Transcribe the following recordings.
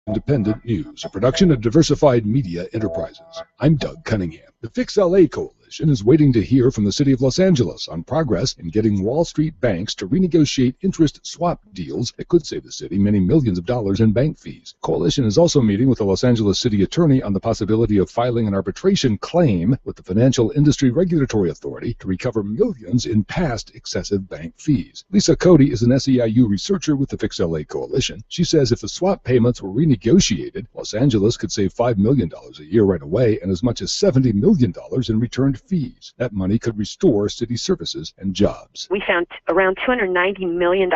Independent News, a production of Diversified Media Enterprises. I'm Doug Cunningham. The Fix LA Coalition is waiting to hear from the City of Los Angeles on progress in getting Wall Street banks to renegotiate interest swap deals that could save the city many millions of dollars in bank fees. The coalition is also meeting with the Los Angeles City Attorney on the possibility of filing an arbitration claim with the Financial Industry Regulatory Authority to recover millions in past excessive bank fees. Lisa Cody is an SEIU researcher with the Fix LA Coalition. She says if the swap payments were renegotiated, Los Angeles could save $5 million a year right away and as much as $70 million in returned fees. That money could restore city services and jobs. We found around $290 million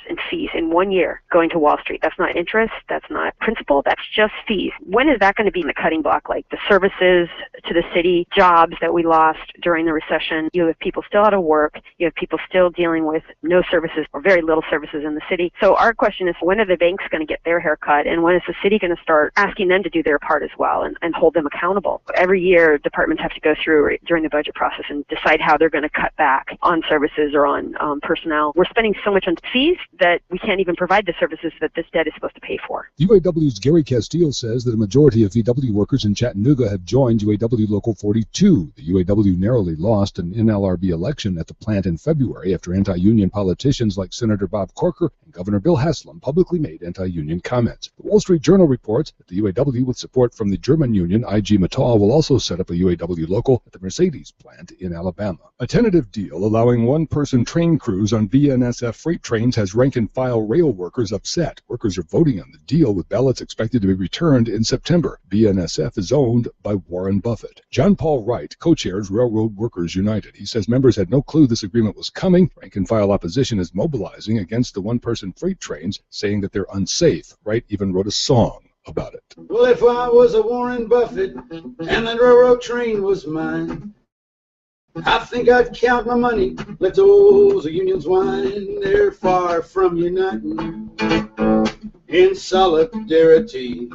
in fees in 1 year going to Wall Street. That's not interest, that's not principal, that's just fees. When is that going to be in the cutting block? Like the services to the city, jobs that we lost during the recession. You have people still out of work. You have people still dealing with no services or very little services in the city. So our question is, when are the banks going to get their hair cut? And when is the city going to start asking them to do their part as well and hold them accountable? Every year, departments have to go through during the budget process and decide how they're going to cut back on services or on personnel. We're spending so much on fees that we can't even provide the services that this debt is supposed to pay for. UAW's Gary Castile says that a majority of VW workers in Chattanooga have joined UAW Local 42. The UAW narrowly lost an NLRB election at the plant in February after anti-union politicians like Senator Bob Corker and Governor Bill Haslam publicly made anti-union comments. The Wall Street Journal reports that the UAW, with support from the German union IG Metall, will also set up a UAW local at the Mercedes plant in Alabama. A tentative deal allowing one-person train crews on BNSF freight trains has rank-and-file rail workers upset. Workers are voting on the deal, with ballots expected to be returned in September. BNSF is owned by Warren Buffett. John Paul Wright co-chairs Railroad Workers United. He says members had no clue this agreement was coming. Rank-and-file opposition is mobilizing against the one-person freight trains, saying that they're unsafe. Wright even wrote a song about it. Well, if I was a Warren Buffett and that railroad train was mine, I think I'd count my money, let those unions whine. They're far from uniting in solidarity.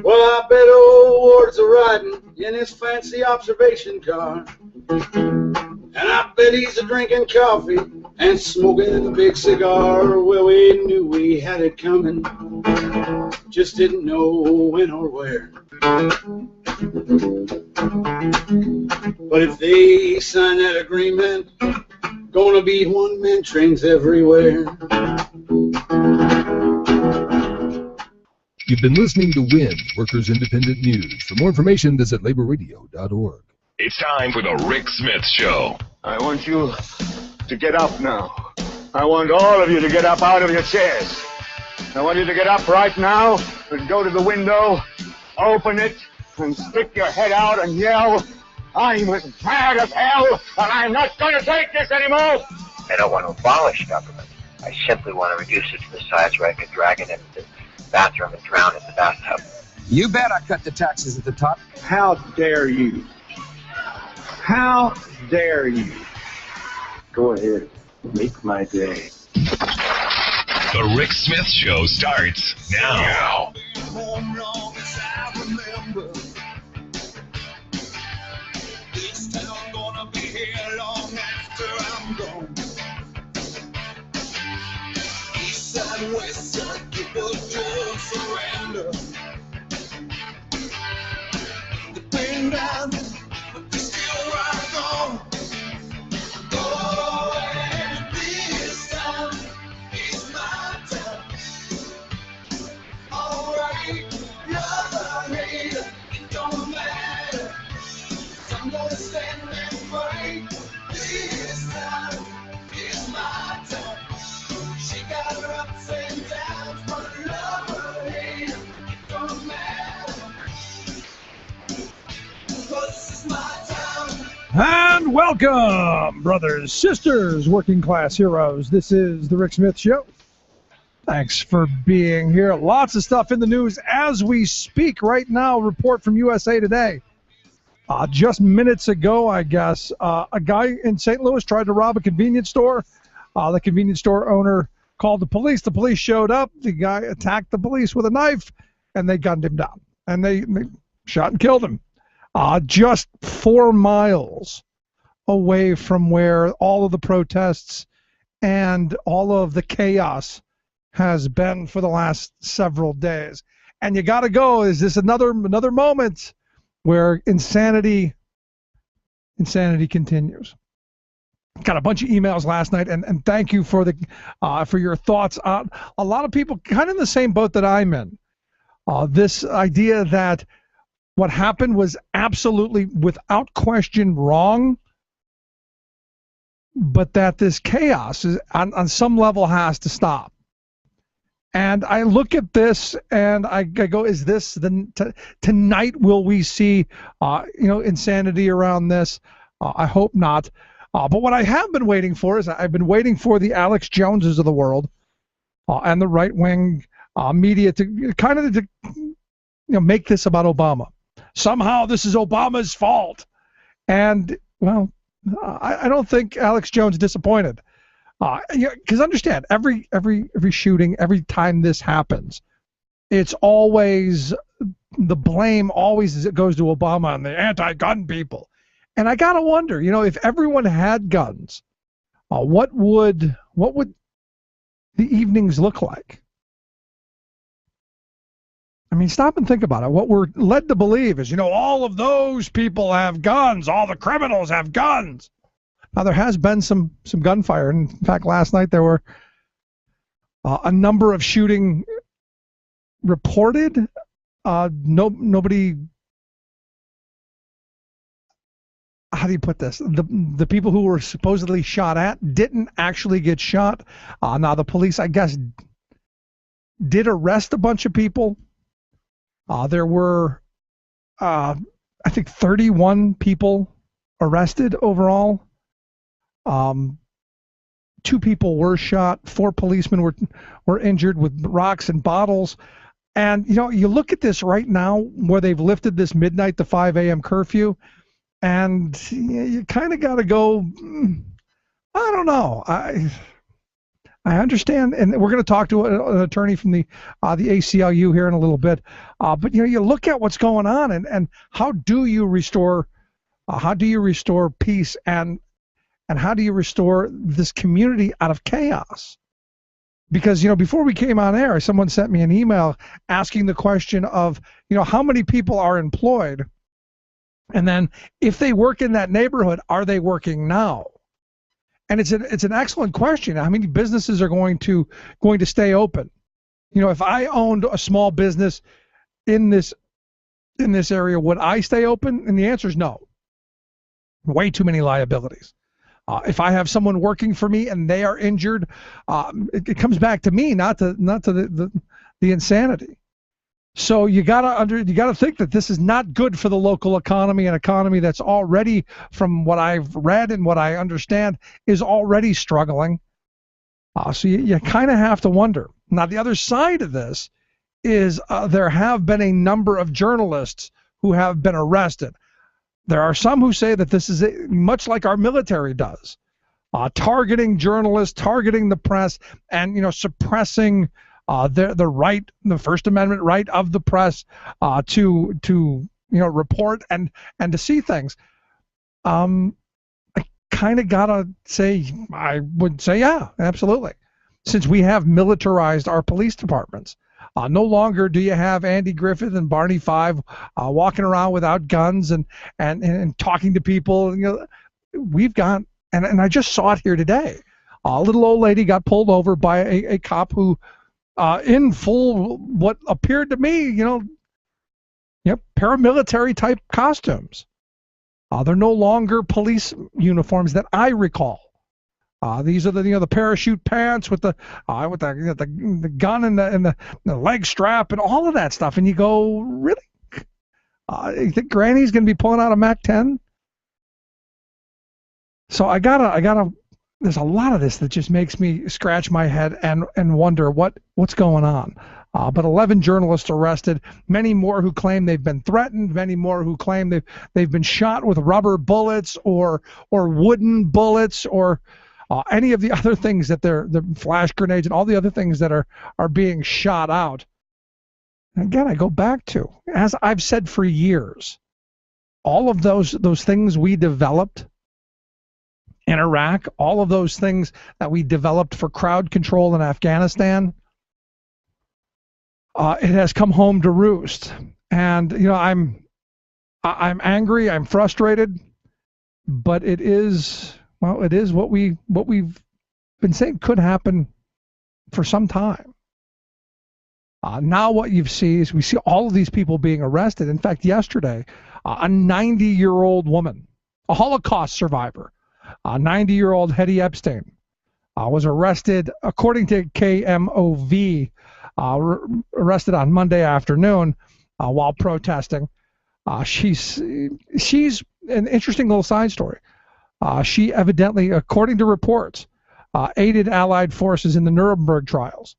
Well, I bet old Ward's a-riding in his fancy observation car, and I bet he's a-drinking coffee and smoking a big cigar. Well, we knew we had it coming, just didn't know when or where. But if they sign that agreement, gonna be one-man trains everywhere. You've been listening to WIN, Workers Independent News. For more information, visit laborradio.org. It's time for the Rick Smith Show. I want you to get up now. I want all of you to get up out of your chairs. I want you to get up right now and go to the window, open it, and stick your head out and yell, "I'm as mad as hell, and I'm not going to take this anymore!" I don't want to abolish government. I simply want to reduce it to the size where I can drag it into the bathroom and drown in the bathtub. You bet I cut the taxes at the top. How dare you? How dare you? Go ahead. Make my day. The Rick Smith Show starts now. This town gonna be here long after I'm gone. East side, west side, people don't surrender. They bring down, but they still rock on. Oh, and this time is my time. All right, love or hate, it don't matter. I'm gonna stand and fight. This time is my time. She got her ups and downs, but love or hate, it don't matter. 'Cause this is my time. And welcome, brothers, sisters, working class heroes. This is the Rick Smith Show. Thanks for being here. Lots of stuff in the news as we speak right now. Report from USA Today. Just minutes ago, I guess, a guy in St. Louis tried to rob a convenience store. The convenience store owner called the police. The police showed up. The guy attacked the police with a knife, and they gunned him down. And they shot and killed him. Just 4 miles away from where all of the protests and all of the chaos has been for the last several days. And you got to go. Is this another moment where insanity continues? Got a bunch of emails last night, and thank you for your thoughts. A lot of people kind of in the same boat that I'm in. This idea that what happened was absolutely, without question, wrong, but that this chaos is, on some level, has to stop. And I look at this and I go, is this tonight? Will we see, insanity around this? I hope not. But what I have been waiting for is I've been waiting for the Alex Joneses of the world and the right-wing media to kind of make this about Obama. Somehow this is Obama's fault. And, well, I don't think Alex Jones is disappointed. Because understand, every shooting, every time this happens, it's always, the blame always goes to Obama and the anti-gun people. And I gotta wonder, if everyone had guns, what would the evenings look like? I mean, stop and think about it. What we're led to believe is, all of those people have guns, all the criminals have guns. Now, there has been some gunfire. In fact, last night there were a number of shooting reported. Nobody. How do you put this? The people who were supposedly shot at didn't actually get shot. Now, the police, I guess, did arrest a bunch of people. There were, I think, 31 people arrested overall. 2 people were shot. 4 policemen were injured with rocks and bottles. And, you look at this right now where they've lifted this midnight to 5 a.m. curfew, and you kind of got to go, I don't know. I understand, and we're going to talk to an attorney from the ACLU here in a little bit. But you look at what's going on, and how do you restore peace, and how do you restore this community out of chaos? Because before we came on air, someone sent me an email asking the question of how many people are employed, and then if they work in that neighborhood, are they working now? And it's an excellent question. How many businesses are going to stay open? If I owned a small business in this area, would I stay open? And the answer is no. Way too many liabilities. If I have someone working for me and they are injured, it comes back to me, not to the insanity. So you gotta think that this is not good for the local economy, an economy that's already, from what I've read and what I understand, is already struggling. So you kind of have to wonder. Now, the other side of this is there have been a number of journalists who have been arrested. There are some who say that this is much like our military does, targeting journalists, targeting the press, and suppressing the right, the First Amendment right of the press to report and to see things. I kind of gotta say, I would say, yeah, absolutely. Since we have militarized our police departments, no longer do you have Andy Griffith and Barney Five walking around without guns and talking to people. We've got, and I just saw it here today. A little old lady got pulled over by a cop who, in full what appeared to me, paramilitary type costumes. They're no longer police uniforms that I recall. These are the parachute pants with the gun and the leg strap and all of that stuff. And you go, really? You think Granny's gonna be pulling out a MAC-10? So I gotta. There's a lot of this that just makes me scratch my head and wonder what's going on. But 11 journalists arrested, many more who claim they've been threatened, many more who claim they've been shot with rubber bullets or wooden bullets or any of the other things that the flash grenades and all the other things that are being shot out. And again, I go back to, as I've said for years, all of those things we developed in Iraq, all of those things that we developed for crowd control in Afghanistan, it has come home to roost. And I'm angry, I'm frustrated, but it is what we've been saying could happen for some time. Now what you see is we see all of these people being arrested. In fact, yesterday, a 90-year-old woman, a Holocaust survivor, 90-year-old Hetty Epstein, was arrested, according to KMOV, arrested on Monday afternoon while protesting. She's an interesting little side story. She evidently, according to reports, aided Allied forces in the Nuremberg trials.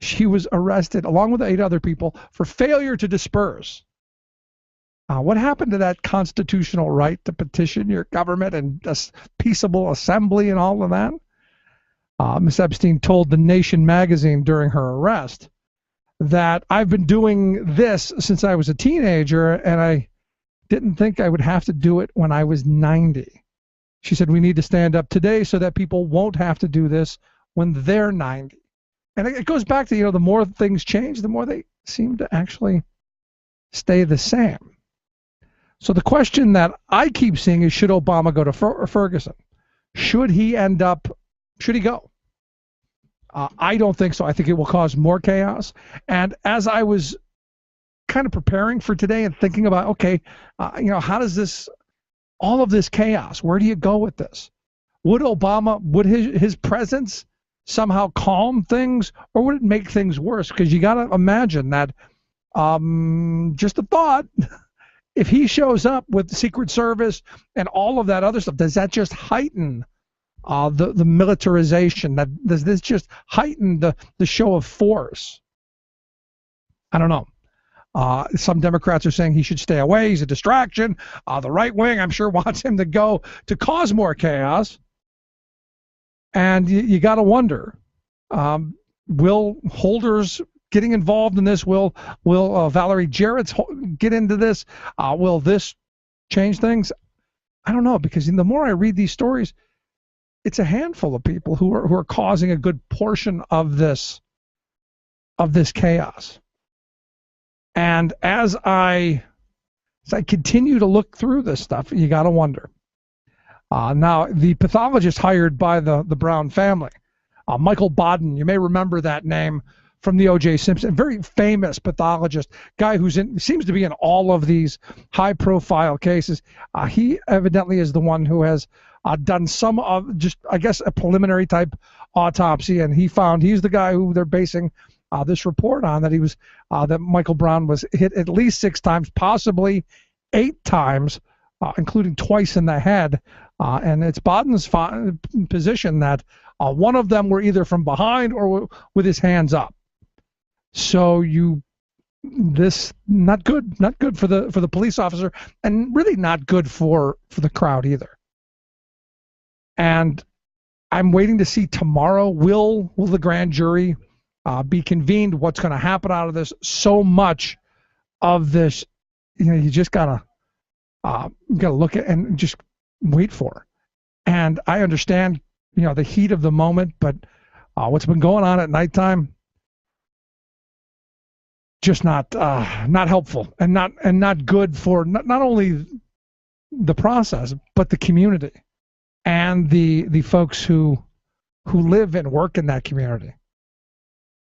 She was arrested along with 8 other people for failure to disperse. What happened to that constitutional right to petition your government and peaceable assembly and all of that? Ms. Epstein told The Nation magazine during her arrest that I've been doing this since I was a teenager, and I didn't think I would have to do it when I was 90. She said, we need to stand up today so that people won't have to do this when they're 90. And it goes back to, the more things change, the more they seem to actually stay the same. So the question that I keep seeing is, should Obama go to Ferguson? Should he go? I don't think so. I think it will cause more chaos. And as I was kind of preparing for today and thinking about, okay, how does all of this chaos, where do you go with this? Would his presence somehow calm things, or would it make things worse? Because you got to imagine that, just a thought, if he shows up with the Secret Service and all of that other stuff, does that just heighten the militarization? Does this just heighten the show of force? I don't know. Some Democrats are saying he should stay away. He's a distraction. The right wing, I'm sure, wants him to go to cause more chaos. And you got to wonder, will Holder's getting involved in this? Will Valerie Jarrett's get into this? Will this change things? I don't know, because the more I read these stories, it's a handful of people who are causing a good portion of this chaos. And as I continue to look through this stuff, you got to wonder. Now, the pathologist hired by the Brown family, Michael Baden, you may remember that name from the O.J. Simpson, very famous pathologist, guy seems to be in all of these high-profile cases. He evidently is the one who has done some of just, I guess, a preliminary type autopsy, and he's the guy who they're basing this report on, that Michael Brown was hit at least 6 times, possibly 8 times, including twice in the head. And it's Baden's position that one of them were either from behind or with his hands up. So this not good for the police officer, and really not good for the crowd either. And I'm waiting to see tomorrow, will the grand jury be convened? What's going to happen out of this? So much of this, you just gotta look at and just wait for. And I understand, the heat of the moment, but what's been going on at nighttime, just not helpful, and not good for not only the process, but the community and the folks who live and work in that community.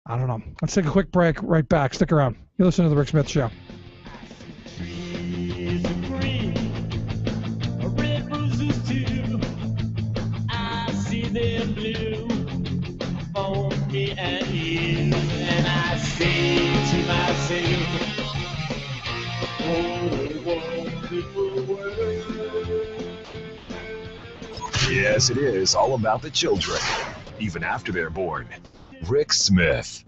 I don't know. Let's take a quick break. Right back. Stick around. You listen to the Rick Smith Show. Them blue for me and you, and I say to myself, oh, wonderful world. Yes, it is all about the children, even after they're born. Rick Smith.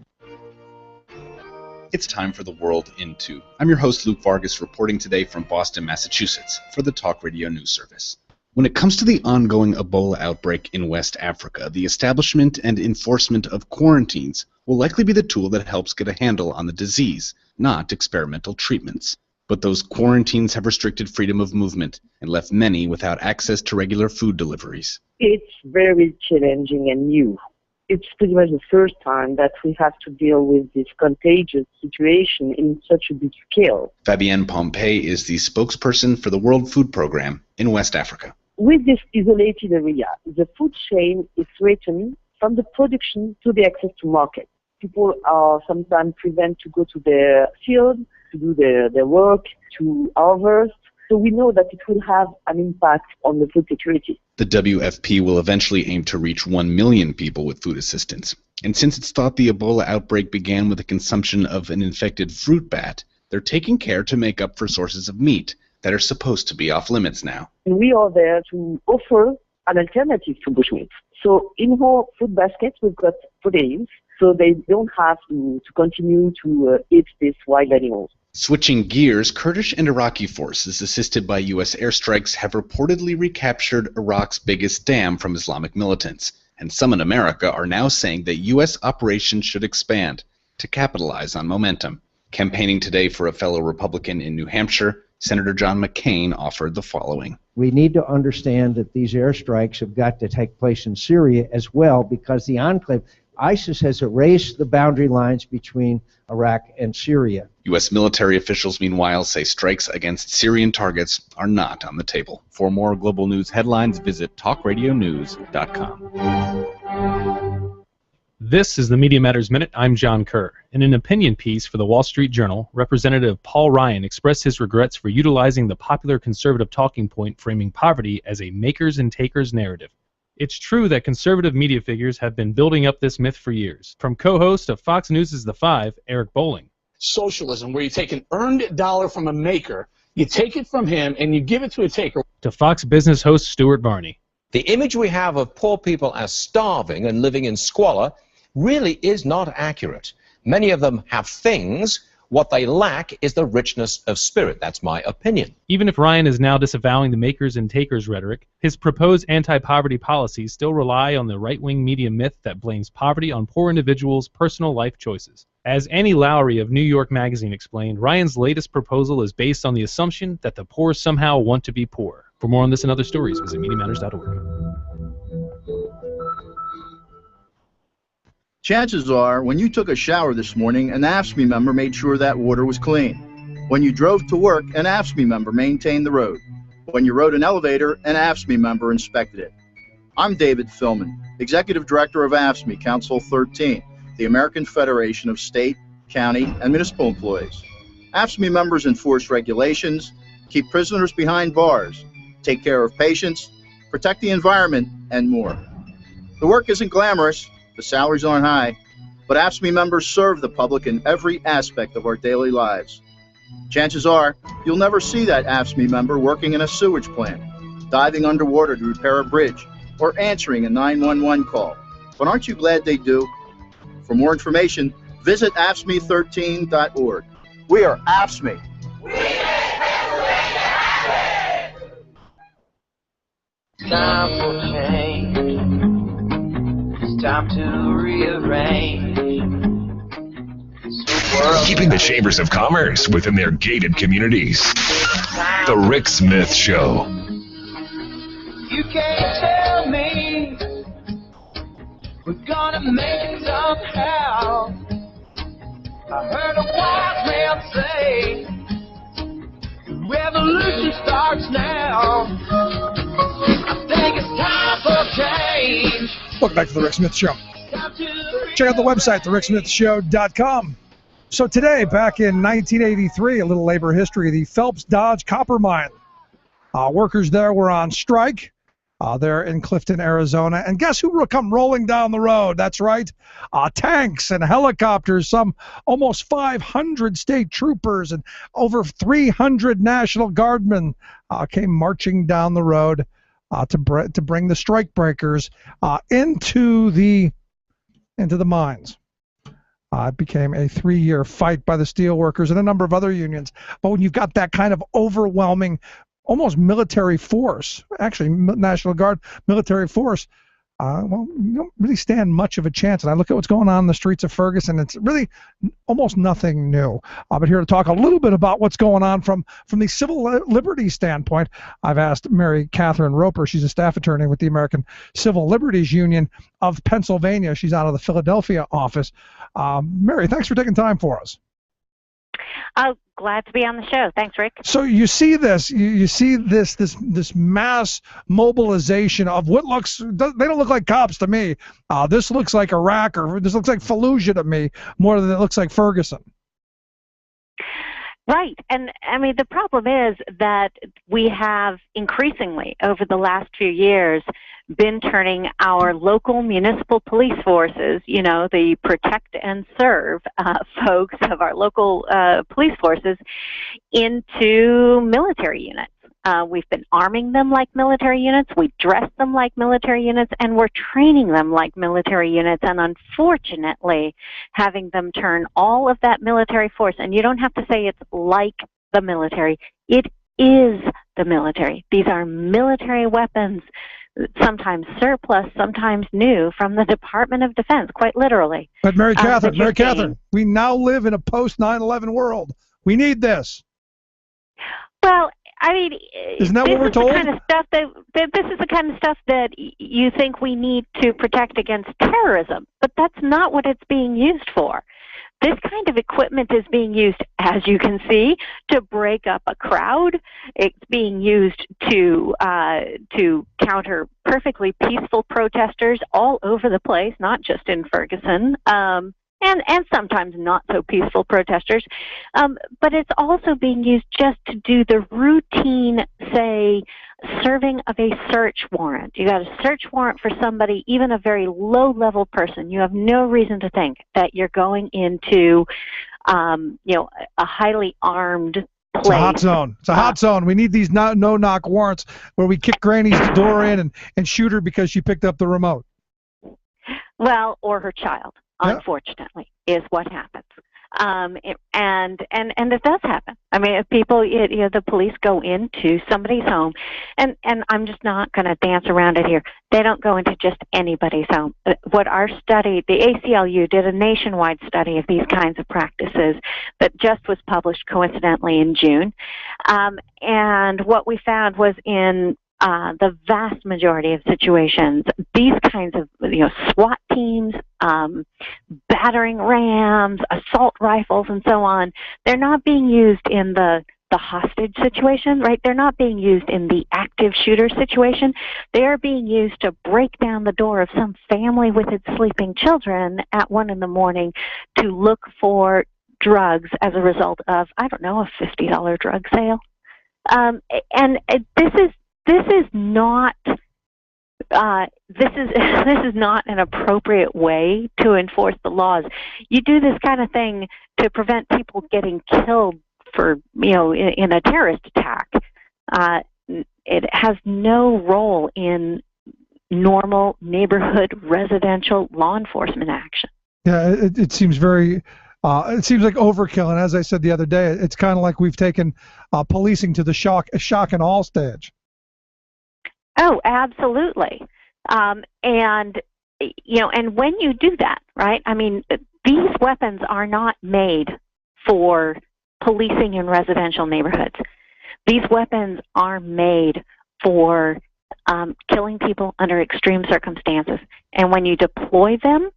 It's time for the world in 2. I'm your host, Luke Vargas, reporting today from Boston, Massachusetts, for the Talk Radio News Service. When it comes to the ongoing Ebola outbreak in West Africa, the establishment and enforcement of quarantines will likely be the tool that helps get a handle on the disease, not experimental treatments. But those quarantines have restricted freedom of movement and left many without access to regular food deliveries. It's very challenging and new. It's pretty much the first time that we have to deal with this contagious situation in such a big scale. Fabienne Pompey is the spokesperson for the World Food Programme in West Africa. With this isolated area, the food chain is threatened from the production to the access to market. People are sometimes prevented to go to their field, to do their work, to harvest. So we know that it will have an impact on the food security. The WFP will eventually aim to reach 1 million people with food assistance. And since it's thought the Ebola outbreak began with the consumption of an infected fruit bat, they're taking care to make up for sources of meat that are supposed to be off limits now. And we are there to offer an alternative to bushmeat. So in our food basket, we've got proteins, so they don't have to continue to eat these wild animals. Switching gears, Kurdish and Iraqi forces assisted by U.S. airstrikes have reportedly recaptured Iraq's biggest dam from Islamic militants, and some in America are now saying that U.S. operations should expand to capitalize on momentum. Campaigning today for a fellow Republican in New Hampshire, Senator John McCain offered the following. We need to understand that these airstrikes have got to take place in Syria as well, because the enclave, ISIS has erased the boundary lines between Iraq and Syria. U.S. military officials, meanwhile, say strikes against Syrian targets are not on the table. For more global news headlines, visit talkradionews.com. This is the Media Matters Minute. I'm John Kerr. In an opinion piece for the Wall Street Journal, Representative Paul Ryan expressed his regrets for utilizing the popular conservative talking point framing poverty as a makers and takers narrative. It's true that conservative media figures have been building up this myth for years. From co-host of Fox News' The Five, Eric Bolling. Socialism, where you take an earned dollar from a maker, you take it from him, and you give it to a taker. To Fox Business host Stuart Varney. The image we have of poor people as starving and living in squalor really is not accurate. Many of them have things. What they lack is the richness of spirit. That's my opinion. Even if Ryan is now disavowing the makers and takers rhetoric, his proposed anti-poverty policies still rely on the right-wing media myth that blames poverty on poor individuals' personal life choices. As Annie Lowry of New York Magazine explained, Ryan's latest proposal is based on the assumption that the poor somehow want to be poor. For more on this and other stories, visit MediaMatters.org. Chances are, when you took a shower this morning, an AFSCME member made sure that water was clean. When you drove to work, an AFSCME member maintained the road. When you rode an elevator, an AFSCME member inspected it. I'm David Philman, Executive Director of AFSCME Council 13, the American Federation of State, County, and Municipal Employees. AFSCME members enforce regulations, keep prisoners behind bars, take care of patients, protect the environment, and more. The work isn't glamorous. The salaries aren't high, but AFSCME members serve the public in every aspect of our daily lives. Chances are, you'll never see that AFSCME member working in a sewage plant, diving underwater to repair a bridge, or answering a 911 call. But aren't you glad they do? For more information, visit AFSCME13.org. We are AFSCME. Time for change. Time to rearrange. Keeping the chambers of commerce within their gated communities. The Rick Smith Show. You can't tell me we're gonna make it somehow. I heard a wise man say the revolution starts now. I think it's time for change. Welcome back to The Rick Smith Show. Check out the website, thericksmithshow.com. So today, back in 1983, a little labor history, the Phelps Dodge copper mine. Workers there were on strike. There in Clifton, Arizona. And guess who will come rolling down the road? That's right. Tanks and helicopters, some almost 500 state troopers and over 300 National Guardmen came marching down the road to bring the strike breakers into the mines. It became a 3-year fight by the steelworkers and a number of other unions. But when you've got that kind of overwhelming, almost military force, actually National Guard military force, well, you don't really stand much of a chance. And I look at what's going on in the streets of Ferguson, it's really almost nothing new. But here to talk a little bit about what's going on from the civil liberties standpoint, I've asked Mary Catherine Roper. She's a staff attorney with the American Civil Liberties Union of Pennsylvania. She's out of the Philadelphia office. Mary, thanks for taking time for us. Oh, glad to be on the show. Thanks, Rick. So you see this, you see this mass mobilization of what they don't look like cops to me. This looks like Iraq, or this looks like Fallujah to me, more than it looks like Ferguson. Right. And I mean, the problem is that we have increasingly over the last few years been turning our local municipal police forces, you know, the protect and serve folks of our local police forces, into military units. We've been arming them like military units, we dress them like military units, and we're training them like military units, and unfortunately having them turn all of that military force, and you don't have to say it's like the military, it is the military. These are military weapons, sometimes surplus, sometimes new, from the Department of Defense, quite literally. But Mary Catherine, we now live in a post 9/11 world. We need this. Well, I mean, isn't that what we're told? This is the kind of stuff that you think we need to protect against terrorism, but that's not what it's being used for. This kind of equipment is being used, as you can see, to break up a crowd. It's being used to counter perfectly peaceful protesters all over the place, not just in Ferguson. And sometimes not so peaceful protesters, but it's also being used just to do the routine, say, serving of a search warrant. You got a search warrant for somebody, even a very low-level person. You have no reason to think that you're going into, a highly armed place. It's a hot zone. It's a hot zone. We need these no-knock warrants where we kick Granny's door in and shoot her because she picked up the remote. Well, or her child. Unfortunately, is what happens, and it does happen. I mean, if people, the police go into somebody's home, and I'm just not going to dance around it here. They don't go into just anybody's home. What our study, the ACLU did a nationwide study of these kinds of practices that just was published coincidentally in June, and what we found was in the vast majority of situations, these kinds of SWAT teams, battering rams, assault rifles, and so on, they're not being used in the hostage situation, right? They're not being used in the active shooter situation. They are being used to break down the door of some family with its sleeping children at 1 a.m. to look for drugs as a result of, I don't know, a $50 drug sale. And this is not an appropriate way to enforce the laws. You do this kind of thing to prevent people getting killed for in a terrorist attack. It has no role in normal neighborhood residential law enforcement action. Yeah, it seems very. It seems like overkill, and as I said the other day, it's kind of like we've taken policing to the shock and awe stage. Oh, absolutely. And when you do that, right, I mean, these weapons are not made for policing in residential neighborhoods. These weapons are made for killing people under extreme circumstances. And when you deploy them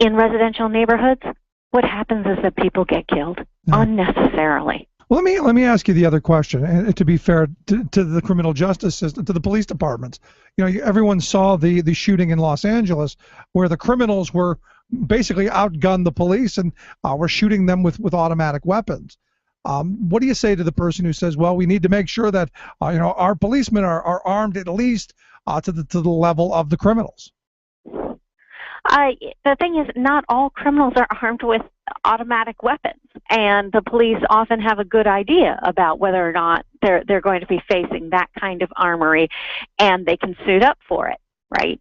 in residential neighborhoods, what happens is that people get killed unnecessarily. Well, let me ask you the other question, and to be fair to the criminal justice system, to the police departments. Everyone saw the shooting in Los Angeles where the criminals were basically outgunned the police and were shooting them with automatic weapons. What do you say to the person who says, well, we need to make sure that our policemen are armed at least to the level of the criminals? The thing is, not all criminals are armed with automatic weapons, and the police often have a good idea about whether or not they're going to be facing that kind of armory, and they can suit up for it, right?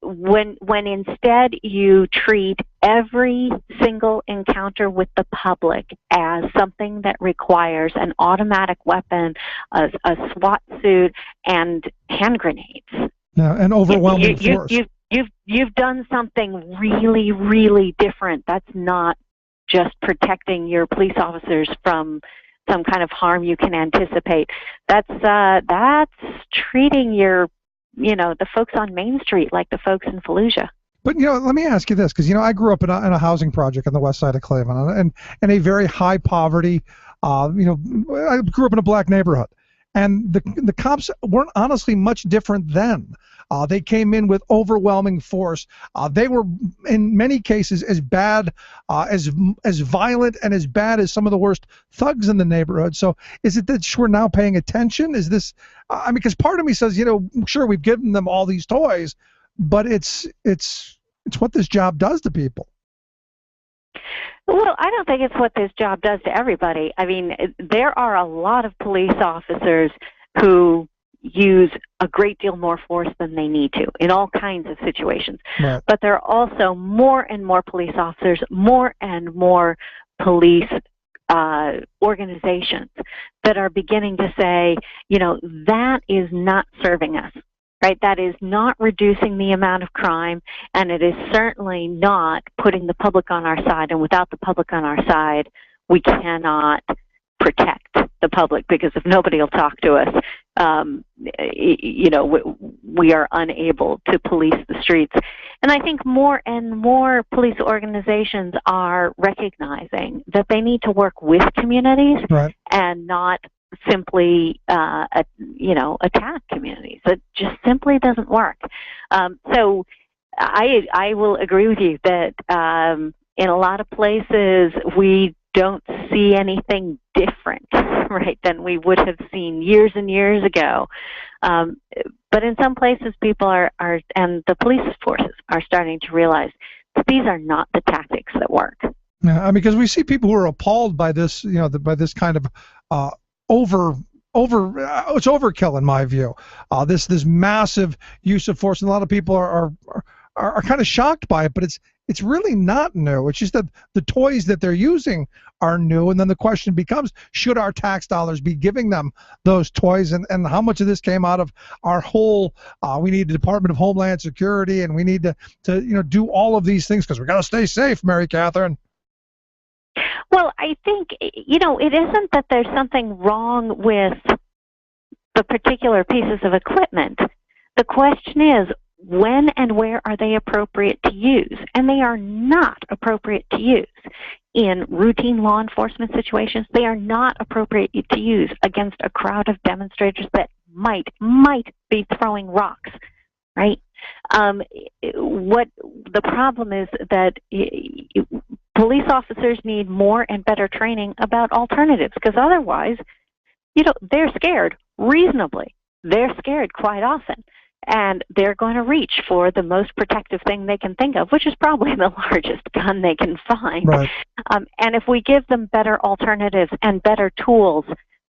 When instead you treat every single encounter with the public as something that requires an automatic weapon, a SWAT suit, and hand grenades, Yeah, and overwhelming force. You've done something really, really different. That's not just protecting your police officers from some kind of harm you can anticipate. That's treating the folks on Main Street like the folks in Fallujah. But, let me ask you this, because, I grew up in a housing project on the west side of Cleveland, and in a very high poverty, I grew up in a black neighborhood. And the cops weren't honestly much different then. They came in with overwhelming force. They were, in many cases, as bad, as violent, and as bad as some of the worst thugs in the neighborhood. So is it that we're now paying attention? Is this, because part of me says, sure, we've given them all these toys, but it's what this job does to people. Well, I don't think it's what this job does to everybody. I mean, there are a lot of police officers who use a great deal more force than they need to in all kinds of situations. Right. But there are also more and more police officers, more and more police organizations that are beginning to say, that is not serving us. Right, that is not reducing the amount of crime, and it is certainly not putting the public on our side. And without the public on our side, we cannot protect the public, because if nobody will talk to us, we are unable to police the streets. And I think more and more police organizations are recognizing that they need to work with communities, right, and not simply attack communities. It just simply doesn't work. So I will agree with you that in a lot of places we don't see anything different, right, than we would have seen years and years ago. But in some places people are and the police forces are starting to realize that these are not the tactics that work. Yeah, because we see people who are appalled by this, by this kind of it's overkill in my view. This massive use of force, and a lot of people are kind of shocked by it. But it's really not new. It's just that the toys that they're using are new, and then the question becomes: should our tax dollars be giving them those toys? And how much of this came out of our whole? We need the Department of Homeland Security, and we need to do all of these things because we got to stay safe, Mary Catherine. Well, I think, it isn't that there's something wrong with the particular pieces of equipment. The question is, when and where are they appropriate to use? And they are not appropriate to use in routine law enforcement situations. They are not appropriate to use against a crowd of demonstrators that might be throwing rocks, right? What the problem is that police officers need more and better training about alternatives, because otherwise, they're scared reasonably. They're scared quite often, and they're going to reach for the most protective thing they can think of, which is probably the largest gun they can find. Right. And if we give them better alternatives and better tools,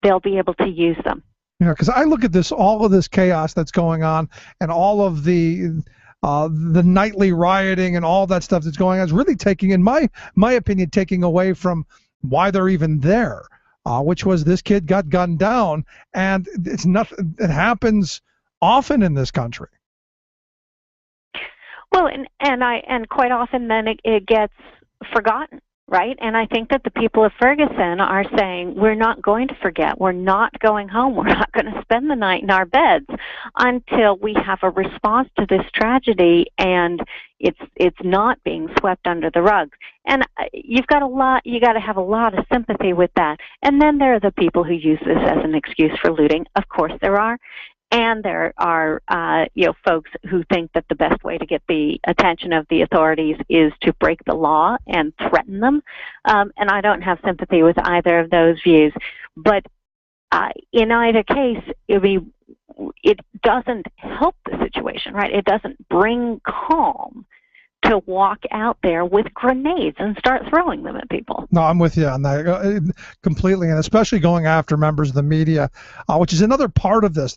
they'll be able to use them. Because I look at all of this chaos that's going on, and all of the nightly rioting and all that stuff that's going on is really taking, in my opinion, taking away from why they're even there, which was this kid got gunned down, and it's nothing. It happens often in this country. Well, and quite often then it gets forgotten. Right? And I think that the people of Ferguson are saying, we're not going to forget. We're not going home. We're not going to spend the night in our beds until we have a response to this tragedy, and it's not being swept under the rug. And you got to have a lot of sympathy with that. And then there are the people who use this as an excuse for looting. Of course there are. And there are, folks who think that the best way to get the attention of the authorities is to break the law and threaten them. And I don't have sympathy with either of those views. But in either case, it doesn't help the situation, right? It doesn't bring calm to walk out there with grenades and start throwing them at people. No, I'm with you on that completely, and especially going after members of the media, which is another part of this.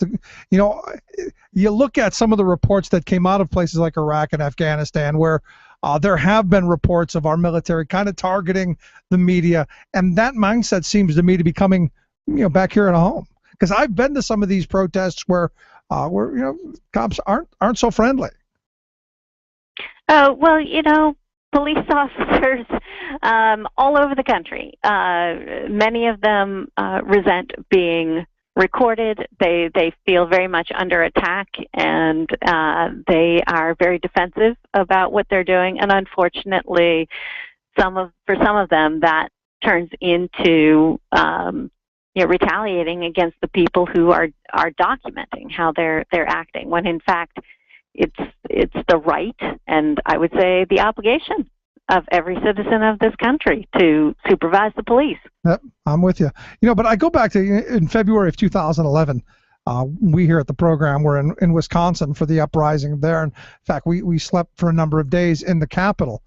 You look at some of the reports that came out of places like Iraq and Afghanistan, where there have been reports of our military kind of targeting the media, and that mindset seems to me to be coming, back here at home. Because I've been to some of these protests where where cops aren't so friendly. Oh, well, police officers all over the country, many of them resent being recorded. They feel very much under attack, and they are very defensive about what they're doing. And unfortunately, for some of them, that turns into retaliating against the people who are documenting how they're acting, when in fact it's the right, and I would say the obligation of every citizen of this country to supervise the police. Yep, I'm with you. But I go back to in February of 2011. We here at the program were in Wisconsin for the uprising there. In fact, we slept for a number of days in the Capitol.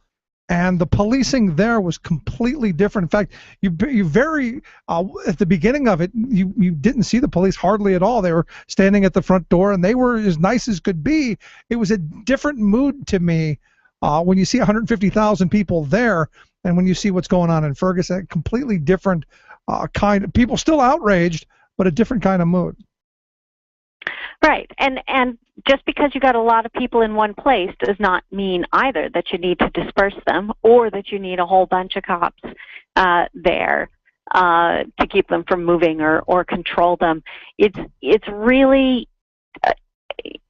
And the policing there was completely different. In fact, you very at the beginning of it, you didn't see the police hardly at all. They were standing at the front door, and they were as nice as could be. It was a different mood to me when you see 150,000 people there, and when you see what's going on in Ferguson. A completely different kind of people, still outraged, but a different kind of mood. Right, and just because you got a lot of people in one place does not mean either that you need to disperse them or that you need a whole bunch of cops there to keep them from moving or control them. It's really,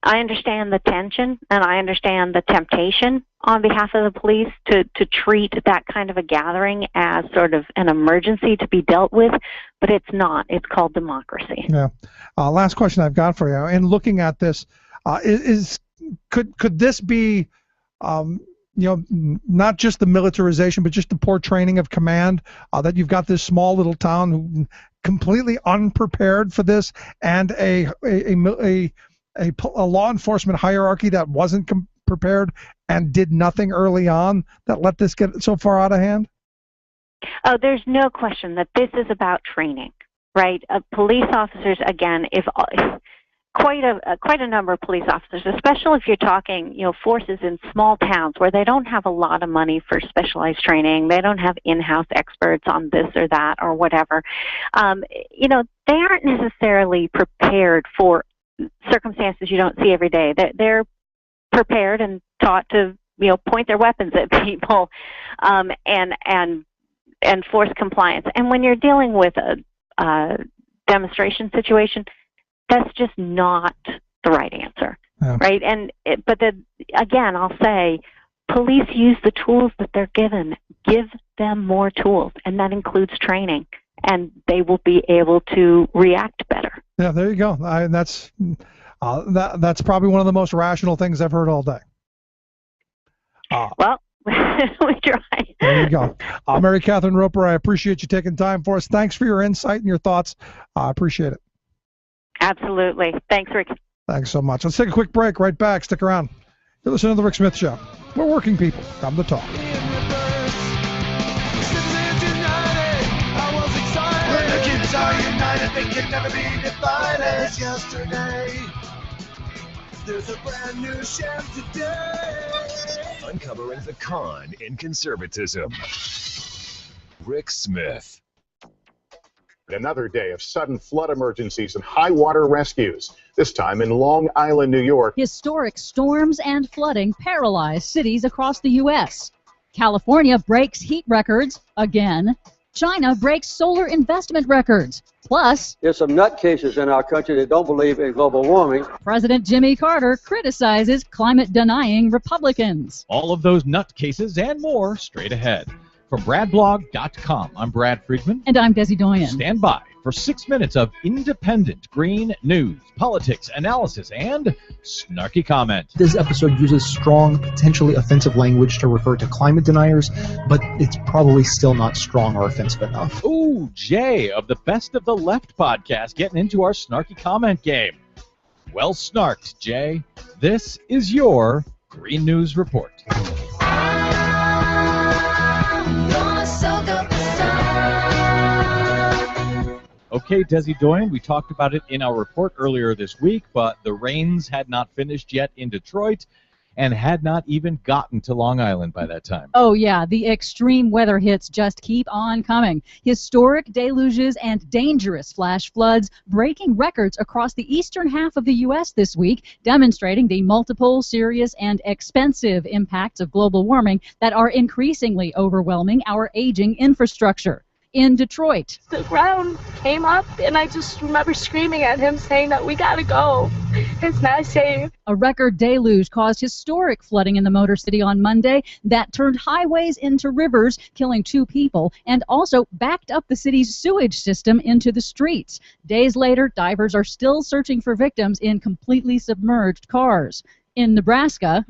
I understand the tension and I understand the temptation on behalf of the police to treat that kind of a gathering as sort of an emergency to be dealt with, but it's not. It's called democracy. Yeah. Last question I've got for you. In looking at this, could this be, not just the militarization, but just the poor training of command, that you've got this small little town who completely unprepared for this, and a law enforcement hierarchy that wasn't prepared and did nothing early on, that let this get so far out of hand? Oh, there's no question that this is about training, right? Police officers, again, quite a number of police officers, especially if you're talking, forces in small towns where they don't have a lot of money for specialized training, they don't have in-house experts on this or that or whatever. They aren't necessarily prepared for circumstances you don't see every day. They're prepared and taught to point their weapons at people and force compliance. And when you're dealing with a demonstration situation, that's just not the right answer, right? But again, I'll say, police use the tools that they're given. Give them more tools, and that includes training, and they will be able to react better. Yeah, there you go. That's probably one of the most rational things I've heard all day. Well, we try. There you go. Mary Catherine Roper, I appreciate you taking time for us. Thanks for your insight and your thoughts. I appreciate it. Absolutely. Thanks, Rick. Thanks so much. Let's take a quick break. Right back. Stick around. You're listening to The Rick Smith Show. We're working people. Come to talk. When the kids are united, they can never be divided. As yesterday, there's a brand new chef today. Uncovering the con in conservatism. Rick Smith. Another day of sudden flood emergencies and high water rescues, this time in Long Island, New York. Historic storms and flooding paralyze cities across the U.S. California breaks heat records again. China breaks solar investment records. Plus, there's some nutcases in our country that don't believe in global warming. President Jimmy Carter criticizes climate-denying Republicans. All of those nutcases and more straight ahead. From BradBlog.com, I'm Brad Friedman. And I'm Desi Doyen. Stand by for 6 minutes of independent green news, politics, analysis, and snarky comment. This episode uses strong, potentially offensive language to refer to climate deniers, but it's probably still not strong or offensive enough. Ooh, Jay of the Best of the Left podcast getting into our snarky comment game. Well snarked, Jay. This is your Green News Report. Okay, Desi Doyen, we talked about it in our report earlier this week, but the rains had not finished yet in Detroit, and had not even gotten to Long Island by that time. Oh, yeah, the extreme weather hits just keep on coming. Historic deluges and dangerous flash floods breaking records across the eastern half of the U.S. this week, demonstrating the multiple, serious, and expensive impacts of global warming that are increasingly overwhelming our aging infrastructure. In Detroit, the ground came up, and I just remember screaming at him, saying that we gotta go. It's not safe. a record deluge caused historic flooding in the Motor City on Monday that turned highways into rivers, killing 2 people, and also backed up the city's sewage system into the streets. Days later, divers are still searching for victims in completely submerged cars. In Nebraska,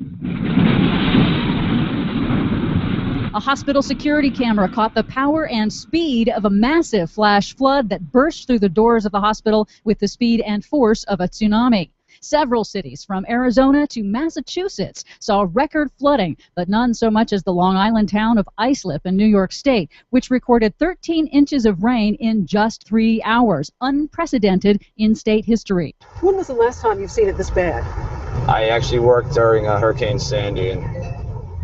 a hospital security camera caught the power and speed of a massive flash flood that burst through the doors of the hospital with the speed and force of a tsunami. Several cities from Arizona to Massachusetts saw record flooding, but none so much as the Long Island town of Islip in New York State, which recorded 13 inches of rain in just 3 hours, unprecedented in state history. When was the last time you've seen it this bad? I actually worked during Hurricane Sandy, and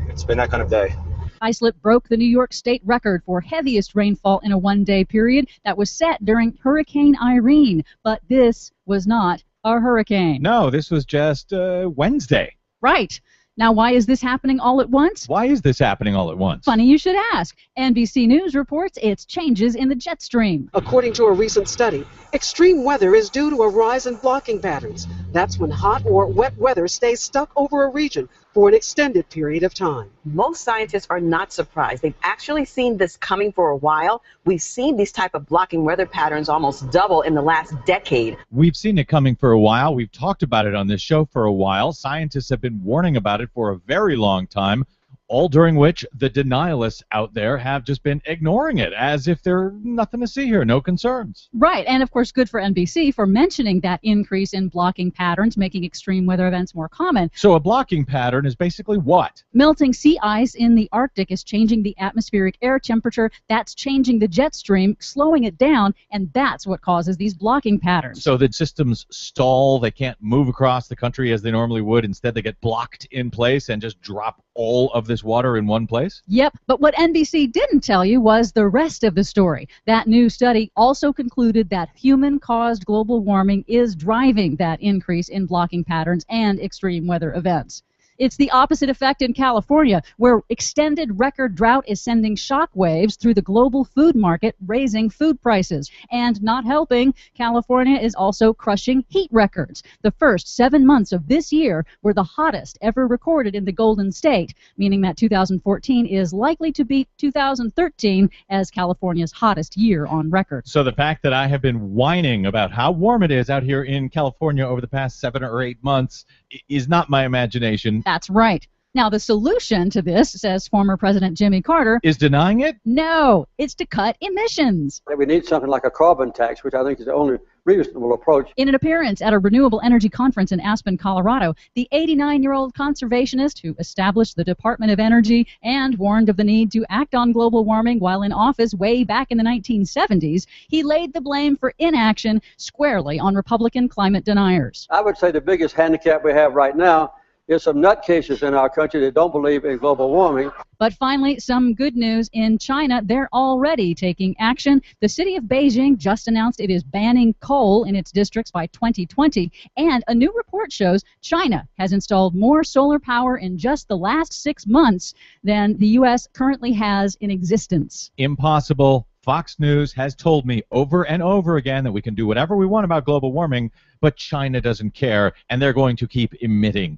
it's been that kind of day. Islip broke the New York State record for heaviest rainfall in a one-day period that was set during Hurricane Irene, but this was not a hurricane. No, this was just Wednesday. Right. Now, why is this happening all at once? Why is this happening all at once? Funny you should ask. NBC News reports it's changes in the jet stream. According to a recent study, extreme weather is due to a rise in blocking patterns. That's when hot or wet weather stays stuck over a region for an extended period of time. Most scientists are not surprised. They've actually seen this coming for a while. We've seen these type of blocking weather patterns almost double in the last decade. We've seen it coming for a while. We've talked about it on this show for a while. Scientists have been warning about it for a very long time, all during which the denialists out there have just been ignoring it as if there's nothing to see here, no concerns. Right, and of course good for NBC for mentioning that increase in blocking patterns, making extreme weather events more common. So a blocking pattern is basically what? Melting sea ice in the Arctic is changing the atmospheric air temperature. That's changing the jet stream, slowing it down, and that's what causes these blocking patterns. So the systems stall, they can't move across the country as they normally would. Instead, they get blocked in place and just drop all of this water in one place? Yep, but what NBC didn't tell you was the rest of the story. That new study also concluded that human-caused global warming is driving that increase in blocking patterns and extreme weather events. It's the opposite effect in California, where extended record drought is sending shockwaves through the global food market, raising food prices. And not helping, California is also crushing heat records. The first 7 months of this year were the hottest ever recorded in the Golden State, meaning that 2014 is likely to beat 2013 as California's hottest year on record. So the fact that I have been whining about how warm it is out here in California over the past 7 or 8 months is not my imagination. That's right. Now, the solution to this, says former President Jimmy Carter, is denying it? No, it's to cut emissions. We need something like a carbon tax, which I think is the only reasonable approach. In an appearance at a renewable energy conference in Aspen, Colorado, the 89-year-old conservationist who established the Department of Energy and warned of the need to act on global warming while in office way back in the 1970s, he laid the blame for inaction squarely on Republican climate deniers. I would say the biggest handicap we have right now is some nutcases in our country that don't believe in global warming. But finally, some good news in China. They're already taking action. The city of Beijing just announced it is banning coal in its districts by 2020, and a new report shows China has installed more solar power in just the last 6 months than the U.S. currently has in existence. Impossible. Fox News has told me over and over again that we can do whatever we want about global warming, but China doesn't care, and they're going to keep emitting.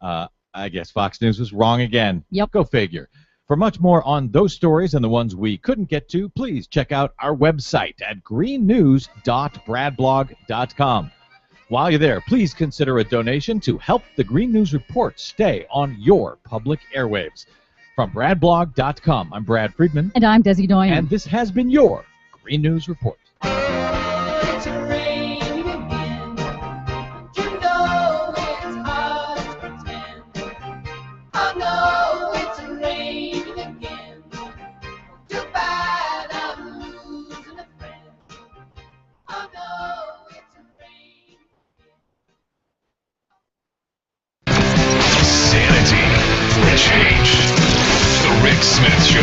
I guess Fox News was wrong again. Yep. Go figure. For much more on those stories and the ones we couldn't get to, please check out our website at greennews.bradblog.com. While you're there, please consider a donation to help the Green News Report stay on your public airwaves. From bradblog.com, I'm Brad Friedman. And I'm Desi Doyen. And this has been your Green News Report. Sanity. Rick Smith Show.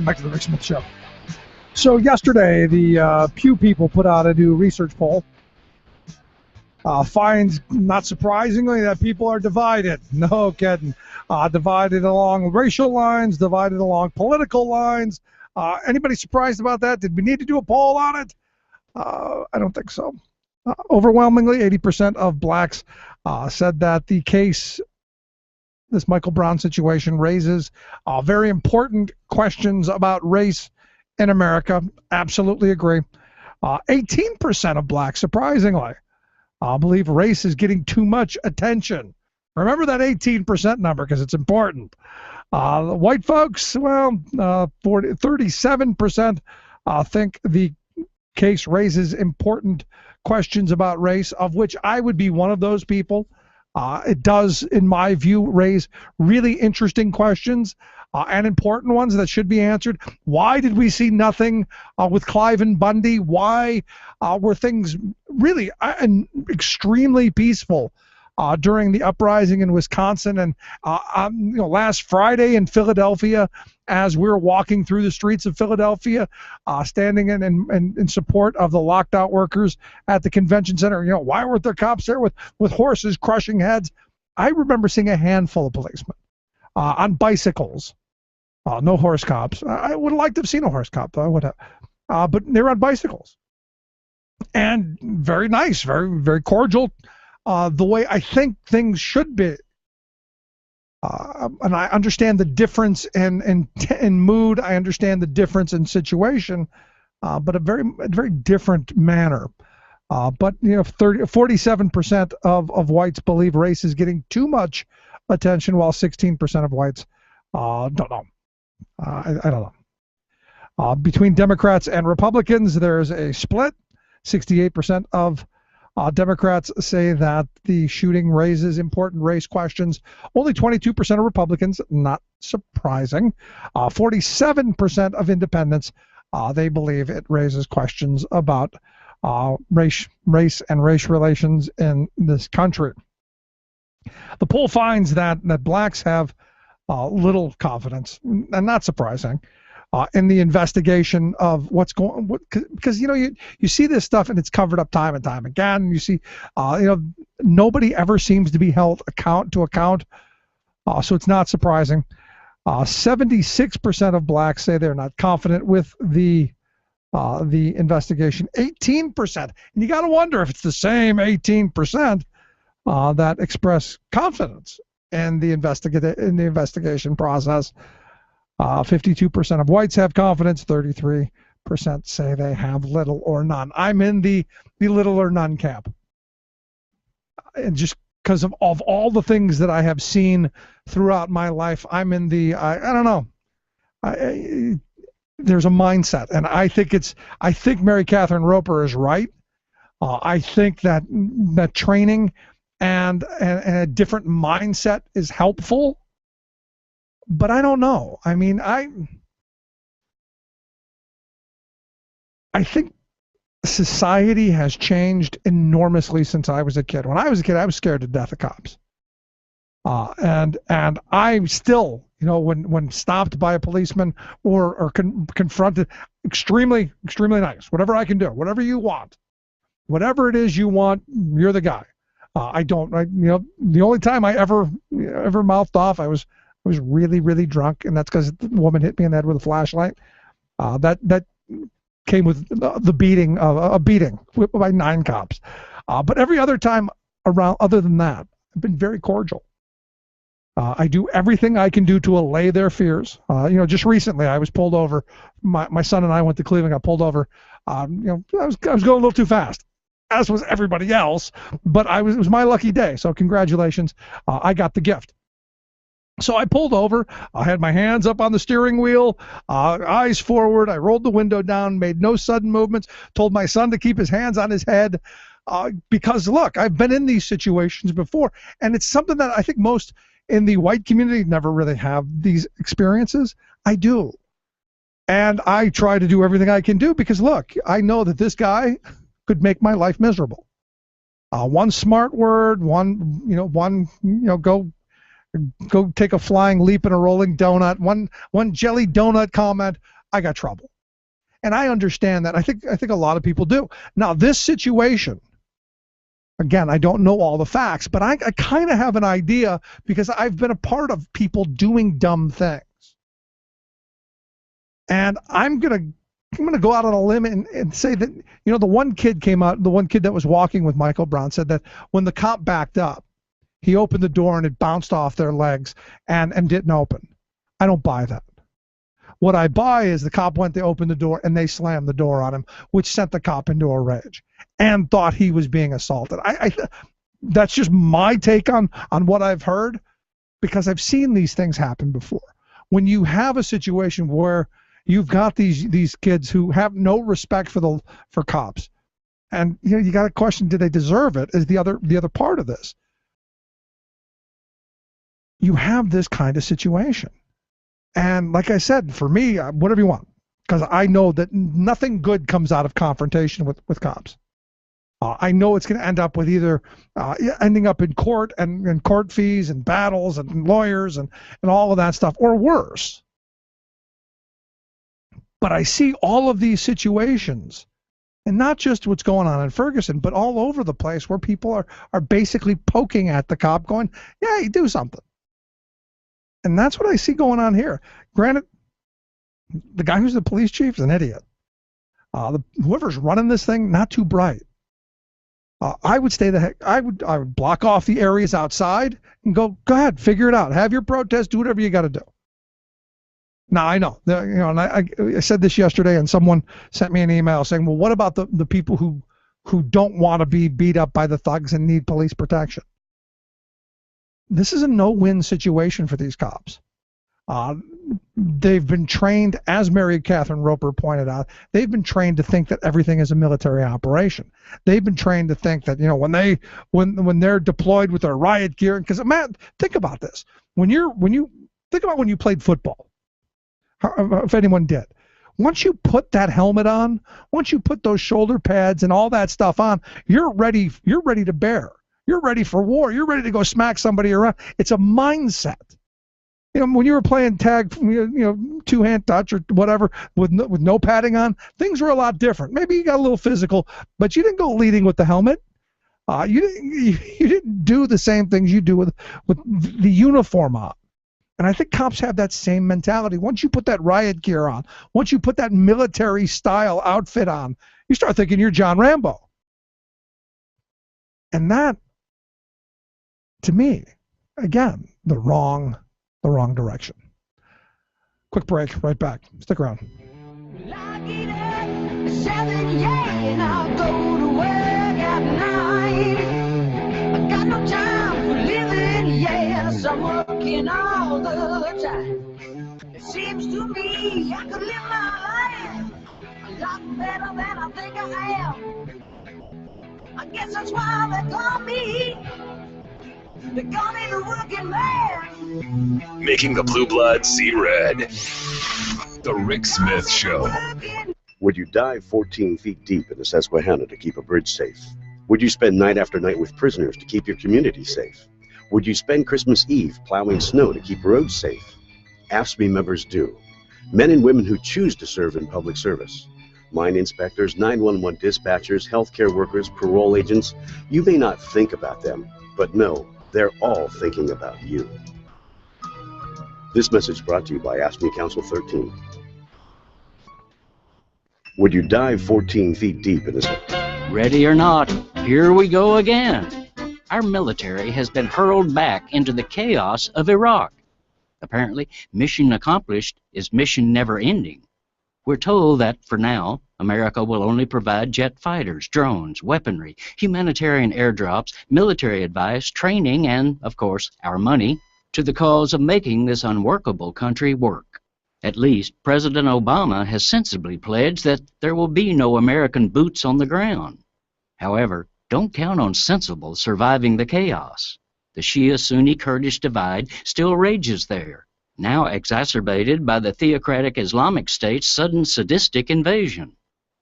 Back to the Rick Smith Show. So yesterday, the Pew people put out a new research poll. Finds, not surprisingly, that people are divided. No kidding. Divided along racial lines, divided along political lines. Anybody surprised about that? Did we need to do a poll on it? I don't think so. Overwhelmingly, 80% of blacks said that the case, this Michael Brown situation, raises very important questions about race in America. Absolutely agree. 18% of blacks, surprisingly, believe race is getting too much attention. Remember that 18% number because it's important. White folks, well, 37% think the case raises important questions about race, of which I would be one of those people. It does, in my view, raise really interesting questions and important ones that should be answered. Why did we see nothing with Cliven Bundy? Why were things really extremely peaceful during the uprising in Wisconsin and last Friday in Philadelphia, as we were walking through the streets of Philadelphia, standing in support of the locked out workers at the convention center? Why weren't there cops there with horses crushing heads? I remember seeing a handful of policemen on bicycles. No horse cops. I would have liked to have seen a horse cop, though. I would have. But they were on bicycles. And very nice, very, very cordial. The way I think things should be. And I understand the difference in mood. I understand the difference in situation, but a very different manner. But 47% of whites believe race is getting too much attention, while 16% of whites don't know. I don't know. Between Democrats and Republicans, there's a split. 68% of Democrats say that the shooting raises important race questions. Only 22% of Republicans, not surprising. 47% of independents, they believe it raises questions about race and race relations in this country. The poll finds that blacks have little confidence, and not surprising, in the investigation of what's going on, because you see this stuff and it's covered up time and time again. You see, nobody ever seems to be held to account, so it's not surprising. 76% of blacks say they're not confident with the investigation. 18%, and you got to wonder if it's the same 18% that express confidence in the investigation process. 52% of whites have confidence. 33% say they have little or none. I'm in the little or none camp, and just because of all the things that I have seen throughout my life, I'm in the I don't know. There's a mindset, and I think Mary Catherine Roper is right. I think that training and a different mindset is helpful. But I don't know. I mean, I think society has changed enormously since I was a kid. When I was a kid, I was scared to death of cops. And I still, when stopped by a policeman or confronted, extremely, extremely nice. Whatever I can do, whatever you want, whatever it is you want, you're the guy. The only time I ever mouthed off, I was really, really drunk, and that's because the woman hit me in the head with a flashlight. That came with the beating of a beating by 9 cops. But every other time around, other than that, I've been very cordial. I do everything I can do to allay their fears. Just recently I was pulled over. My son and I went to Cleveland. Got pulled over. I was going a little too fast, as was everybody else. But it was my lucky day. So congratulations. I got the gift. So I pulled over. I had my hands up on the steering wheel, eyes forward. I rolled the window down, made no sudden movements, told my son to keep his hands on his head because, look, I've been in these situations before, and it's something that I think most in the white community never really have these experiences. I do. And I try to do everything I can do because, look, I know that this guy could make my life miserable. One smart word, go take a flying leap in a rolling donut, one jelly donut comment, I got trouble. And I understand that. I think a lot of people do. Now, this situation, again, I don't know all the facts, but I kind of have an idea because I've been a part of people doing dumb things. And I'm gonna go out on a limb and say that, the one kid that was walking with Michael Brown said that when the cop backed up, he opened the door and it bounced off their legs and didn't open. I don't buy that. What I buy is the cop went to open the door and they slammed the door on him, which sent the cop into a rage and thought he was being assaulted. That's just my take on what I've heard, because I've seen these things happen before. When you have a situation where you've got these kids who have no respect for cops, and you got to question, do they deserve it? Is the other part of this. You have this kind of situation. And like I said, for me, whatever you want, because I know that nothing good comes out of confrontation with cops. I know it's going to end up with either ending up in court and court fees and battles and lawyers and all of that stuff, or worse. But I see all of these situations, and not just what's going on in Ferguson, but all over the place where people are basically poking at the cop going, yeah, you do something. And that's what I see going on here. Granted, the guy who's the police chief is an idiot. Whoever's running this thing, not too bright. I would I would block off the areas outside and go ahead, figure it out. Have your protest, do whatever you got to do. Now, I know, and I said this yesterday, and someone sent me an email saying, well, what about the people who don't want to be beat up by the thugs and need police protection? This is a no-win situation for these cops. They've been trained, as Mary Catherine Roper pointed out, they've been trained to think that everything is a military operation. They've been trained to think that, when they're deployed with their riot gear, because, man, think about this. When you played football, if anyone did, once you put that helmet on, once you put those shoulder pads and all that stuff on, you're ready to bear. You're ready for war. You're ready to go smack somebody around. It's a mindset. When you were playing tag, two-hand touch or whatever with no padding on, things were a lot different. Maybe you got a little physical, but you didn't go leading with the helmet. You didn't do the same things you do with the uniform on. And I think cops have that same mentality. Once you put that riot gear on, once you put that military-style outfit on, you start thinking you're John Rambo. And that, to me, again, the wrong direction. Quick break, right back. Stick around. I get up at 7, yeah, and I'll go to work at 9. I got no time for living, yes, I'm working all the time. It seems to me I could live my life a lot better than I think I am. I guess that's why they call me the working man. Making the blue blood see red. The Rick Smith Show. Would you dive 14 feet deep in the Susquehanna to keep a bridge safe? Would you spend night after night with prisoners to keep your community safe? Would you spend Christmas Eve plowing snow to keep roads safe? AFSCME members do. Men and women who choose to serve in public service. Mine inspectors, 911 dispatchers, healthcare workers, parole agents. You may not think about them, but no, they're all thinking about you. This message brought to you by AFSCME Council 13. Would you dive 14 feet deep in this? Ready or not, here we go again. Our military has been hurled back into the chaos of Iraq. Apparently, mission accomplished is mission never ending. We're told that, for now, America will only provide jet fighters, drones, weaponry, humanitarian airdrops, military advice, training, and, of course, our money, to the cause of making this unworkable country work. At least, President Obama has sensibly pledged that there will be no American boots on the ground. However, don't count on sensible surviving the chaos. The Shia-Sunni Kurdish divide still rages there, now exacerbated by the theocratic Islamic State's sudden sadistic invasion.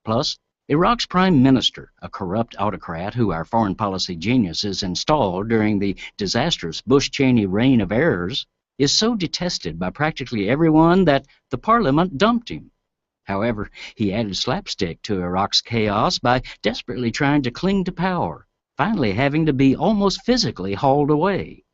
Plus, Iraq's prime minister, a corrupt autocrat who our foreign policy geniuses installed during the disastrous Bush-Cheney reign of errors, is so detested by practically everyone that the parliament dumped him. However, he added slapstick to Iraq's chaos by desperately trying to cling to power, finally having to be almost physically hauled away.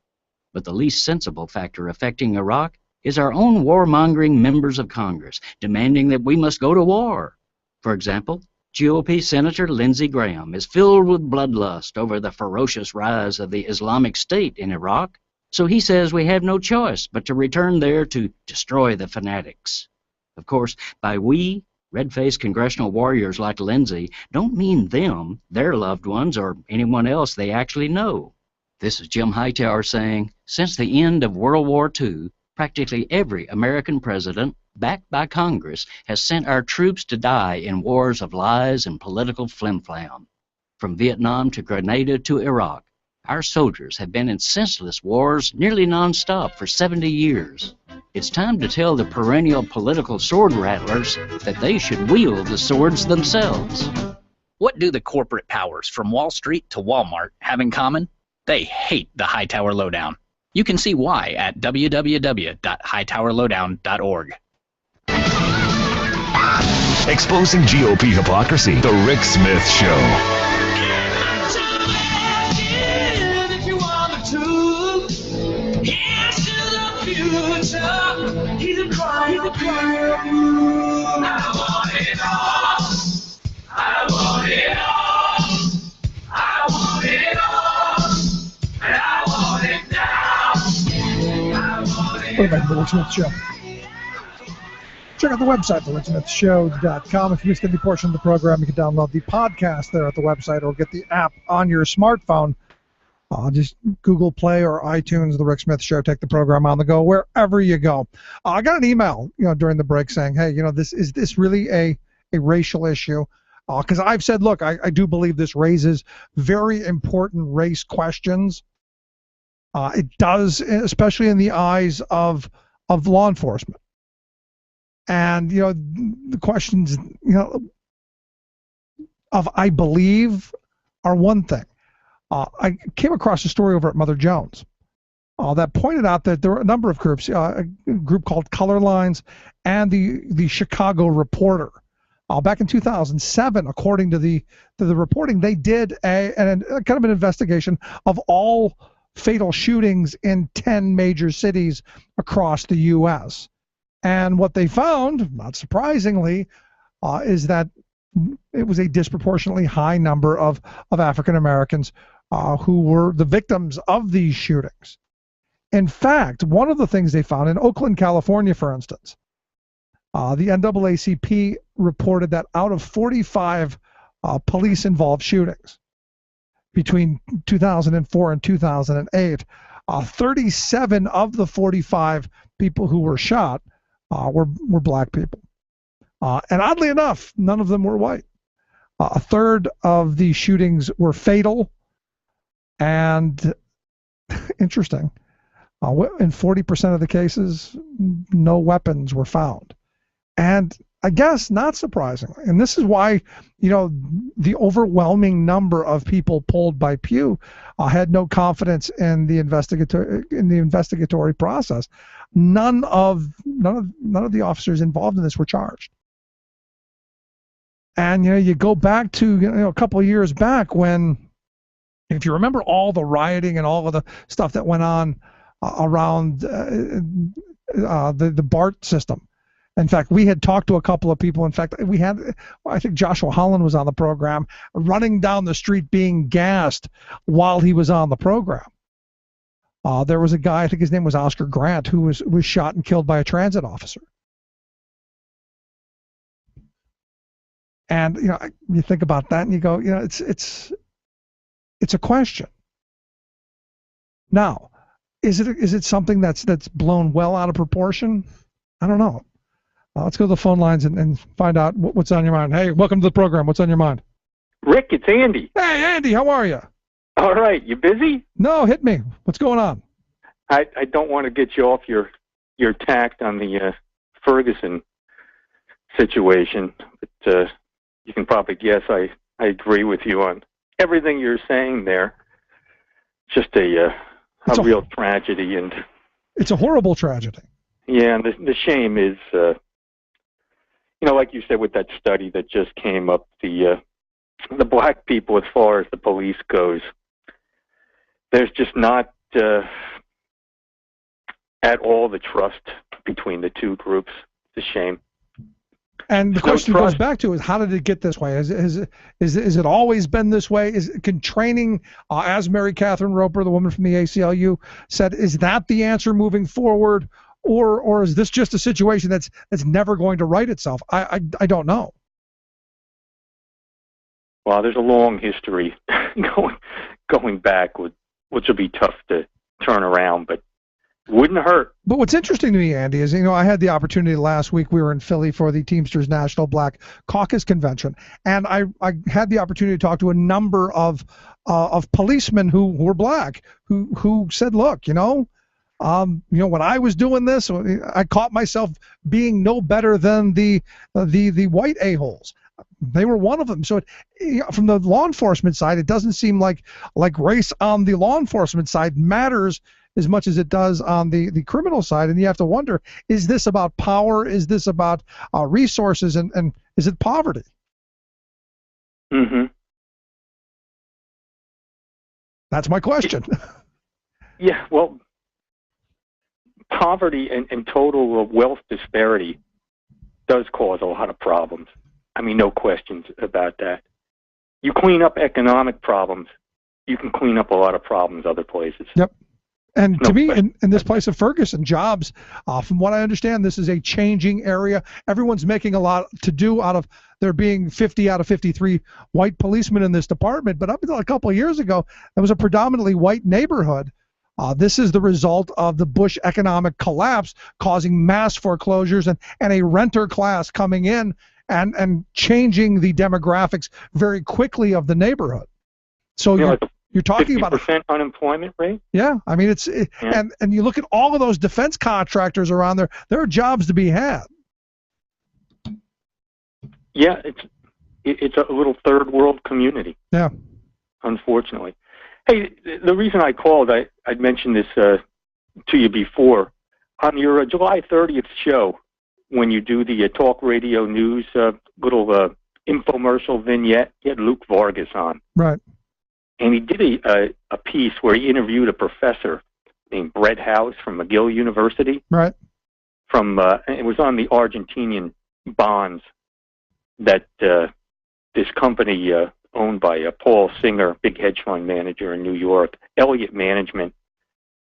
But the least sensible factor affecting Iraq is our own warmongering members of Congress demanding that we must go to war. For example, GOP Senator Lindsey Graham is filled with bloodlust over the ferocious rise of the Islamic State in Iraq, so he says we have no choice but to return there to destroy the fanatics. Of course, by we, red-faced congressional warriors like Lindsey don't mean them, their loved ones, or anyone else they actually know. This is Jim Hightower saying, since the end of World War II, practically every American president, backed by Congress, has sent our troops to die in wars of lies and political flim-flam. From Vietnam to Grenada to Iraq, our soldiers have been in senseless wars nearly non-stop for 70 years. It's time to tell the perennial political sword rattlers that they should wield the swords themselves. What do the corporate powers from Wall Street to Walmart have in common? They hate the Hightower Lowdown. You can see why at www.hightowerlowdown.org. Exposing GOP hypocrisy. The Rick Smith Show. If you want the truth, here's to the future. He's a crying I want it all. I want it all. I want it all. And I want it now. I want it Welcome back to the Rick Smith Show. Check out the website, thericksmithshow.com. If you missed any portion of the program, you can download the podcast there at the website or get the app on your smartphone. Just Google Play or iTunes, The Rick Smith Show. Take the program on the go wherever you go. I got an email, during the break saying, hey, is this really a racial issue? Because I've said, look, I do believe this raises very important race questions. It does, especially in the eyes of law enforcement. And, the questions, of I believe are one thing. I came across a story over at Mother Jones that pointed out that there are a number of groups, a group called Color Lines and the Chicago Reporter. Back in 2007, according to the reporting, they did a kind of an investigation of all fatal shootings in 10 major cities across the U.S. And what they found, not surprisingly, is that it was a disproportionately high number of African Americans who were the victims of these shootings. In fact, one of the things they found in Oakland, California, for instance, the NAACP reported that out of 45 police-involved shootings between 2004 and 2008, 37 of the 45 people who were shot were black people. And oddly enough, none of them were white. A third of the shootings were fatal, and interesting, in 40% of the cases, no weapons were found. And I guess not surprisingly, and this is why, the overwhelming number of people polled by Pew had no confidence in the investigatory process. None of the officers involved in this were charged. And you go back to a couple of years back when, if you remember all the rioting and all of the stuff that went on around the BART system. In fact, we had talked to a couple of people. In fact, I think Joshua Holland was on the program, running down the street being gassed while he was on the program. There was a guy, I think his name was Oscar Grant, who was shot and killed by a transit officer. And you think about that and you go, it's a question. Now, is it something that's blown well out of proportion? I don't know. Let's go to the phone lines and find out what's on your mind. Hey, welcome to the program. What's on your mind? Rick, it's Andy. Hey, Andy, how are you? All right, you busy? No, hit me. What's going on? I don't want to get you off your tact on the Ferguson situation, but you can probably guess I agree with you on everything you're saying there. Just a real tragedy, and it's a horrible tragedy. Yeah, and the shame is, like you said with that study that just came up, the black people, as far as the police goes, there's just not at all the trust between the two groups. It's a shame. And the question goes back to is how did it get this way? Is it always been this way? Can training, as Mary Catherine Roper, the woman from the ACLU, said, is that the answer moving forward, or is this just a situation that's never going to right itself? I don't know. Well, there's a long history going back, which will be tough to turn around, but wouldn't hurt. But what's interesting to me, Andy, is I had the opportunity last week. We were in Philly for the Teamsters National Black Caucus Convention, and I had the opportunity to talk to a number of policemen who were black who said, look, when I was doing this, I caught myself being no better than the white a-holes. They were one of them. So from the law enforcement side, it doesn't seem like race on the law enforcement side matters as much as it does on the criminal side. And you have to wonder, is this about power? Is this about resources? And is it poverty? Mm-hmm. That's my question. Yeah, well, poverty and total wealth disparity does cause a lot of problems. I mean, no questions about that. You clean up economic problems, you can clean up a lot of problems other places. Yep. And to me, in this place of Ferguson, jobs, from what I understand, this is a changing area. Everyone's making a lot to do out of there being 50 out of 53 white policemen in this department. But up until a couple of years ago, it was a predominantly white neighborhood. This is the result of the Bush economic collapse causing mass foreclosures and a renter class coming in and changing the demographics very quickly of the neighborhood. So you're talking about 50% unemployment rate. Yeah, I mean and you look at all of those defense contractors around there. There are jobs to be had. Yeah, it's a little third world community. Yeah, unfortunately. Hey, the reason I called, I'd mentioned this to you before on your July 30th show when you do the talk radio news little infomercial vignette. You had Luke Vargas on. Right. And he did a piece where he interviewed a professor named Brett House from McGill University. Right. It was on the Argentinian bonds that this company owned by Paul Singer, big hedge fund manager in New York, Elliott Management,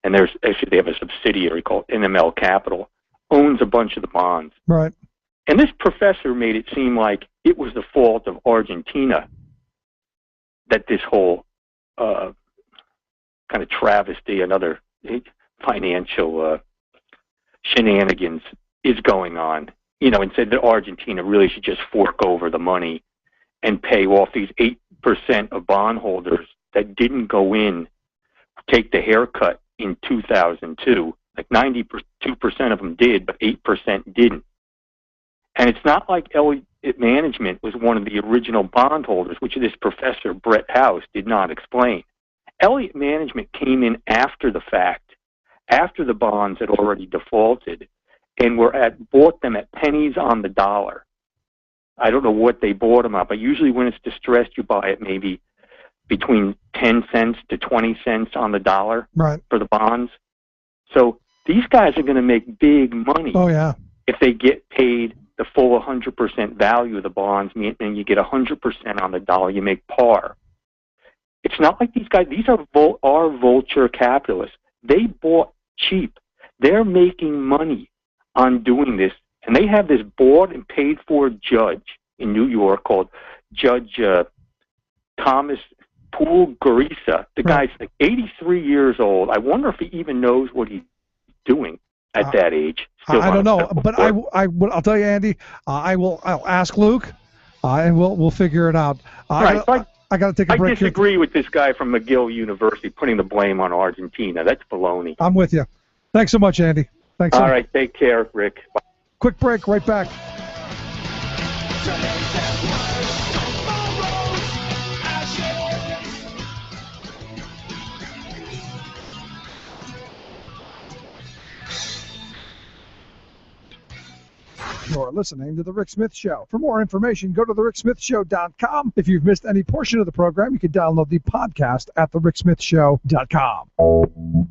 and they have a subsidiary called NML Capital, owns a bunch of the bonds. Right. And this professor made it seem like it was the fault of Argentina that this whole kind of travesty and other financial shenanigans is going on, and said that Argentina really should just fork over the money and pay off these 8% of bondholders that didn't go in, take the haircut in 2002. Like 92% of them did, but 8% didn't. And it's not like Elliott Management was one of the original bondholders, which this professor, Brett House, did not explain. Elliott Management came in after the fact, after the bonds had already defaulted, and bought them at pennies on the dollar. I don't know what they bought them at, but usually when it's distressed, you buy it maybe between 10 cents to 20 cents on the dollar for the bonds. So these guys are going to make big money if they get paid the full 100% value of the bonds, and you get 100% on the dollar, you make par. It's not like these guys, these are vulture capitalists. They bought cheap. They're making money on doing this, and they have this bought and paid for judge in New York called Judge Thomas Poole Garissa. The guy's like 83 years old. I wonder if he even knows what he's doing at that age. I don't know, but I'll tell you, Andy. I'll ask Luke, and we'll figure it out. Right. I got to take a I break here. disagree with this guy from McGill University putting the blame on Argentina. That's baloney. I'm with you. Thanks so much, Andy. Thanks. All right, take care, Rick. Bye. Quick break, right back. You're listening to The Rick Smith Show. For more information, go to thericksmithshow.com. If you've missed any portion of the program, you can download the podcast at thericksmithshow.com.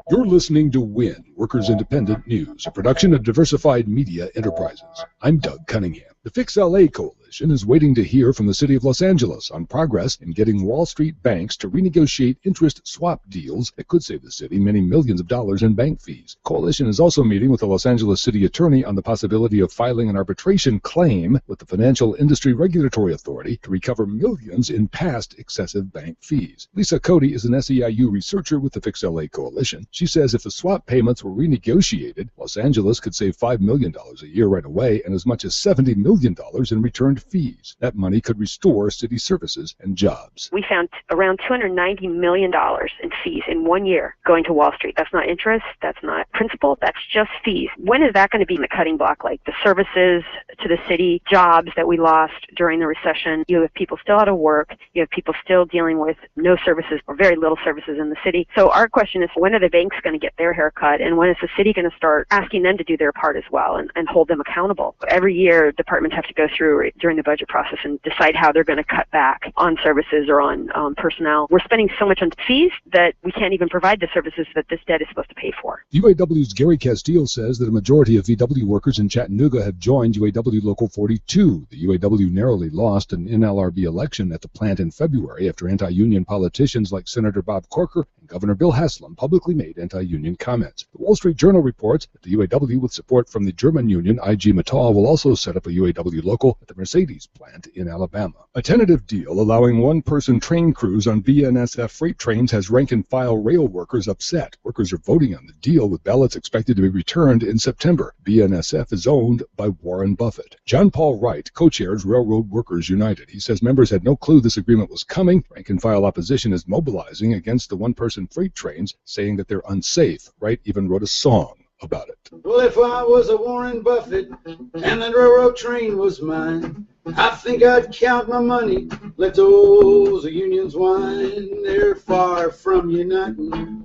You're listening to WIN, Workers Independent News, a production of Diversified Media Enterprises. I'm Doug Cunningham. The Fix LA Coalition is waiting to hear from the city of Los Angeles on progress in getting Wall Street banks to renegotiate interest swap deals that could save the city many millions of dollars in bank fees. The coalition is also meeting with the Los Angeles city attorney on the possibility of filing an arbitration claim with the Financial Industry Regulatory Authority to recover millions in past excessive bank fees. Lisa Cody is an SEIU researcher with the Fix LA Coalition. She says if the swap payments were renegotiated, Los Angeles could save $5 million a year right away and as much as $70 million in returned fees. That money could restore city services and jobs. We found around $290 million in fees in 1 year going to Wall Street. That's not interest, that's not principal, that's just fees. When is that going to be in the cutting block? Like the services to the city, jobs that we lost during the recession. You have people still out of work. You have people still dealing with no services or very little services in the city. So our question is, when are the banks going to get their haircut, and when is the city going to start asking them to do their part as well and hold them accountable? Every year, departments have to go through during the budget process and decide how they're going to cut back on services or on personnel. We're spending so much on fees that we can't even provide the services that this debt is supposed to pay for. UAW's Gary Castile says that a majority of VW workers in Chattanooga have joined UAW Local 42. The UAW narrowly lost an NLRB election at the plant in February after anti-union politicians like Senator Bob Corker and Governor Bill Haslam publicly made anti-union comments. The Wall Street Journal reports that the UAW, with support from the German union IG Metall, will also set up a UAW local at the Mercedes plant in Alabama. A tentative deal allowing one-person train crews on BNSF freight trains has rank-and-file rail workers upset. Workers are voting on the deal, with ballots expected to be returned in September. BNSF is owned by Warren Buffett. John Paul Wright co-chairs Railroad Workers United. He says members had no clue this agreement was coming. Rank-and-file opposition is mobilizing against the one-person freight trains, saying that they're unsafe. Wright even wrote a song about it. Well, if I was a Warren Buffett and that railroad train was mine, I think I'd count my money, let those unions whine. They're far from uniting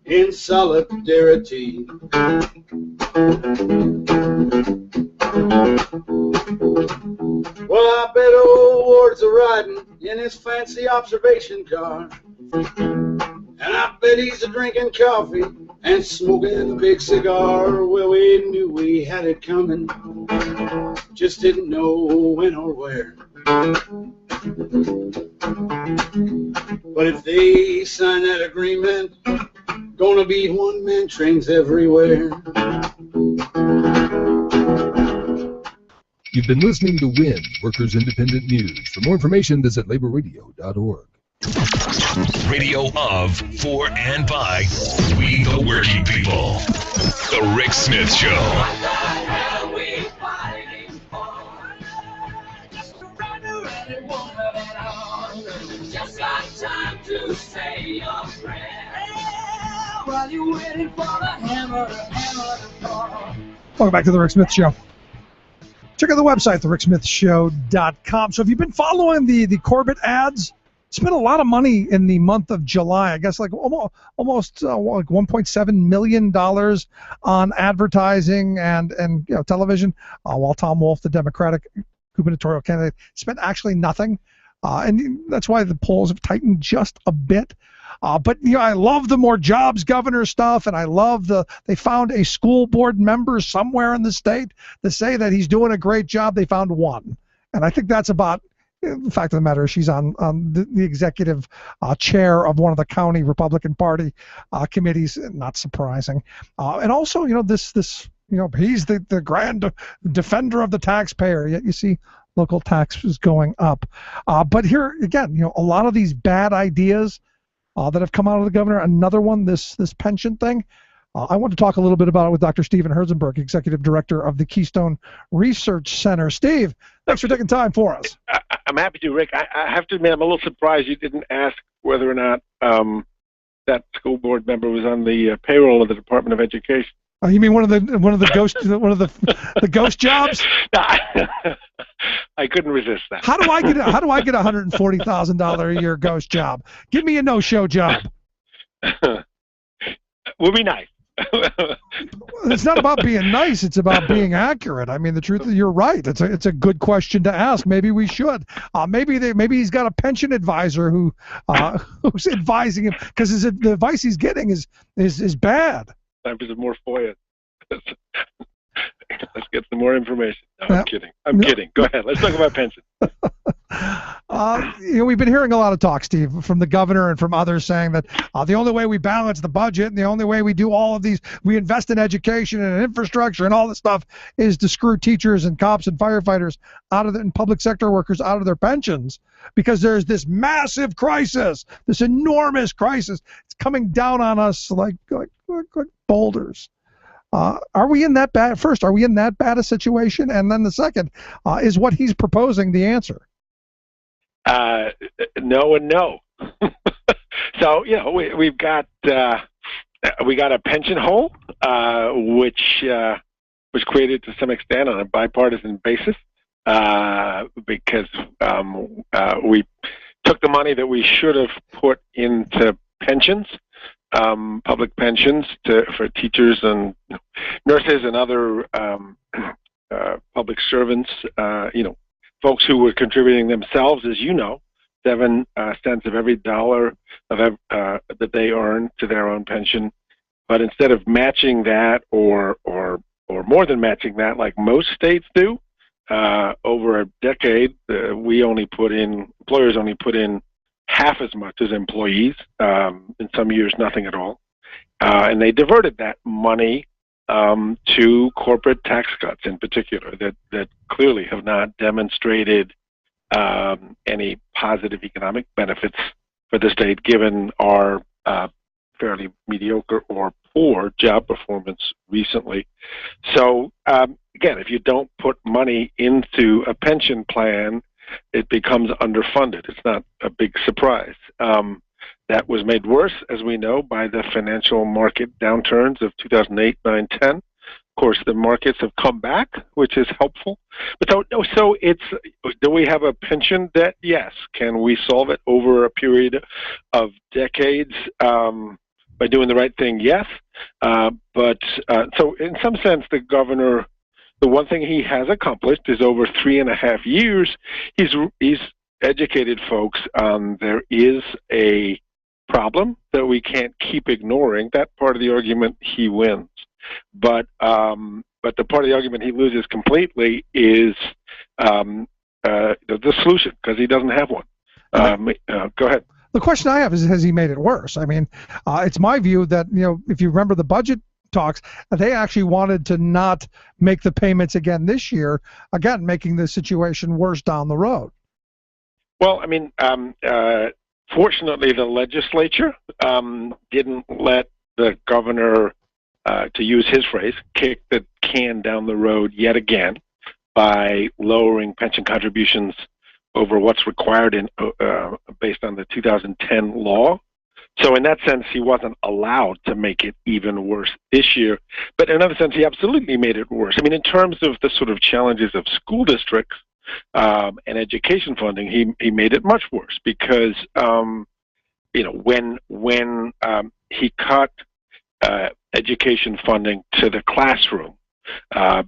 in solidarity. Well, I bet old Ward's a riding in his fancy observation car, and I bet he's a drinking coffee and smoking a big cigar. Well, we knew we had it coming, just didn't know when or where. But if they sign that agreement, gonna be one-man trains everywhere. You've been listening to WIN, Workers Independent News. For more information, visit laborradio.org. Radio of, for, and by we the working people. The Rick Smith Show. Just got time to say your prayer while you're waiting for the hammer to fall. Welcome back to the Rick Smith Show. Check out the website, thericksmithshow.com. So if you've been following the Corbett ads, spent a lot of money in the month of July. I guess like almost like $1.7 million on advertising and television, while Tom Wolf, the Democratic gubernatorial candidate, spent actually nothing. And that's why the polls have tightened just a bit. But I love the more jobs governor stuff, and I love they found a school board member somewhere in the state to say that he's doing a great job. They found one, and I think that's about the fact of the matter is she's on the executive chair of one of the county Republican Party committees. Not surprising, and also this he's the grand defender of the taxpayer. Yet you see local taxes going up. But here again, a lot of these bad ideas that have come out of the governor. Another one, this pension thing. I want to talk a little bit about it with Dr. Steven Herzenberg, Executive Director of the Keystone Research Center. Steve, thanks for taking time for us. I'm happy to, Rick. I have to admit, I'm a little surprised you didn't ask whether or not that school board member was on the payroll of the Department of Education. Oh, you mean one of the ghost the ghost jobs? I couldn't resist that. How do I get a $140,000 a year ghost job? Give me a no-show job. Would be nice. It's not about being nice. It's about being accurate. I mean, the truth is, you're right. It's a good question to ask. Maybe we should. Maybe he's got a pension advisor who's advising him, because the advice he's getting is bad. Time for some more FOIA. Let's get some more information. No, I'm kidding. I'm kidding. Go ahead. Let's talk about pension. We've been hearing a lot of talk, Steve, from the governor and from others saying that the only way we balance the budget and the only way we do all of these, we invest in education and infrastructure and all this stuff, is to screw teachers and cops and firefighters and public sector workers out of their pensions, because there's this massive crisis, this enormous crisis. It's coming down on us like boulders. Are we in that bad? First, are we in that bad a situation? And then the second, is what he's proposing the answer? No and no. So we've got a pension hole, which was created to some extent on a bipartisan basis, because we took the money that we should have put into pensions, public pensions for teachers and nurses and other public servants, folks who were contributing themselves, as you know, 7 cents of every dollar that they earn to their own pension. But instead of matching that, or more than matching that, like most states do, over a decade, employers only put in half as much as employees. In some years, nothing at all, and they diverted that money to corporate tax cuts, in particular, that clearly have not demonstrated any positive economic benefits for the state, given our fairly mediocre or poor job performance recently. So again, if you don't put money into a pension plan, it becomes underfunded. It's not a big surprise. That was made worse, as we know, by the financial market downturns of 2008, 9, 10. Of course, the markets have come back, which is helpful. But so do we have a pension debt? Yes. Can we solve it over a period of decades by doing the right thing? Yes. But so in some sense, the governor, the one thing he has accomplished is over 3.5 years, he's educated folks on there is a problem that we can't keep ignoring. That part of the argument he wins, but the part of the argument he loses completely is the solution, because he doesn't have one. Go ahead. The question I have is, has he made it worse? I mean, it's my view that, if you remember the budget talks, they actually wanted to not make the payments again this year, again making the situation worse down the road. Well, I mean, fortunately, the legislature didn't let the governor, to use his phrase, kick the can down the road yet again by lowering pension contributions over what's required based on the 2010 law. So in that sense, he wasn't allowed to make it even worse this year. But in another sense, he absolutely made it worse. I mean, in terms of the sort of challenges of school districts and education funding, he made it much worse, because when he cut education funding to the classroom,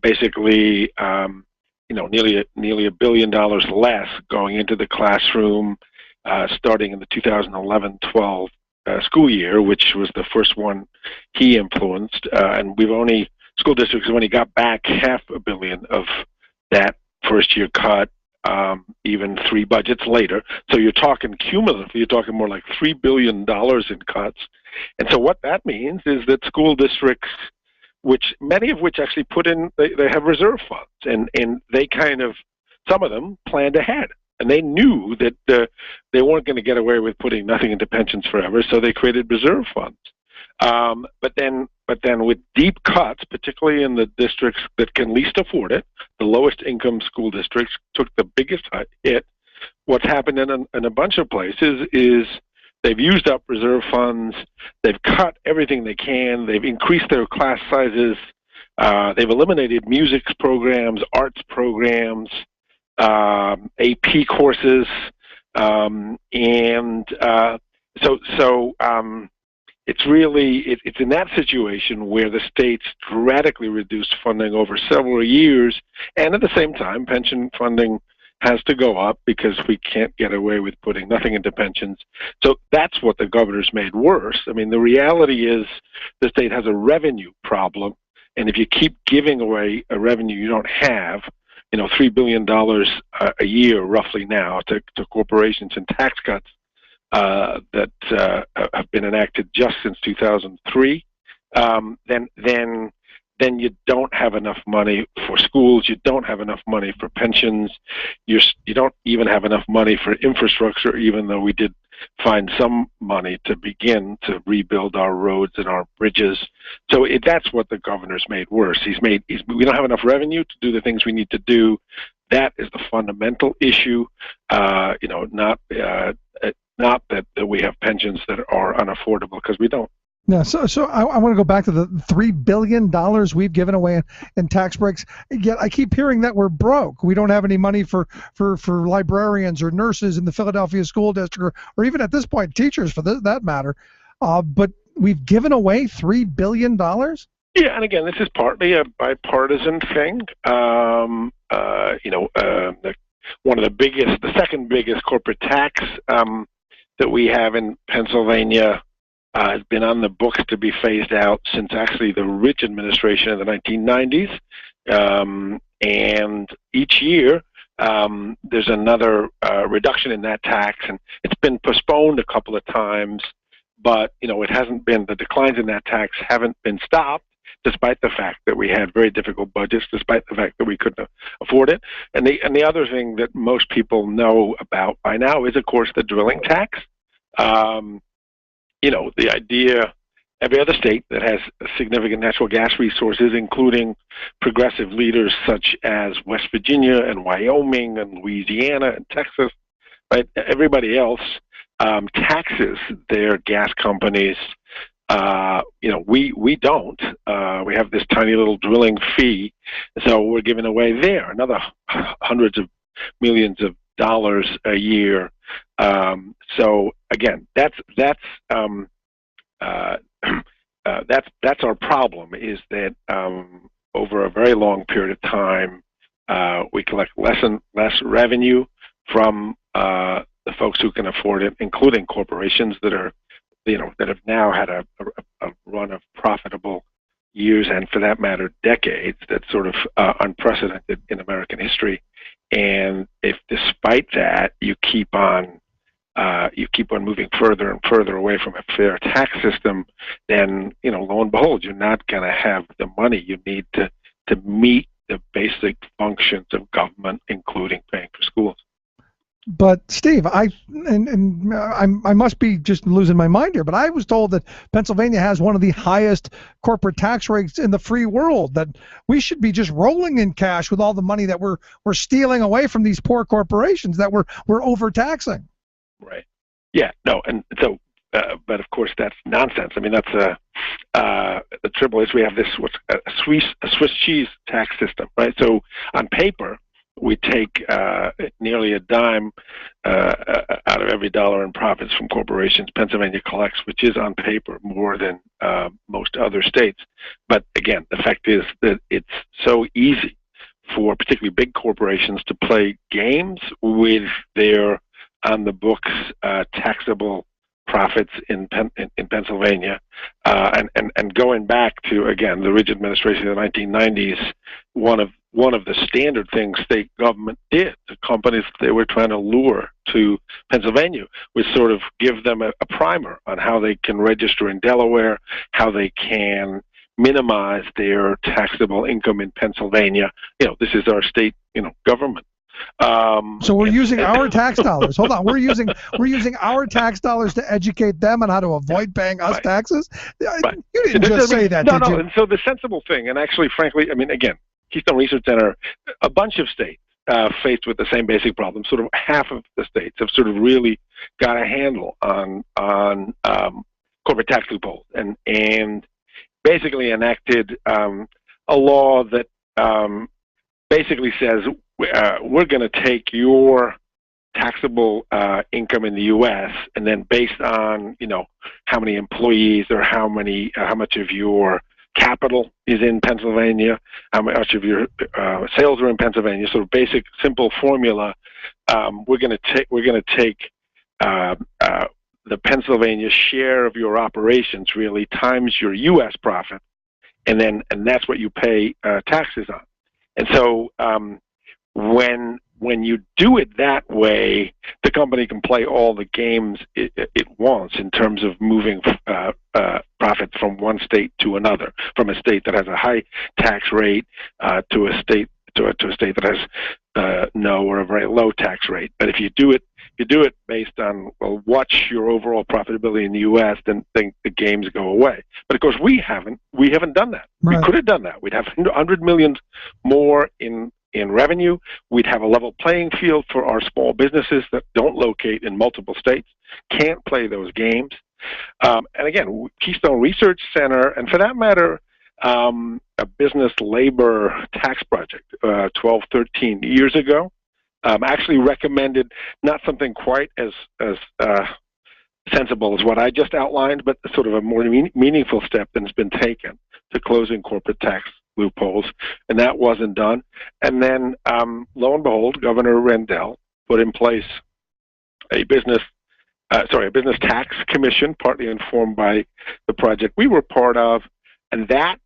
basically nearly $1 billion less going into the classroom starting in the 2011-12 school year, which was the first one he influenced, and school districts have only got back $500 million of that first year cut, even 3 budgets later. So you're talking cumulatively, you're talking more like $3 billion in cuts. And so what that means is that school districts, many of which actually they have reserve funds, and they some of them planned ahead. And they knew that they weren't going to get away with putting nothing into pensions forever, so they created reserve funds. But then with deep cuts, particularly in the districts that can least afford it, the lowest income school districts took the biggest hit. What's happened in a bunch of places is they've used up reserve funds, they've cut everything they can, they've increased their class sizes, they've eliminated music programs, arts programs, AP courses, it's in that situation where the states dramatically reduced funding over several years, and at the same time, pension funding has to go up because we can't get away with putting nothing into pensions. So that's what the governor's made worse. I mean, the reality is the state has a revenue problem, and if you keep giving away a revenue you don't have, $3 billion a year roughly now to corporations and tax cuts that have been enacted just since 2003, then you don't have enough money for schools, you don't have enough money for pensions, you don't even have enough money for infrastructure, even though we did find some money to begin to rebuild our roads and our bridges. So that's what the governor's made worse. We don't have enough revenue to do the things we need to do. That is the fundamental issue, not that we have pensions that are unaffordable, because we don't. Yeah, so I want to go back to the $3 billion we've given away in tax breaks. Yet I keep hearing that we're broke. We don't have any money for librarians or nurses in the Philadelphia school district, or even at this point teachers for that matter. But we've given away $3 billion? Yeah, and again, this is partly a bipartisan thing. One of the second biggest corporate tax that we have in Pennsylvania has been on the books to be phased out since actually the Rich administration in the 1990s. And each year there's another reduction in that tax, and it's been postponed a couple of times, but it hasn't been, the declines in that tax haven't been stopped, despite the fact that we had very difficult budgets, despite the fact that we couldn't afford it. And the other thing that most people know about by now is, of course, the drilling tax. The idea, every other state that has significant natural gas resources, including progressive leaders such as West Virginia and Wyoming and Louisiana and Texas, right? Everybody else taxes their gas companies. We don't. We have this tiny little drilling fee, so we're giving away there another hundreds of millions of dollars a year. So again, that's our problem, is that over a very long period of time, we collect less and less revenue from the folks who can afford it, including corporations that have now had a run of profitable years, and for that matter, decades. That's sort of unprecedented in American history. And if, despite that, you keep on moving further and further away from a fair tax system, then lo and behold, you're not going to have the money you need to meet the basic functions of government, including paying for schools. But Steve, I must be just losing my mind here, but I was told that Pennsylvania has one of the highest corporate tax rates in the free world, that we should be just rolling in cash with all the money that we're stealing away from these poor corporations that we're overtaxing. Right. Yeah. No. And so, but of course that's nonsense. I mean, that's the trouble is we have this a Swiss cheese tax system, right? So on paper, we take nearly a dime out of every dollar in profits from corporations Pennsylvania collects, which is on paper more than most other states. But again, the fact is that it's so easy for particularly big corporations to play games with their on-the-books taxable profits in Pennsylvania, and going back to, again, the Ridge administration in the 1990s, one of the standard things state government did to companies they were trying to lure to Pennsylvania was sort of give them a primer on how they can register in Delaware, how they can minimize their taxable income in Pennsylvania. This is our state, government. So we're using our tax dollars. Hold on, we're using our tax dollars to educate them on how to avoid paying us taxes. Right. You didn't just say that, did you? No. And so the sensible thing, and actually, frankly, I mean, again, Keystone Research Center, a bunch of states faced with the same basic problem. Sort of half of the states have sort of really got a handle on corporate tax loopholes and basically enacted a law that basically says we're going to take your taxable income in the U.S. and then based on how many employees or how much of your capital is in Pennsylvania, how much of your sales are in Pennsylvania. Sort of basic, simple formula. We're going to take the Pennsylvania share of your operations really times your U.S. profit, and that's what you pay taxes on. And so when you do it that way, the company can play all the games it wants in terms of moving profits from one state to another, from a state that has a high tax rate to a state that has no or a very low tax rate. But if you do it based on, well, what's your overall profitability in the U.S., then the games go away. But of course, we haven't done that. Right. We could have done that. We'd have 100 million more in revenue. We'd have a level playing field for our small businesses that don't locate in multiple states, can't play those games. And again, Keystone Research Center, and for that matter, a business labor tax project 12, 13 years ago, actually recommended not something quite as sensible as what I just outlined, but sort of a more meaningful step than has been taken to closing corporate tax loopholes, and that wasn't done. And then, lo and behold, Governor Rendell put in place a business tax commission, partly informed by the project we were part of, and that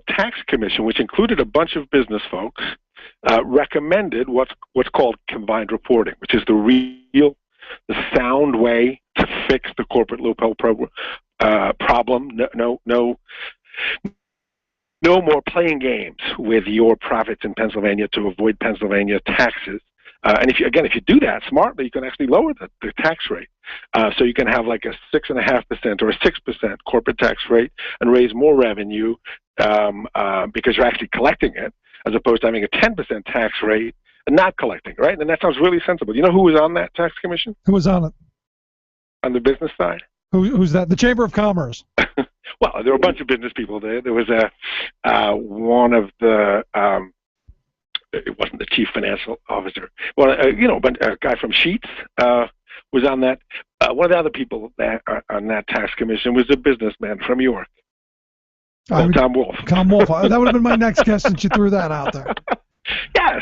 tax commission, which included a bunch of business folks, recommended what's called combined reporting, which is the sound way to fix the corporate loophole problem. No more playing games with your profits in Pennsylvania to avoid Pennsylvania taxes. And if you do that smartly, you can actually lower the tax rate. So you can have like a 6.5% or a 6% corporate tax rate and raise more revenue because you're actually collecting it, as opposed to having a 10% tax rate and not collecting, right? And that sounds really sensible. You know who was on that tax commission? Who was on it? On the business side? Who's that? The Chamber of Commerce. Well, there were a bunch of business people there. There was one of the it wasn't the chief financial officer. Well, but a guy from Sheetz was on that. One of the other people on that tax commission was a businessman from York. Tom Wolf. Tom Wolf. That would have been my next guess since you threw that out there. Yeah.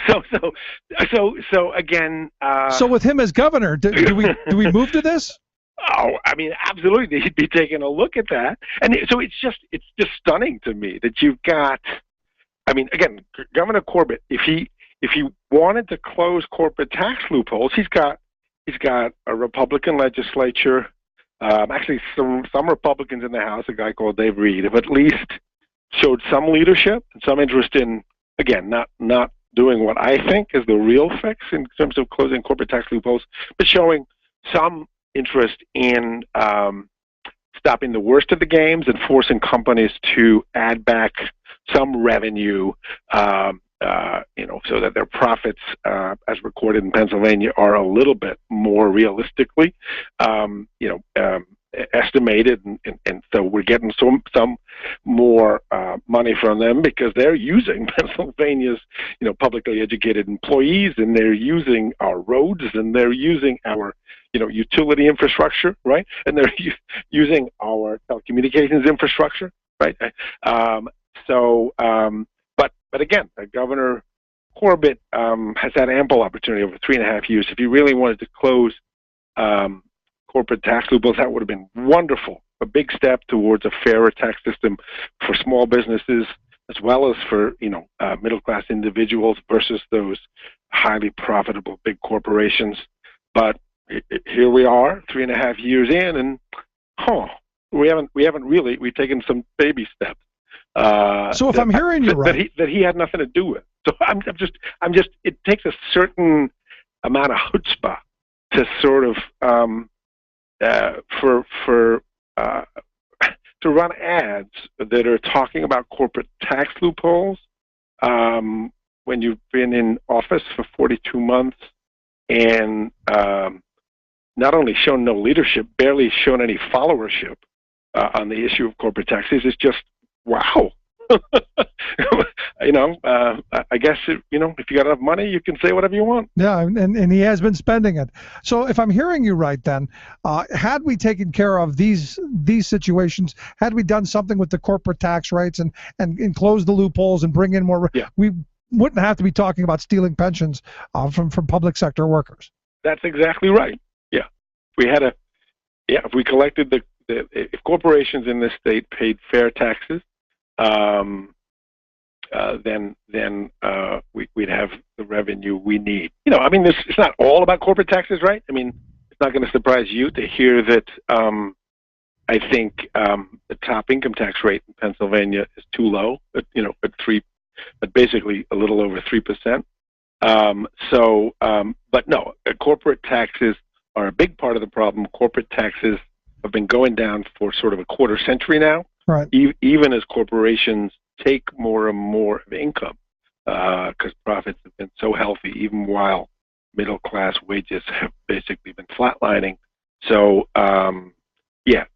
So again. So with him as governor, do we move to this? Oh, I mean, absolutely. He'd be taking a look at that, and so it's just stunning to me that you've got. I mean, again, Governor Corbett, if he wanted to close corporate tax loopholes, he's got a Republican legislature. Actually, some Republicans in the House, a guy called Dave Reed, have at least showed some leadership and some interest in, again, not doing what I think is the real fix in terms of closing corporate tax loopholes, but showing some interest in stopping the worst of the games and forcing companies to add back some revenue, so that their profits, as recorded in Pennsylvania, are a little bit more realistically, estimated, and so we're getting some more money from them because they're using Pennsylvania's, publicly educated employees, and they're using our roads, and they're using our, utility infrastructure, right? And they're using our telecommunications infrastructure, right? But again, Governor Corbett has had ample opportunity over 3.5 years. If he really wanted to close corporate tax loopholes, that would have been wonderful. A big step towards a fairer tax system for small businesses as well as for middle-class individuals versus those highly profitable big corporations. But here we are, 3.5 years in, and we've taken some baby steps. So if I'm hearing you right, that he had nothing to do with. So I'm just. It takes a certain amount of chutzpah to sort of to run ads that are talking about corporate tax loopholes when you've been in office for 42 months and not only shown no leadership, barely shown any followership on the issue of corporate taxes. Is just wow. I guess if you got enough money, you can say whatever you want. Yeah, and he has been spending it. So if I'm hearing you right, then had we taken care of these situations, had we done something with the corporate tax rates and close the loopholes and bring in more, we wouldn't have to be talking about stealing pensions from public sector workers. That's exactly right. Yeah, if we collected if corporations in this state paid fair taxes. Then we'd have the revenue we need. It's not all about corporate taxes, right? I mean, it's not going to surprise you to hear that I think the top income tax rate in Pennsylvania is too low, at basically a little over 3%. But no, corporate taxes are a big part of the problem. Corporate taxes have been going down for sort of a quarter century now. Right. Even as corporations take more and more of income, because profits have been so healthy, even while middle-class wages have basically been flatlining. So,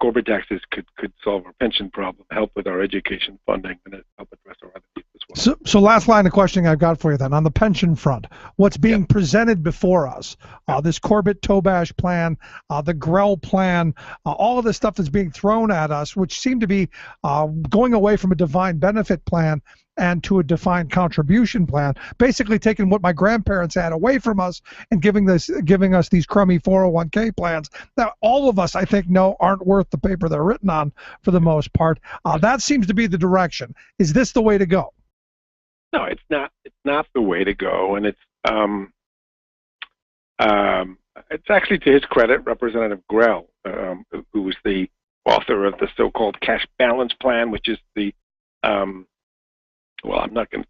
corporate taxes could solve our pension problem, help with our education funding, and help address our other needs as well. So last line of questioning I've got for you then. On the pension front, what's being presented before us, this Corbett-Tobash plan, the Grell plan, all of this stuff that's being thrown at us, which seem to be going away from a defined benefit plan and to a defined contribution plan, basically taking what my grandparents had away from us and giving us these crummy 401k plans that all of us, I think, know aren't worth the paper they're written on for the most part. That seems to be the direction. Is this the way to go? No, it's not. It's not the way to go, and it's actually to his credit, Representative Grell, who was the author of the so-called cash balance plan, which is the I'm not going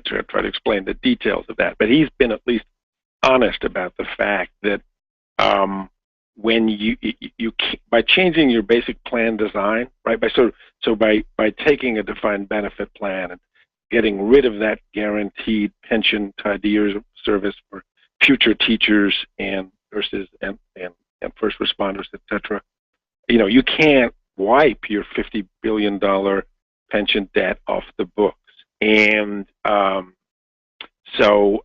to try to explain the details of that, but he's been at least honest about the fact that when you by changing your basic plan design, right, by taking a defined benefit plan and getting rid of that guaranteed pension tied to years of service for future teachers and nurses and first responders, etc. You can't wipe your $50 billion pension debt off the books. And so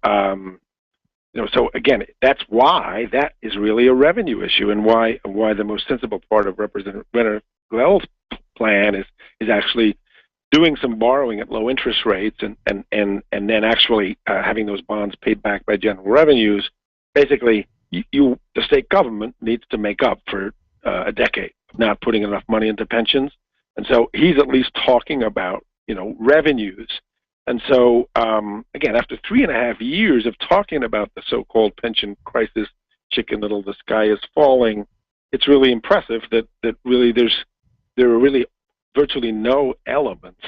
again, that's why that is really a revenue issue, and why the most sensible part of Representative Grell's plan is actually doing some borrowing at low interest rates and then actually having those bonds paid back by general revenues. Basically, the state government needs to make up for a decade of not putting enough money into pensions, and so he's at least talking about revenues. And so, again, after 3.5 years of talking about the so-called pension crisis, Chicken Little, the sky is falling, it's really impressive that really there are really virtually no elements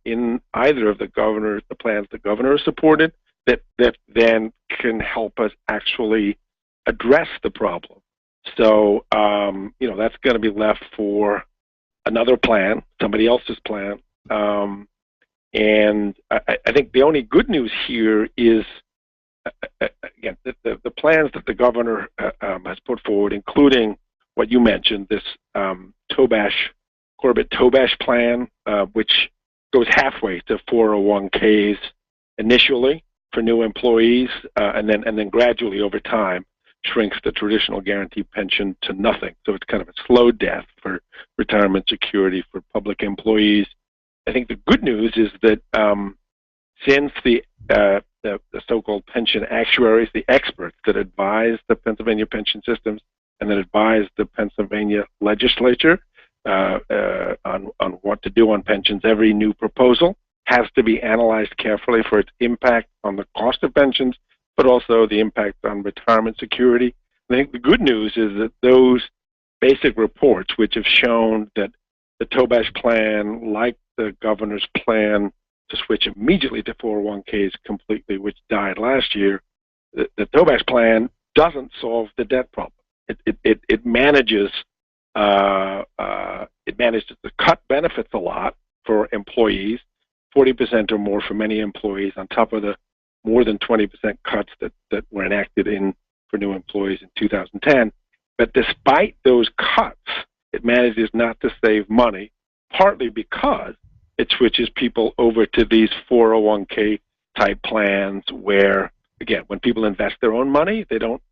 in either of the plans the governor supported that then can help us actually address the problem. So, that's going to be left for another plan, somebody else's plan. And I think the only good news here is, again, the plans that the governor has put forward, including what you mentioned, this Corbett-Tobash plan, which goes halfway to 401ks initially for new employees, and then gradually over time shrinks the traditional guaranteed pension to nothing. So it's kind of a slow death for retirement security for public employees. I think the good news is that since the so-called pension actuaries, the experts that advise the Pennsylvania pension systems and that advise the Pennsylvania legislature on what to do on pensions, every new proposal has to be analyzed carefully for its impact on the cost of pensions, but also the impact on retirement security. I think the good news is that those basic reports, which have shown that the Tobash plan, like the governor's plan, to switch immediately to 401ks completely, which died last year, the Tobax plan doesn't solve the debt problem. It manages to cut benefits a lot for employees, 40% or more for many employees, on top of the more than 20% cuts that were enacted for new employees in 2010. But despite those cuts, it manages not to save money, partly because it switches people over to these 401k type plans where, again, when people invest their own money, they don't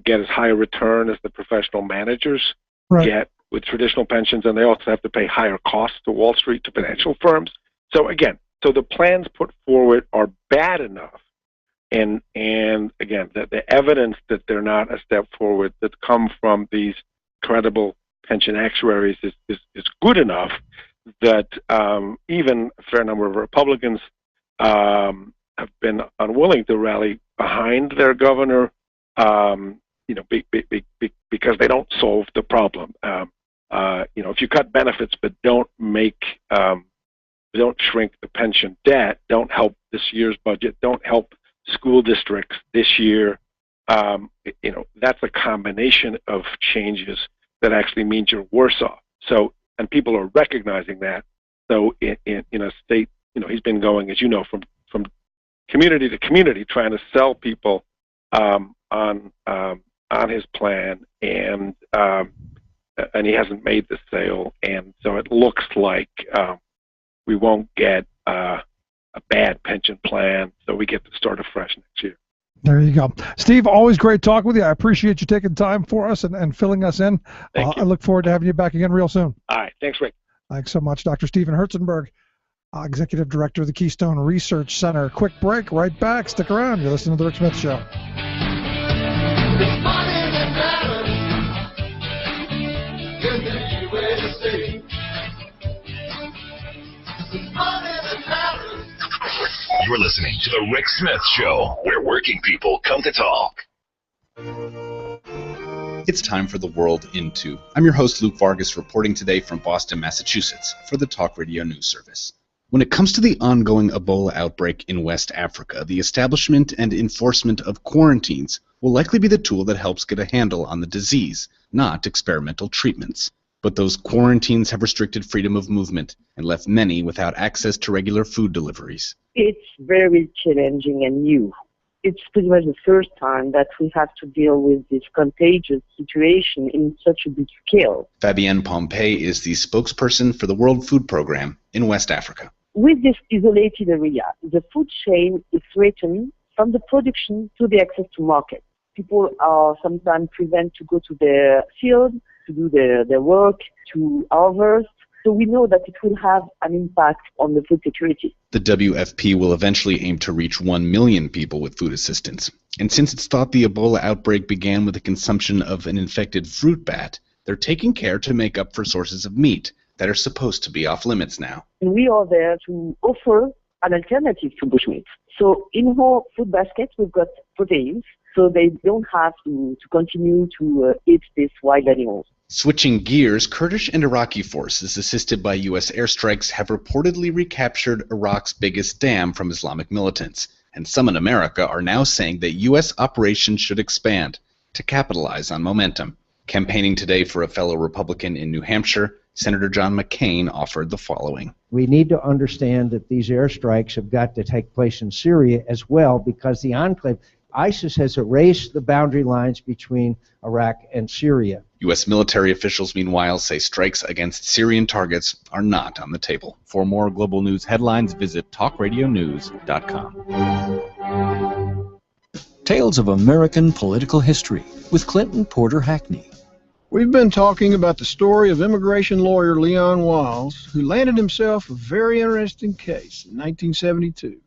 get as high a return as the professional managers get with traditional pensions, and they also have to pay higher costs to Wall Street, to financial firms. So again, the plans put forward are bad enough, and again, the evidence that they're not a step forward that come from these credible pension actuaries is good enough that even a fair number of Republicans have been unwilling to rally behind their governor, because they don't solve the problem. If you cut benefits but don't shrink the pension debt, don't help this year's budget, don't help school districts this year, that's a combination of changes that actually means you're worse off. So, and people are recognizing that. So in a state, he's been going, as you know, from community to community, trying to sell people on his plan, and he hasn't made the sale, and so it looks like we won't get a bad pension plan, so we get to start afresh next year. There you go. Steve, always great talking with you. I appreciate you taking time for us and filling us in. I look forward to having you back again real soon. All right. Thanks, Rick. Thanks so much, Dr. Stephen Herzenberg, Executive Director of the Keystone Research Center. Quick break, right back. Stick around. You're listening to The Rick Smith Show. You're listening to The Rick Smith Show, where working people come to talk. It's time for The World in 2. I'm your host, Luke Vargas, reporting today from Boston, Massachusetts, for the Talk Radio News Service. When it comes to the ongoing Ebola outbreak in West Africa, the establishment and enforcement of quarantines will likely be the tool that helps get a handle on the disease, not experimental treatments. But those quarantines have restricted freedom of movement and left many without access to regular food deliveries. It's very challenging and new. It's pretty much the first time that we have to deal with this contagious situation in such a big scale. Fabienne Pompey is the spokesperson for the World Food Program in West Africa. With this isolated area, the food chain is threatened from the production to the access to market. People are sometimes prevented to go to their field, to do their work, to harvest. So we know that it will have an impact on the food security. The WFP will eventually aim to reach 1 million people with food assistance. And since it's thought the Ebola outbreak began with the consumption of an infected fruit bat, they're taking care to make up for sources of meat that are supposed to be off limits now. And we are there to offer an alternative to bushmeat. So in our food basket, we've got proteins, so they don't have to continue to eat these wild animals. Switching gears, Kurdish and Iraqi forces, assisted by U.S. airstrikes, have reportedly recaptured Iraq's biggest dam from Islamic militants. And some in America are now saying that U.S. operations should expand to capitalize on momentum. Campaigning today for a fellow Republican in New Hampshire, Senator John McCain offered the following. We need to understand that these airstrikes have got to take place in Syria as well, because the enclave, ISIS has erased the boundary lines between Iraq and Syria. U.S. military officials, meanwhile, say strikes against Syrian targets are not on the table. For more global news headlines, visit talkradionews.com. Tales of American Political History with Clinton Porter Hackney. We've been talking about the story of immigration lawyer Leon Wiles, who landed himself a very interesting case in 1972.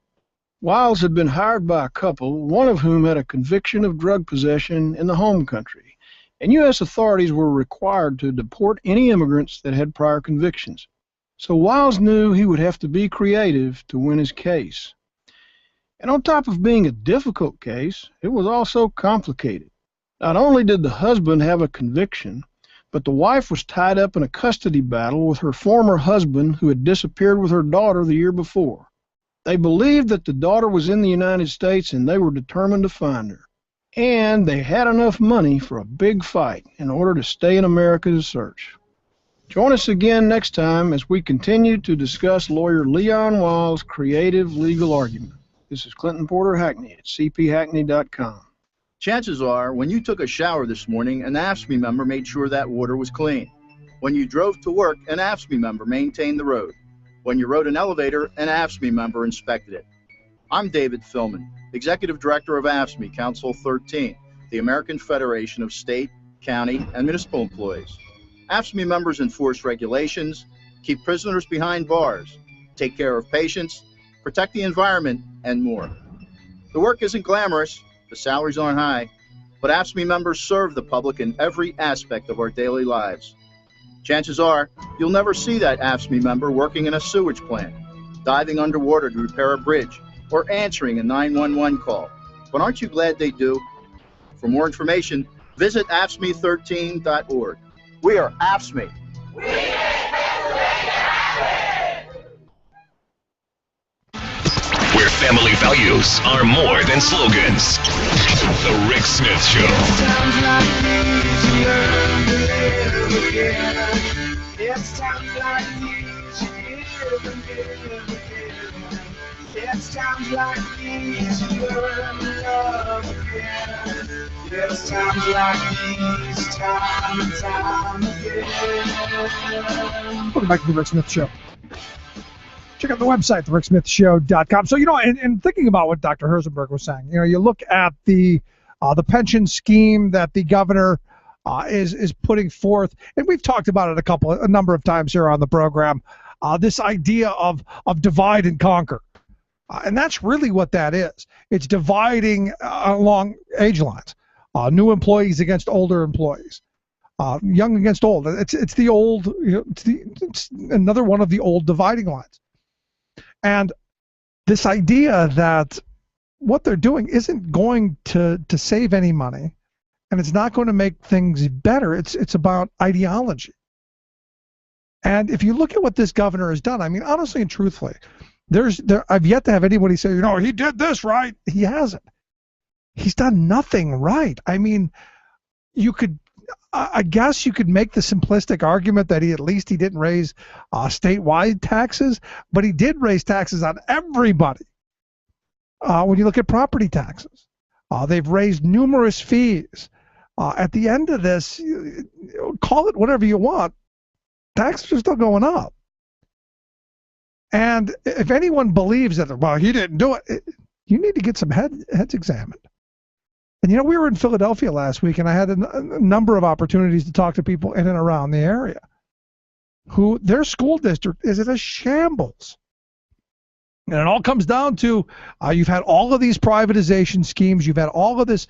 Wiles had been hired by a couple, one of whom had a conviction of drug possession in the home country, and U.S. authorities were required to deport any immigrants that had prior convictions. So Wiles knew he would have to be creative to win his case. And on top of being a difficult case, it was also complicated. Not only did the husband have a conviction, but the wife was tied up in a custody battle with her former husband who had disappeared with her daughter the year before. They believed that the daughter was in the United States and they were determined to find her. And they had enough money for a big fight in order to stay in America to search. Join us again next time as we continue to discuss lawyer Leon Wild's creative legal argument. This is Clinton Porter Hackney at cphackney.com. Chances are, when you took a shower this morning, an AFSCME member made sure that water was clean. When you drove to work, an AFSCME member maintained the road. When you rode an elevator, an AFSCME member inspected it. I'm David Philman, Executive Director of AFSCME Council 13, the American Federation of State, County, and Municipal Employees. AFSCME members enforce regulations, keep prisoners behind bars, take care of patients, protect the environment, and more. The work isn't glamorous, the salaries aren't high, but AFSCME members serve the public in every aspect of our daily lives. Chances are, you'll never see that AFSCME member working in a sewage plant, diving underwater to repair a bridge, or answering a 911 call. But aren't you glad they do? For more information, visit AFSCME13.org. We are AFSCME. Where family values are more than slogans. The Rick Smith Show. It's times like these you live again. It's times like these you learn to love again. It's times like these, time and time again. Welcome back to the Rick Smith Show. Check out the website, thericksmithshow.com. So, in thinking about what Dr. Herzenberg was saying, you look at the pension scheme that the governor is putting forth, and we've talked about it a number of times here on the program, this idea of divide and conquer. And that's really what that is. It's dividing along age lines, new employees against older employees, young against old. It's the old, it's another one of the old dividing lines. And this idea that what they're doing isn't going to save any money, and it's not going to make things better. It's about ideology. And if you look at what this governor has done, I mean, honestly and truthfully, I've yet to have anybody say, he did this right. He hasn't. He's done nothing right. I mean, I guess you could make the simplistic argument that he didn't raise statewide taxes, but he did raise taxes on everybody. When you look at property taxes, they've raised numerous fees. At the end of this, call it whatever you want, taxes are still going up. And if anyone believes that, he didn't do it, you need to get some heads examined. And we were in Philadelphia last week, and I had a number of opportunities to talk to people in and around the area who their school district is in a shambles. And it all comes down to you've had all of these privatization schemes, you've had all of this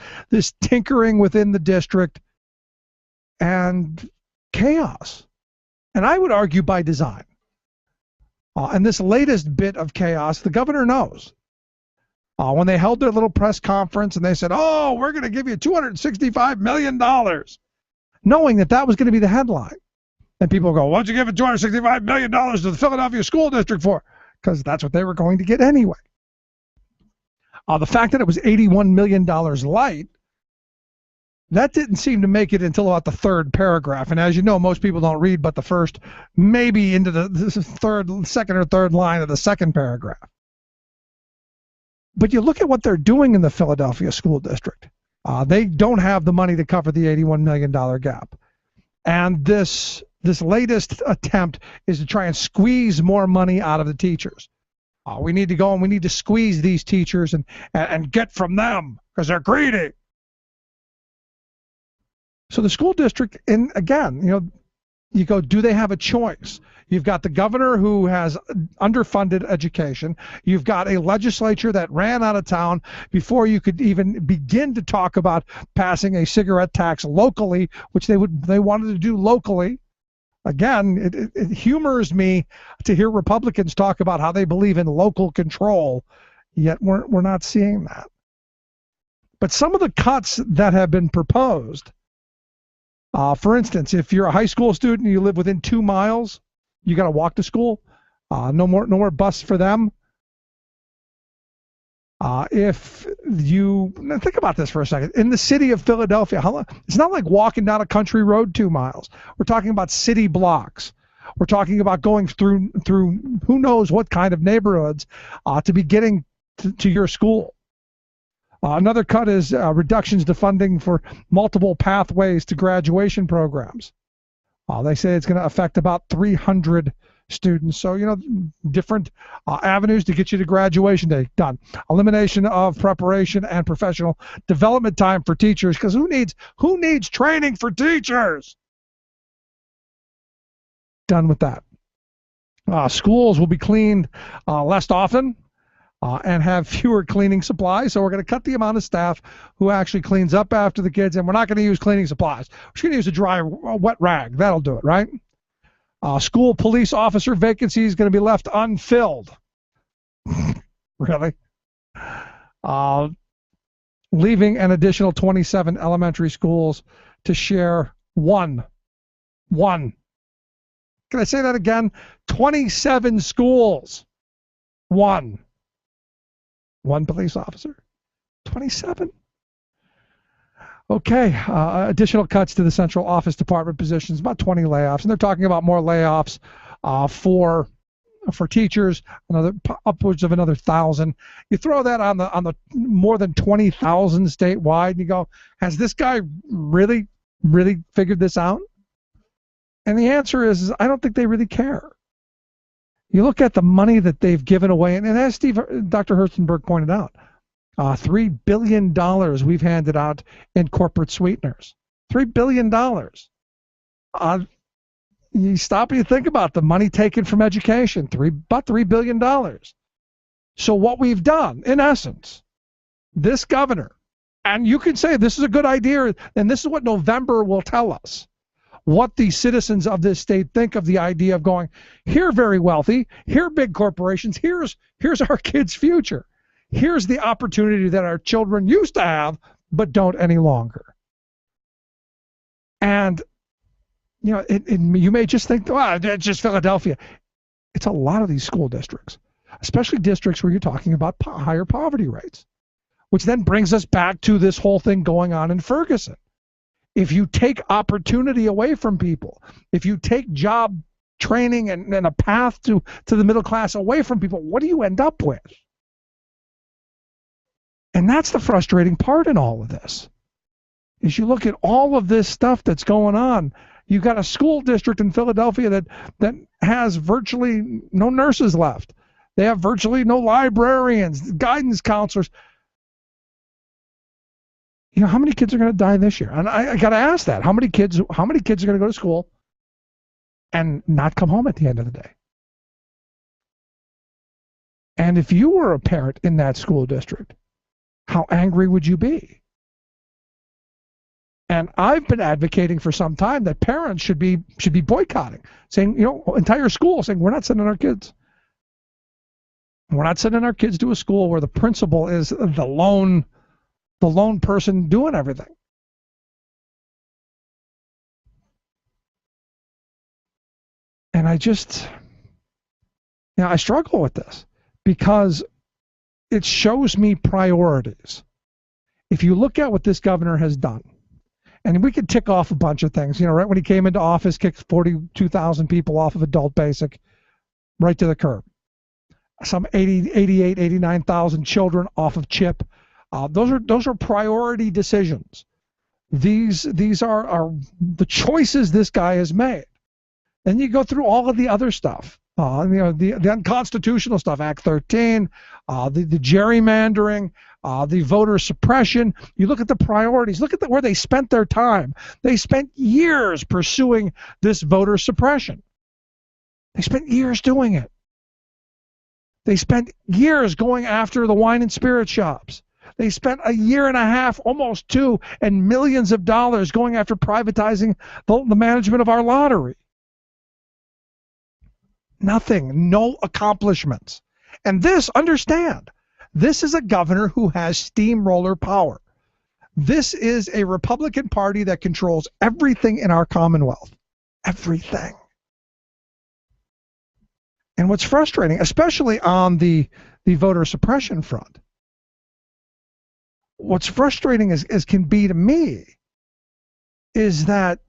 tinkering within the district, and chaos. And I would argue by design. And this latest bit of chaos, the governor knows. When they held their little press conference and they said, we're going to give you $265 million, knowing that was going to be the headline. And people go, what'd you give $265 million to the Philadelphia School District for? Because that's what they were going to get anyway. The fact that it was $81 million light, that didn't seem to make it until about the third paragraph. And as you know, most people don't read but the first, maybe into the second or third line of the second paragraph. But you look at what they're doing in the Philadelphia School District. They don't have the money to cover the $81 million gap. And this latest attempt is to try and squeeze more money out of the teachers. We need to go and we need to squeeze these teachers and get from them because they're greedy. So the school district, and again, you go, do they have a choice? You've got the governor who has underfunded education. You've got a legislature that ran out of town before you could even begin to talk about passing a cigarette tax locally, which they wanted to do locally. Again, it humors me to hear Republicans talk about how they believe in local control, yet we're not seeing that. But some of the cuts that have been proposed, for instance, if you're a high school student and you live within 2 miles, you got to walk to school. No more bus for them. If you now think about this for a second, in the city of Philadelphia, it's not like walking down a country road 2 miles. We're talking about city blocks. We're talking about going through who knows what kind of neighborhoods to be getting to your school. Another cut is reductions to funding for multiple pathways to graduation programs. They say it's going to affect about 300 students. So, different avenues to get you to graduation day. Done. Elimination of preparation and professional development time for teachers, because who needs training for teachers? Done with that. Schools will be cleaned less often and have fewer cleaning supplies. So we're going to cut the amount of staff who actually cleans up after the kids, and we're not going to use cleaning supplies. We're just going to use a dry, wet rag. That'll do it, right? School police officer vacancy is going to be left unfilled. Really? Leaving an additional 27 elementary schools to share one. Can I say that again? 27 schools. One police officer. 27. Okay, additional cuts to the central office department positions, about 20 layoffs, and they're talking about more layoffs for teachers, upwards of another 1,000. You throw that on the more than 20,000 statewide, and you go, has this guy really figured this out? And the answer is I don't think they really care. You look at the money that they've given away, and as Dr. Herzenberg pointed out, $3 billion we've handed out in corporate sweeteners. $3 billion. You stop and you think about the money taken from education, about $3 billion. So what we've done, in essence, this governor, and you can say this is a good idea, and this is what November will tell us, what the citizens of this state think of the idea of going, here very wealthy, here big corporations, here's our kids' future. Here's the opportunity that our children used to have but don't any longer. And you may just think, well, it's just Philadelphia. It's a lot of these school districts, especially districts where you're talking about higher poverty rates, which then brings us back to this whole thing going on in Ferguson. If you take opportunity away from people, if you take job training and a path to the middle class away from people, what do you end up with? And that's the frustrating part in all of this, is you look at all of this stuff that's going on. You've got a school district in Philadelphia that has virtually no nurses left. They have virtually no librarians, guidance counselors. How many kids are going to die this year? And I got to ask that. How many kids are going to go to school and not come home at the end of the day? And if you were a parent in that school district, how angry would you be? And I've been advocating for some time that parents should be boycotting, saying, entire school saying, we're not sending our kids. We're not sending our kids to a school where the principal is the lone person doing everything. And I struggle with this because it shows me priorities. If you look at what this governor has done, and we could tick off a bunch of things, right when he came into office, kicked 42,000 people off of adult basic, right to the curb. Some 89,000 children off of CHIP. Those are priority decisions. These are the choices this guy has made. Then you go through all of the other stuff. The unconstitutional stuff, Act 13, the gerrymandering, the voter suppression. You look at the priorities. Look at where they spent their time. They spent years pursuing this voter suppression. They spent years doing it. They spent years going after the wine and spirit shops. They spent a year and a half, almost 2, and millions of dollars going after privatizing the management of our lottery. Nothing, no accomplishments. And understand, this is a governor who has steamroller power. This is a Republican Party that controls everything in our Commonwealth. Everything. And what's frustrating, especially on the voter suppression front, what's frustrating as can be to me is that,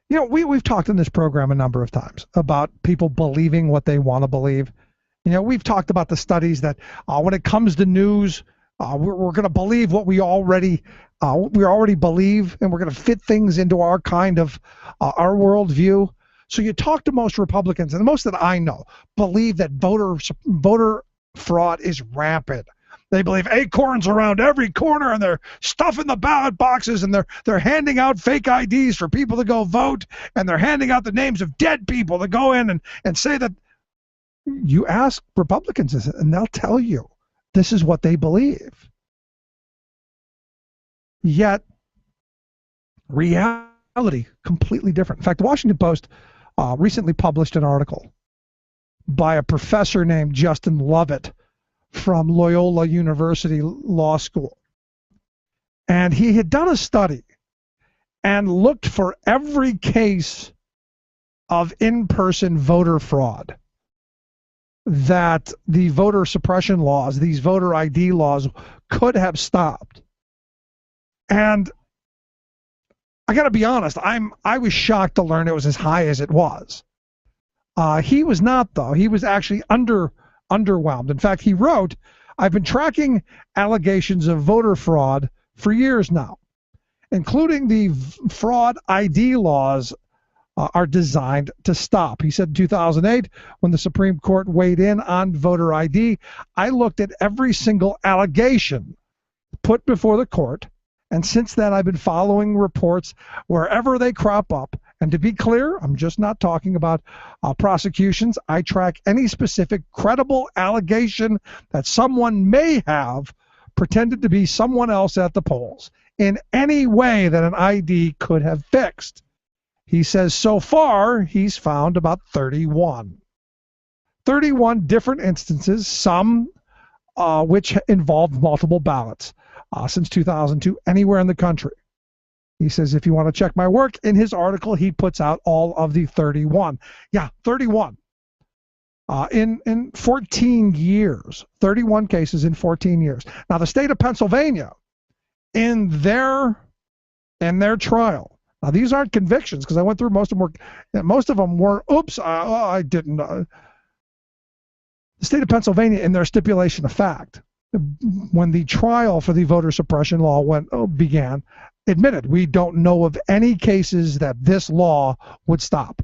you know, we've talked in this program a number of times about people believing what they want to believe. You know, we've talked about the studies that when it comes to news, we're going to believe what we already believe, and we're going to fit things into our kind of our worldview. So you talk to most Republicans, and most that I know believe that voter fraud is rampant. They believe acorns around every corner, and they're stuffing the ballot boxes, and they're handing out fake IDs for people to go vote, and they're handing out the names of dead people to go in and say that. You ask Republicans, and they'll tell you this is what they believe. Yet, reality completely different. In fact, the Washington Post recently published an article by a professor named Justin Lovett from Loyola University Law School. And he had done a study and looked for every case of in-person voter fraud that the voter suppression laws, these voter ID laws, could have stopped. And I got to be honest, I was shocked to learn it was as high as it was. He was not, though. He was actually underwhelmed. In fact, he wrote, "I've been tracking allegations of voter fraud for years now, including the fraud ID laws are designed to stop." He said in 2008, when the Supreme Court weighed in on voter ID, "I looked at every single allegation put before the court, and since then I've been following reports wherever they crop up. And to be clear, I'm just not talking about prosecutions. I track any specific credible allegation that someone may have pretended to be someone else at the polls in any way that an ID could have fixed." He says so far he's found about 31 different instances, some which involved multiple ballots since 2002 anywhere in the country. He says if you want to check my work, in his article he puts out all of the 31. Yeah, 31. In 14 years, 31 cases in 14 years. Now the state of Pennsylvania, in their trial, now these aren't convictions because I went through most of them were oops, I didn't. The state of Pennsylvania, in their stipulation of fact, when the trial for the voter suppression law began, admitted we don't know of any cases that this law would stop.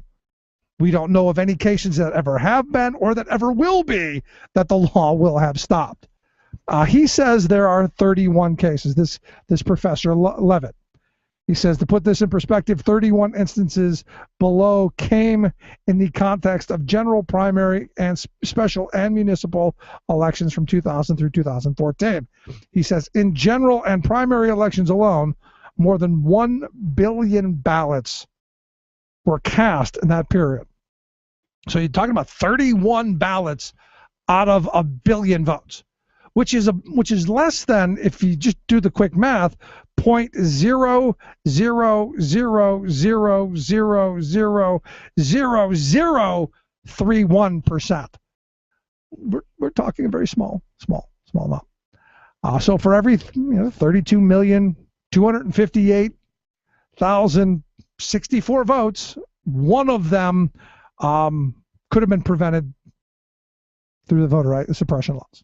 We don't know of any cases that ever have been or that ever will be that the law will have stopped. He says there are 31 cases. This professor Levitt. He says, to put this in perspective, 31 instances below came in the context of general, primary, and special and municipal elections from 2000 through 2014. He says, in general and primary elections alone, more than 1 billion ballots were cast in that period. So you're talking about 31 ballots out of 1 billion votes, which is less than, if you just do the quick math, 0.000000031%. We're talking a very small amount. So for every 32,258,064 votes, one of them could have been prevented through the voter suppression laws.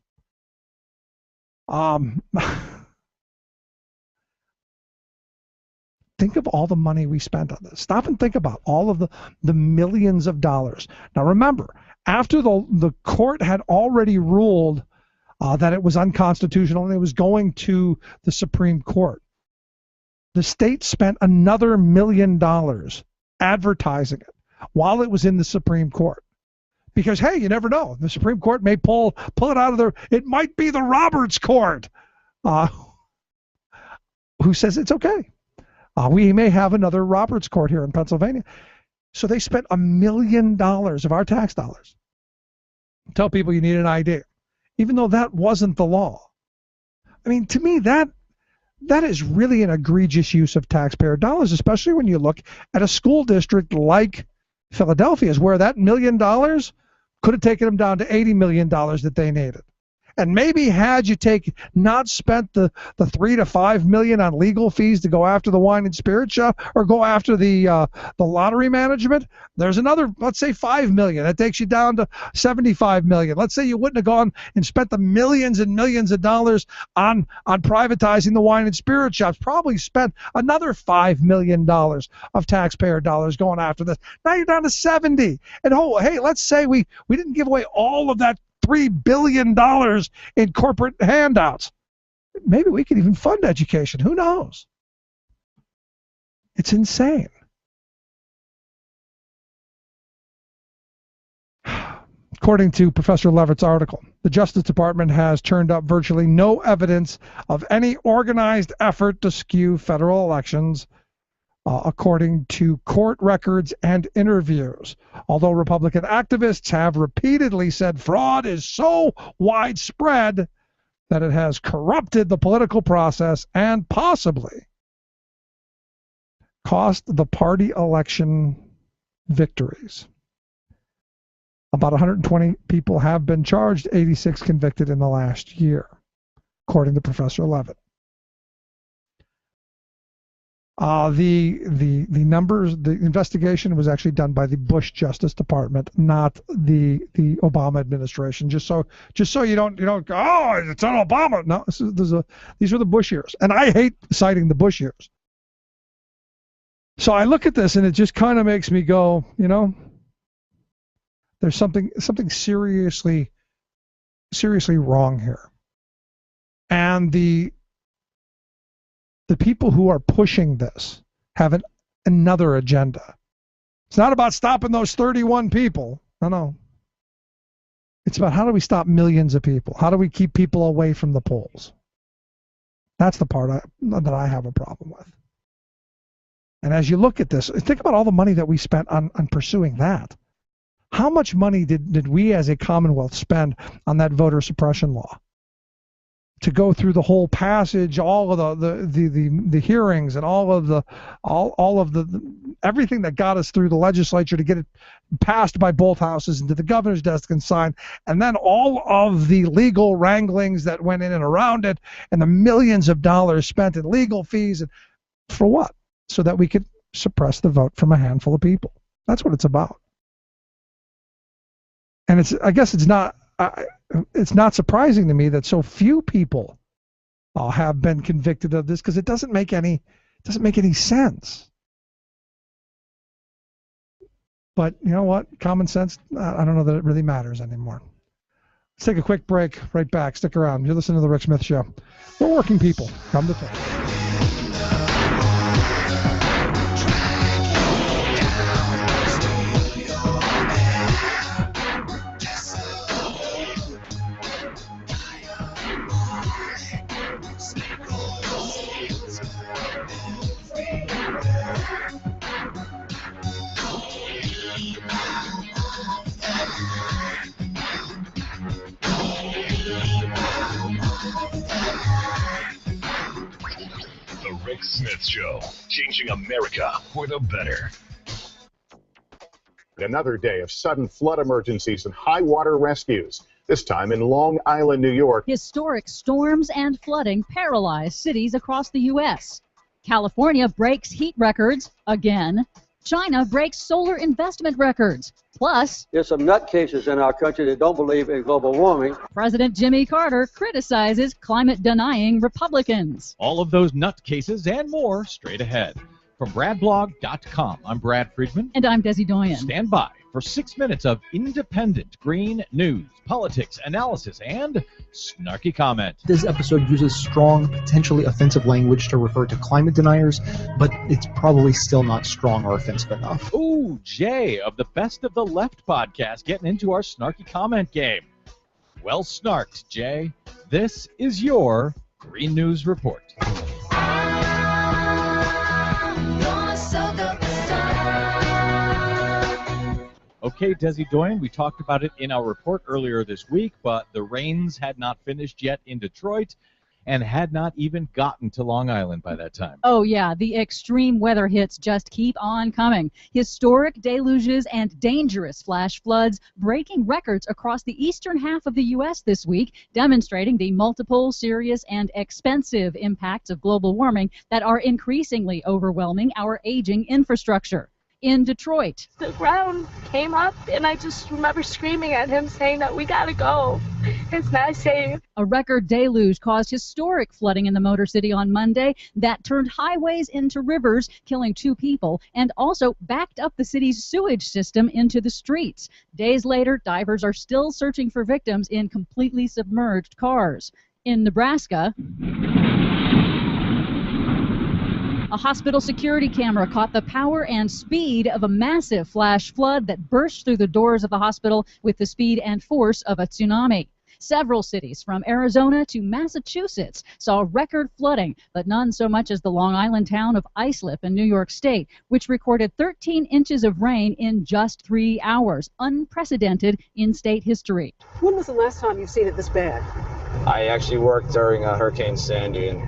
Think of all the money we spent on this. Stop and think about all of the millions of dollars. Now remember, after the court had already ruled that it was unconstitutional and it was going to the Supreme Court, the state spent another $1 million advertising it while it was in the Supreme Court. Because, hey, you never know. The Supreme Court may pull it out of there. It might be the Roberts Court who says it's okay. We may have another Roberts Court here in Pennsylvania. So they spent $1 million of our tax dollars. Tell people you need an ID, even though that wasn't the law. I mean, to me, that is really an egregious use of taxpayer dollars, especially when you look at a school district like Philadelphia's, where that $1 million could have taken them down to $80 million that they needed. And maybe had you not spent the $3 to $5 million on legal fees to go after the wine and spirit shop or go after the lottery management, there's another, let's say $5 million. That takes you down to $75 million. Let's say you wouldn't have gone and spent the millions and millions of dollars on privatizing the wine and spirit shops. Probably spent another $5 million of taxpayer dollars going after this. Now you're down to 70. And hey, let's say we didn't give away all of that $3 billion in corporate handouts. Maybe we could even fund education. Who knows? It's insane. According to Professor Levitt's article, the Justice Department has turned up virtually no evidence of any organized effort to skew federal elections, according to court records and interviews. Although Republican activists have repeatedly said fraud is so widespread that it has corrupted the political process and possibly cost the party election victories. About 120 people have been charged, 86 convicted in the last year, according to Professor Levitt. The numbers, the investigation was actually done by the Bush Justice Department, not the Obama administration. Just so you don't go, oh, it's on Obama. No, these were the Bush years, and I hate citing the Bush years. So I look at this and it just kind of makes me go, there's something seriously wrong here, and the people who are pushing this have another agenda. It's not about stopping those 31 people. No. It's about how do we stop millions of people? How do we keep people away from the polls? That's the part that I have a problem with. And as you look at this, think about all the money that we spent on pursuing that. How much money did we as a Commonwealth spend on that voter suppression law? To go through the whole passage, all of the hearings, and all of the everything that got us through the legislature to get it passed by both houses into the governor's desk and signed, and then all of the legal wranglings that went in and around it, and the millions of dollars spent in legal fees, and for what? So that we could suppress the vote from a handful of people. That's what it's about. And I guess it's not surprising to me that so few people have been convicted of this, because it doesn't make any sense. But you know what? Common sense, I don't know that it really matters anymore. Let's take a quick break. Right back. Stick around. You're listening to The Rick Smith Show. We're working people. Come to think. Rick Smith Show, changing America for the better. Another day of sudden flood emergencies and high water rescues, this time in Long Island, New York. Historic storms and flooding paralyze cities across the U.S. California breaks heat records again. China breaks solar investment records. Plus, there's some nutcases in our country that don't believe in global warming. President Jimmy Carter criticizes climate-denying Republicans. All of those nutcases and more straight ahead. From BradBlog.com, I'm Brad Friedman. And I'm Desi Doyen. Stand by for 6 minutes of independent green news, politics, analysis, and snarky comment. This episode uses strong, potentially offensive language to refer to climate deniers, but it's probably still not strong or offensive enough. Ooh, Jay of the Best of the Left podcast getting into our snarky comment game. Well snarked, Jay. This is your Green News Report. Okay, Desi Doyen, we talked about it in our report earlier this week, but the rains had not finished yet in Detroit, and had not even gotten to Long Island by that time. Oh, yeah, the extreme weather hits just keep on coming. Historic deluges and dangerous flash floods breaking records across the eastern half of the U.S. this week, demonstrating the multiple, serious, and expensive impacts of global warming that are increasingly overwhelming our aging infrastructure. In Detroit, the ground came up, and I just remember screaming at him, saying that we gotta go. It's not safe. a record deluge caused historic flooding in the Motor City on Monday that turned highways into rivers, killing 2 people, and also backed up the city's sewage system into the streets. Days later, divers are still searching for victims in completely submerged cars. In Nebraska, a hospital security camera caught the power and speed of a massive flash flood that burst through the doors of the hospital with the speed and force of a tsunami. Several cities from Arizona to Massachusetts saw record flooding, but none so much as the Long Island town of Islip in New York State, which recorded 13 inches of rain in just 3 hours, unprecedented in state history. When was the last time you've seen it this bad? I actually worked during Hurricane Sandy, and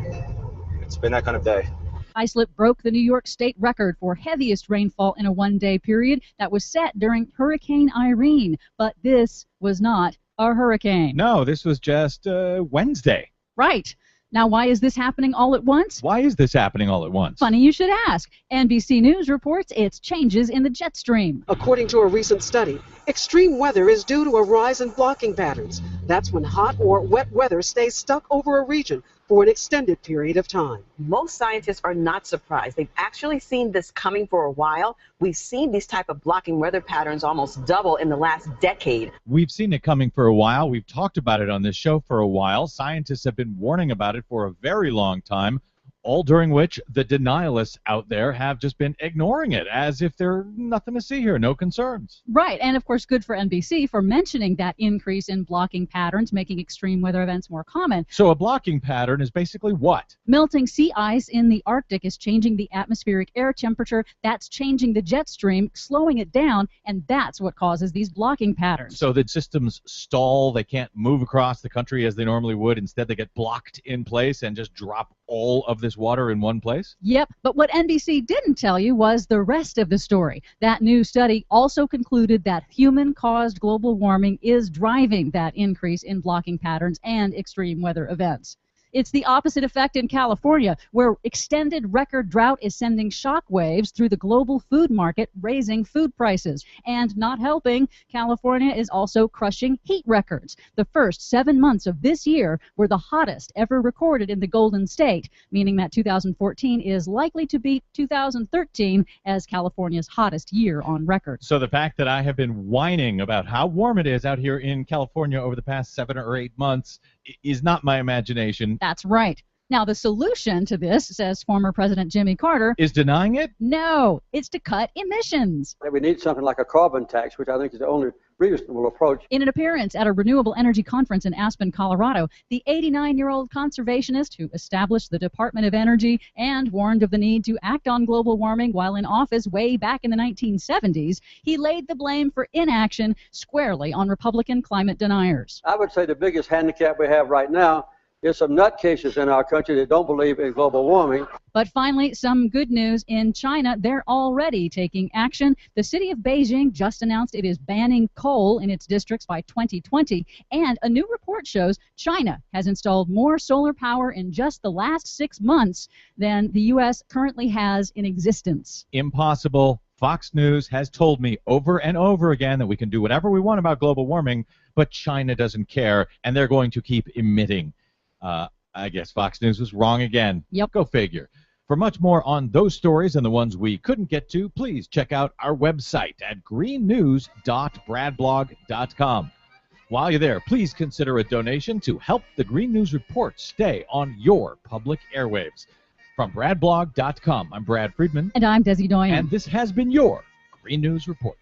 it's been that kind of day. Islip broke the New York State record for heaviest rainfall in a one-day period that was set during Hurricane Irene. But this was not a hurricane. No, this was just Wednesday. Right. Now, why is this happening all at once? Why is this happening all at once? Funny you should ask. NBC News reports it's changes in the jet stream. According to a recent study, extreme weather is due to a rise in blocking patterns. That's when hot or wet weather stays stuck over a region for an extended period of time. Most scientists are not surprised. They've actually seen this coming for a while. We've seen these type of blocking weather patterns almost double in the last decade. We've seen it coming for a while. We've talked about it on this show for a while. Scientists have been warning about it for a very long time, all during which the denialists out there have just been ignoring it as if there's nothing to see here, no concerns. Right, and of course good for NBC for mentioning that increase in blocking patterns, making extreme weather events more common. So a blocking pattern is basically what? Melting sea ice in the Arctic is changing the atmospheric air temperature. That's changing the jet stream, slowing it down, and that's what causes these blocking patterns. So the systems stall, they can't move across the country as they normally would. Instead, they get blocked in place and just drop all of this water in one place? Yep, but what NBC didn't tell you was the rest of the story. That new study also concluded that human-caused global warming is driving that increase in blocking patterns and extreme weather events. It's the opposite effect in California, where extended record drought is sending shockwaves through the global food market, raising food prices. And not helping, California is also crushing heat records. The first 7 months of this year were the hottest ever recorded in the Golden State, meaning that 2014 is likely to beat 2013 as California's hottest year on record. So the fact that I have been whining about how warm it is out here in California over the past 7 or 8 months is not my imagination. That's right. Now, the solution to this, says former President Jimmy Carter, is denying it? No, it's to cut emissions. We need something like a carbon tax, which I think is the only reasonable approach. In an appearance at a renewable energy conference in Aspen, Colorado, the 89-year-old conservationist who established the Department of Energy and warned of the need to act on global warming while in office way back in the 1970s, he laid the blame for inaction squarely on Republican climate deniers. I would say the biggest handicap we have right now is some nutcases in our country that don't believe in global warming. But finally, some good news. In China, they're already taking action. The city of Beijing just announced it is banning coal in its districts by 2020, and a new report shows China has installed more solar power in just the last 6 months than the U.S. currently has in existence. Impossible. Fox News has told me over and over again that we can do whatever we want about global warming, but China doesn't care, and they're going to keep emitting. I guess Fox News was wrong again. Yep. Go figure. For much more on those stories and the ones we couldn't get to, please check out our website at greennews.bradblog.com. While you're there, please consider a donation to help the Green News Report stay on your public airwaves. From bradblog.com, I'm Brad Friedman. And I'm Desi Doyen. And this has been your Green News Report.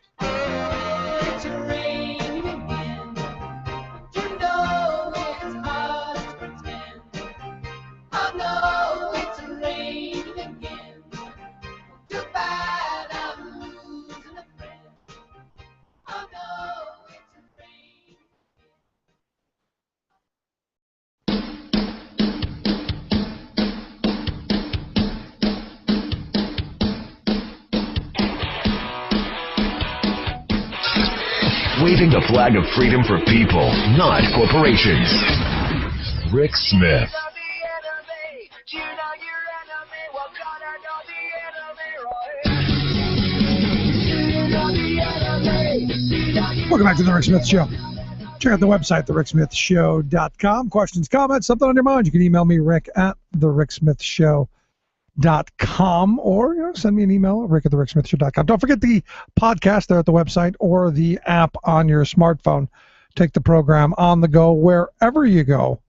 Raising the flag of freedom for people, not corporations. Rick Smith. Welcome back to the Rick Smith Show. Check out the website, thericksmithshow.com. Questions, comments, something on your mind, you can email me, Rick at thericksmithshow.com, or send me an email, Rick at thericksmithshow.com. Don't forget the podcast there at the website or the app on your smartphone. Take the program on the go wherever you go.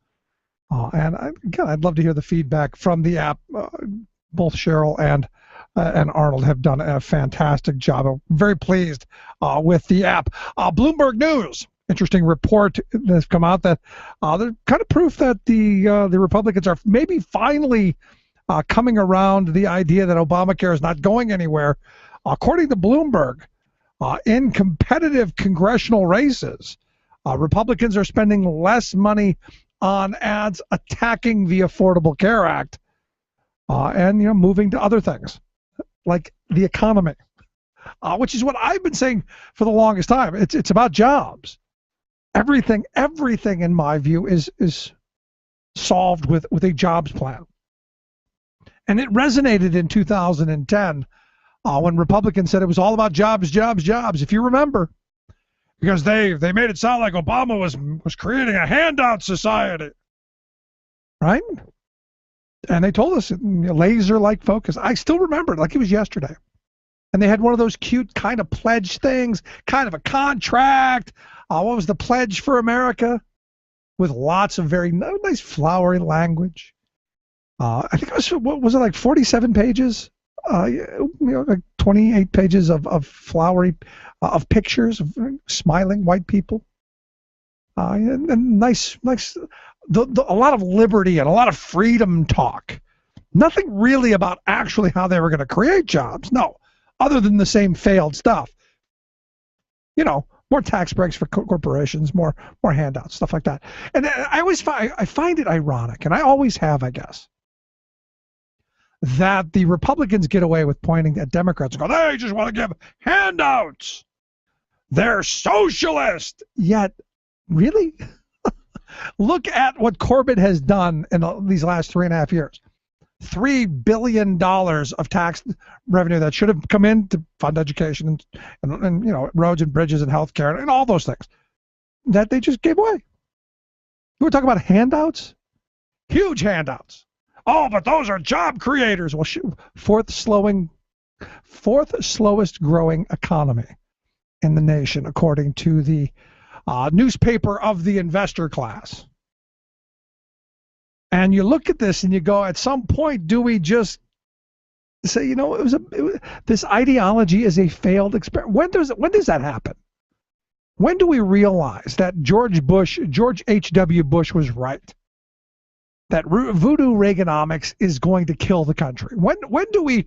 And again, I'd love to hear the feedback from the app. Both Cheryl and Arnold have done a fantastic job. I'm very pleased with the app. Bloomberg News, interesting report that's come out that they're kind of proof that the Republicans are maybe finally coming around the idea that Obamacare is not going anywhere. According to Bloomberg, in competitive congressional races, Republicans are spending less money on ads attacking the Affordable Care Act and moving to other things like the economy, which is what I've been saying for the longest time. It's about jobs. Everything in my view is solved with a jobs plan. And it resonated in 2010 when Republicans said it was all about jobs, jobs, jobs. If you remember, because they made it sound like Obama was creating a handout society, right? And they told us laser-like focus. I still remember it like it was yesterday. And they had one of those cute kind of pledge things, kind of a contract. What was the Pledge for America? With lots of very nice flowery language. I think it was, what was it, like 47 pages? Like 28 pages of flowery, of pictures of smiling white people. And nice, a lot of liberty and a lot of freedom talk. Nothing really about actually how they were going to create jobs. No, other than the same failed stuff. More tax breaks for corporations, more handouts, stuff like that. And I always find it ironic, and I always have, I guess, that the Republicans get away with pointing at Democrats and go, they just want to give handouts. They're socialist. Yet, really? Look at what Corbyn has done in these last 3.5 years. $3 billion of tax revenue that should have come in to fund education and roads and bridges and healthcare and all those things that they just gave away. You want to talk about handouts? Huge handouts. Oh, but those are job creators. Well, fourth slowest growing economy in the nation, according to the newspaper of the investor class. And you look at this and you go, at some point, do we just say, this ideology is a failed experiment? When does that happen? When do we realize that George H.W. Bush was right? That voodoo Reaganomics is going to kill the country. When do we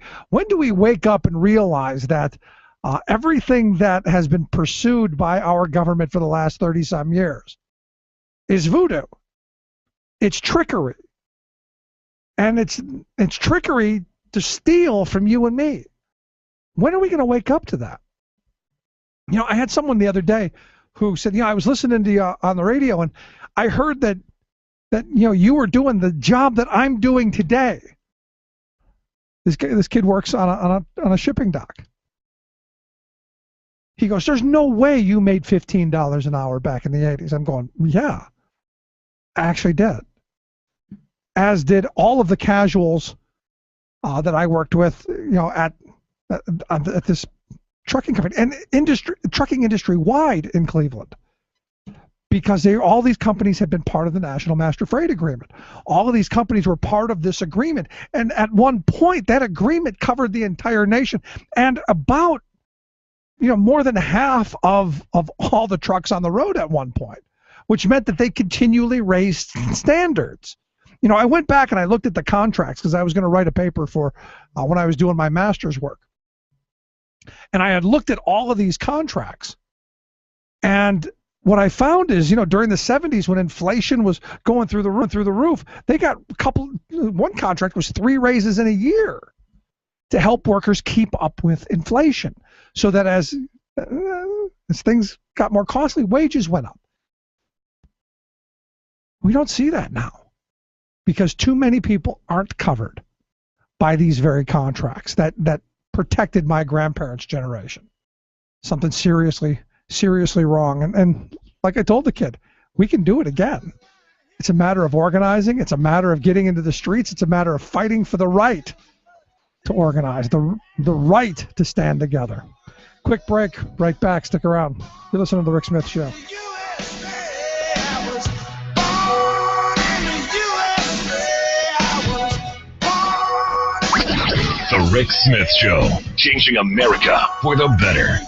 wake up and realize that everything that has been pursued by our government for the last 30-some years is voodoo? It's trickery. And it's trickery to steal from you and me. When are we going to wake up to that? I had someone the other day who said, I was listening to you on the radio and I heard that you were doing the job that I'm doing today. This kid works on a shipping dock. He goes, there's no way you made $15 an hour back in the 80s. I'm going, yeah, I actually did. As did all of the casuals that I worked with, at this trucking company and trucking industry wide in Cleveland. Because all these companies had been part of the National Master Freight Agreement. All of these companies were part of this agreement. And at one point, that agreement covered the entire nation. And about, more than half of all the trucks on the road at one point, which meant that they continually raised standards. I went back and I looked at the contracts because I was going to write a paper for when I was doing my master's work. And I had looked at all of these contracts. And what I found is, during the 70s when inflation was going through the roof, they got one contract was 3 raises in a year to help workers keep up with inflation. So that as As things got more costly, wages went up. We don't see that now because too many people aren't covered by these very contracts that protected my grandparents' generation. Something seriously wrong. And like I told the kid, we can do it again. It's a matter of organizing. It's a matter of getting into the streets. It's a matter of fighting for the right to organize, the right to stand together. Quick break, right back. Stick around. You're listening to The Rick Smith Show. The Rick Smith Show, changing America for the better.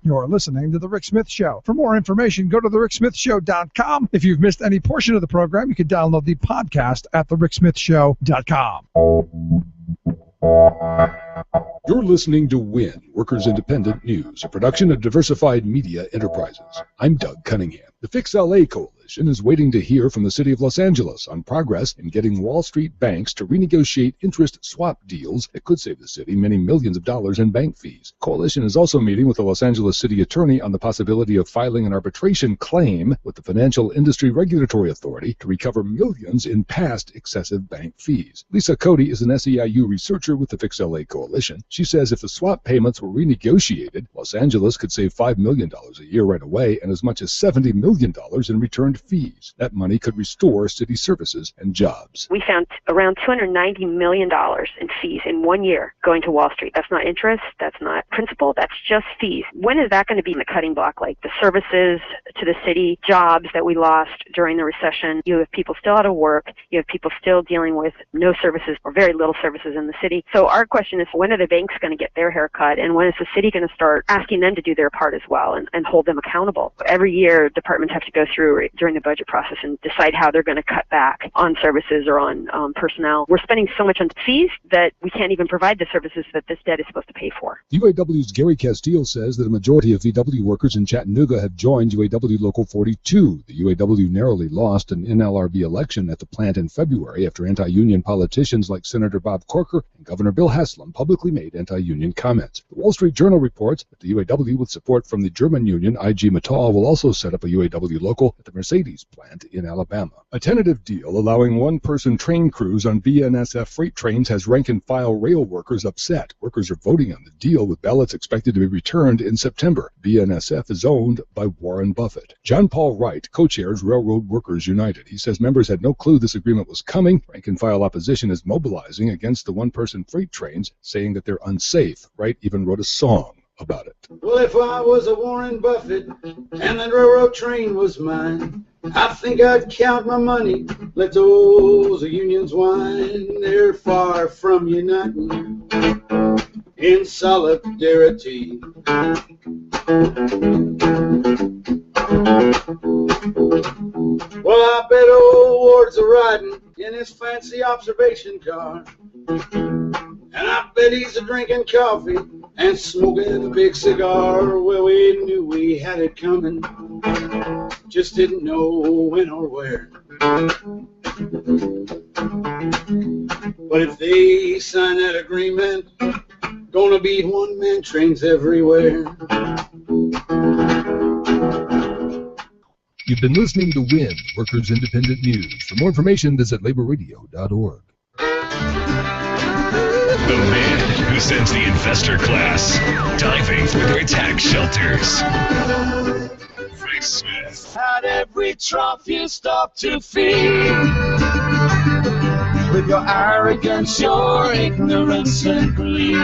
You're listening to The Rick Smith Show. For more information, go to thericksmithshow.com. If you've missed any portion of the program, you can download the podcast at thericksmithshow.com. You're listening to WIN, Workers Independent News, a production of Diversified Media Enterprises. I'm Doug Cunningham. The Fix LA Coalition is waiting to hear from the City of Los Angeles on progress in getting Wall Street banks to renegotiate interest swap deals that could save the city many millions of dollars in bank fees. The coalition is also meeting with the Los Angeles City Attorney on the possibility of filing an arbitration claim with the Financial Industry Regulatory Authority to recover millions in past excessive bank fees. Lisa Cody is an SEIU researcher with the Fix LA Coalition. She says if the swap payments were renegotiated, Los Angeles could save $5 million a year right away and as much as $70 million in returned fees. That money could restore city services and jobs. We found around $290 million in fees in 1 year going to Wall Street. That's not interest, that's not principal, that's just fees. When is that going to be in the cutting block? Like the services to the city, jobs that we lost during the recession. You have people still out of work. You have people still dealing with no services or very little services in the city. So our question is, when are the banks going to get their hair cut? And when is the city going to start asking them to do their part as well and hold them accountable? Every year, departments have to go through during the budget process and decide how they're going to cut back on services or on personnel. We're spending so much on fees that we can't even provide the services that this debt is supposed to pay for. UAW's Gary Castile says that a majority of VW workers in Chattanooga have joined UAW Local 42. The UAW narrowly lost an NLRB election at the plant in February after anti-union politicians like Senator Bob Corker and Governor Bill Haslam publicly made anti-union comments. The Wall Street Journal reports that the UAW, with support from the German union IG Metall, will also set up a UAW local at the Mercedes plant in Alabama. A tentative deal allowing one-person train crews on BNSF freight trains has rank-and-file rail workers upset. Workers are voting on the deal, with ballots expected to be returned in September. BNSF is owned by Warren Buffett. John Paul Wright co-chairs Railroad Workers United. He says members had no clue this agreement was coming. Rank-and-file opposition is mobilizing against the one-person freight trains, saying that they're unsafe. Wright even wrote a song about it. Well, if I was a Warren Buffett and that railroad train was mine, I think I'd count my money, let those unions whine. They're far from uniting in solidarity. Well, I bet old Ward's a riding in his fancy observation car, and I bet he's a drinking coffee and smoking a big cigar. Well, we knew we had it coming, just didn't know when or where. But if they sign that agreement, gonna be one-man trains everywhere. You've been listening to WIN, Workers Independent News. For more information, visit laborradio.org. The man who sends the investor class diving for their tax shelters. Rick Smith. At every trough you stop to feed, with your arrogance, your ignorance and greed.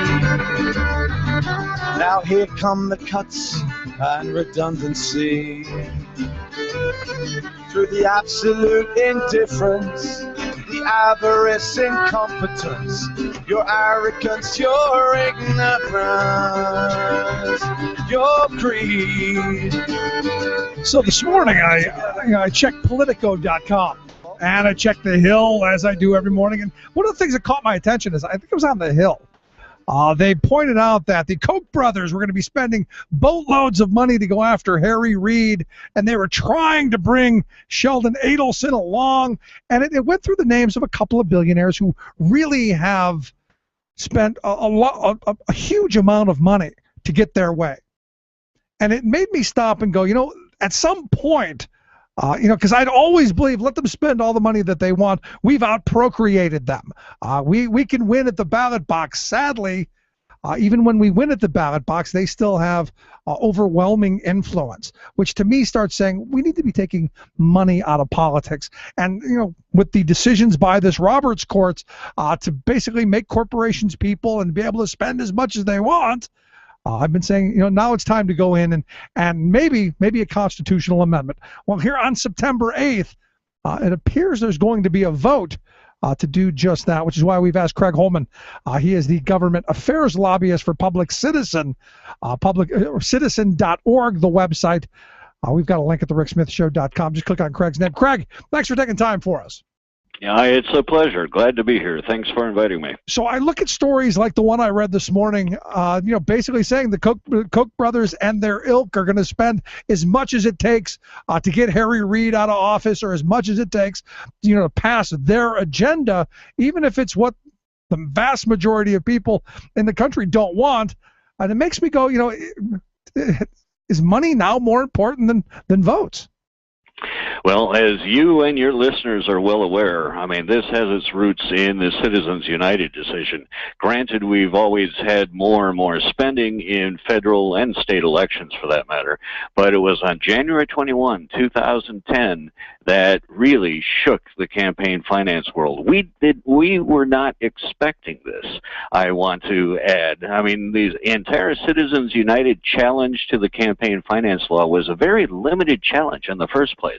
Now here come the cuts and redundancy. Through the absolute indifference, the avarice, incompetence, your arrogance, your ignorance, your greed. So this morning I checked Politico.com and I checked The Hill, as I do every morning. And one of the things that caught my attention is, I think it was on The Hill, they pointed out that the Koch brothers were going to be spending boatloads of money to go after Harry Reid, and they were trying to bring Sheldon Adelson along. And it went through the names of a couple of billionaires who really have spent a huge amount of money to get their way. And it made me stop and go, at some point, because I'd always believe, let them spend all the money that they want. We've out-procreated them. We can win at the ballot box. Sadly, even when we win at the ballot box, they still have overwhelming influence, which to me starts saying we need to be taking money out of politics. And, with the decisions by this Roberts courts to basically make corporations people and be able to spend as much as they want, I've been saying, now it's time to go in and maybe a constitutional amendment. Well, here on September 8th, it appears there's going to be a vote to do just that, which is why we've asked Craig Holman. He is the government affairs lobbyist for Public Citizen, citizen.org, the website. We've got a link at thericksmithshow.com. Just click on Craig's name. Craig, thanks for taking time for us. Yeah, it's a pleasure. Glad to be here. Thanks for inviting me. So I look at stories like the one I read this morning, basically saying the Koch brothers and their ilk are going to spend as much as it takes to get Harry Reid out of office, or as much as it takes, to pass their agenda, even if it's what the vast majority of people in the country don't want. And it makes me go, is money now more important than votes? Well, as you and your listeners are well aware, this has its roots in the Citizens United decision. Granted, we've always had more and more spending in federal and state elections, for that matter, but it was on January 21, 2010, that really shook the campaign finance world. We were not expecting this, I want to add. The entire Citizens United challenge to the campaign finance law was a very limited challenge in the first place.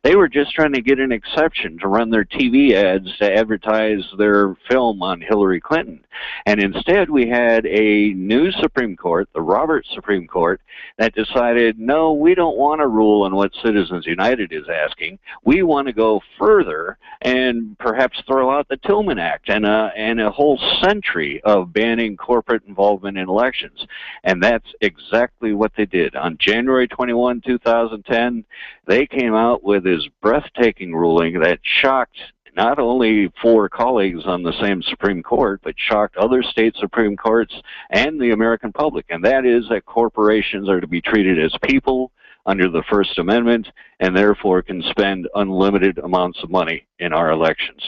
They were just trying to get an exception to run their TV ads to advertise their film on Hillary Clinton. And instead, we had a new Supreme Court, the Roberts Supreme Court, that decided, no, we don't want to rule on what Citizens United is asking. We want to go further and perhaps throw out the Tillman Act and a whole century of banning corporate involvement in elections. And that's exactly what they did. On January 21, 2010, they came out with this breathtaking ruling that shocked not only four colleagues on the same Supreme Court, but shocked other state Supreme Courts and the American public. And that is that corporations are to be treated as people under the First Amendment, and therefore can spend unlimited amounts of money in our elections.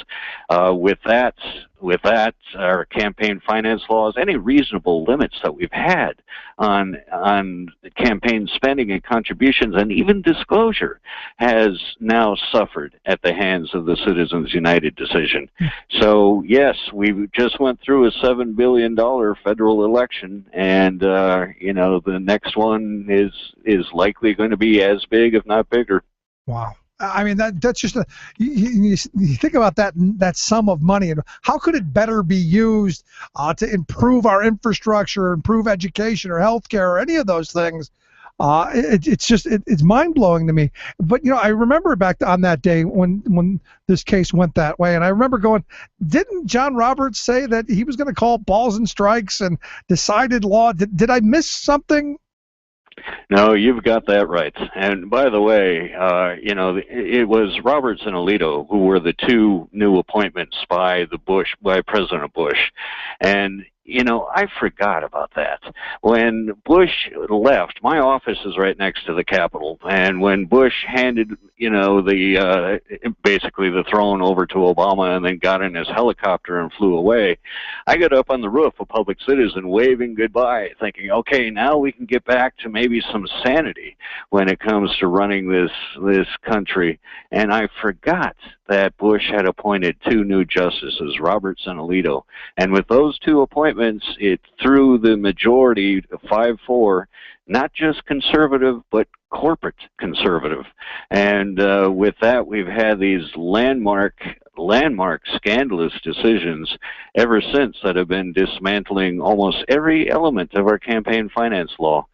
With that, our campaign finance laws, any reasonable limits that we've had on campaign spending and contributions, and even disclosure, has now suffered at the hands of the Citizens United decision. So yes, we just went through a $7 billion federal election, and the next one is likely going to be as big, if not bigger. Wow. That's just you think about that sum of money, and how could it better be used to improve our infrastructure, improve education or healthcare or any of those things? It's mind-blowing to me. But I remember back on that day when this case went that way, and I remember going, didn't John Roberts say that he was going to call balls and strikes and decided law? Did I miss something? No, you've got that right. And by the way, it was Roberts and Alito who were the two new appointments by President Bush. And I forgot about that. When Bush left, my office is right next to the Capitol, and when Bush handed, basically the throne over to Obama and then got in his helicopter and flew away, I got up on the roof of Public Citizen waving goodbye, thinking, okay, now we can get back to maybe some sanity when it comes to running this country. And I forgot that Bush had appointed two new justices, Roberts and Alito. And with those two appointments, it threw the majority 5-4, not just conservative, but corporate conservative. And with that, we've had these landmark scandalous decisions ever since that have been dismantling almost every element of our campaign finance law.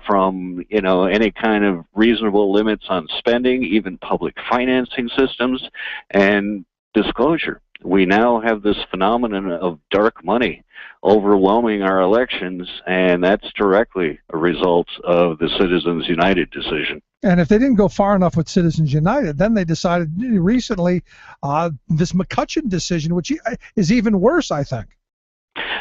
From any kind of reasonable limits on spending, even public financing systems, and disclosure. We now have this phenomenon of dark money overwhelming our elections, and that's directly a result of the Citizens United decision. And if they didn't go far enough with Citizens United, then they decided recently this McCutcheon decision, which is even worse, I think.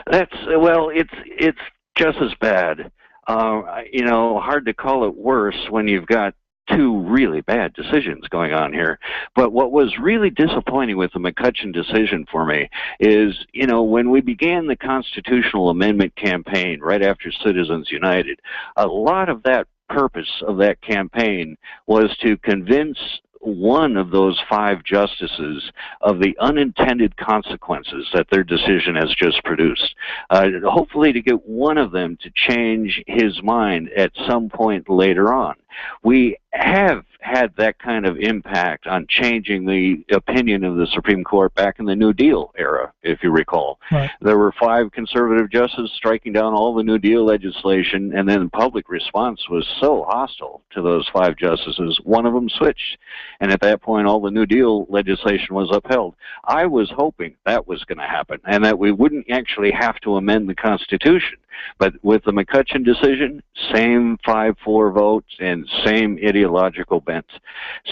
It's just as bad hard to call it worse when you've got two really bad decisions going on here. But what was really disappointing with the McCutcheon decision for me is, when we began the constitutional amendment campaign right after Citizens United, a lot of that purpose of that campaign was to convince one of those 5 justices of the unintended consequences that their decision has just produced. Hopefully to get one of them to change his mind at some point later on. We have had that kind of impact on changing the opinion of the Supreme Court back in the New Deal era, if you recall. Right. There were 5 conservative justices striking down all the New Deal legislation, and then the public response was so hostile to those 5 justices, one of them switched. And at that point, all the New Deal legislation was upheld. I was hoping that was going to happen, and that we wouldn't actually have to amend the Constitution. But with the McCutcheon decision, same 5-4 votes and same ideological bent.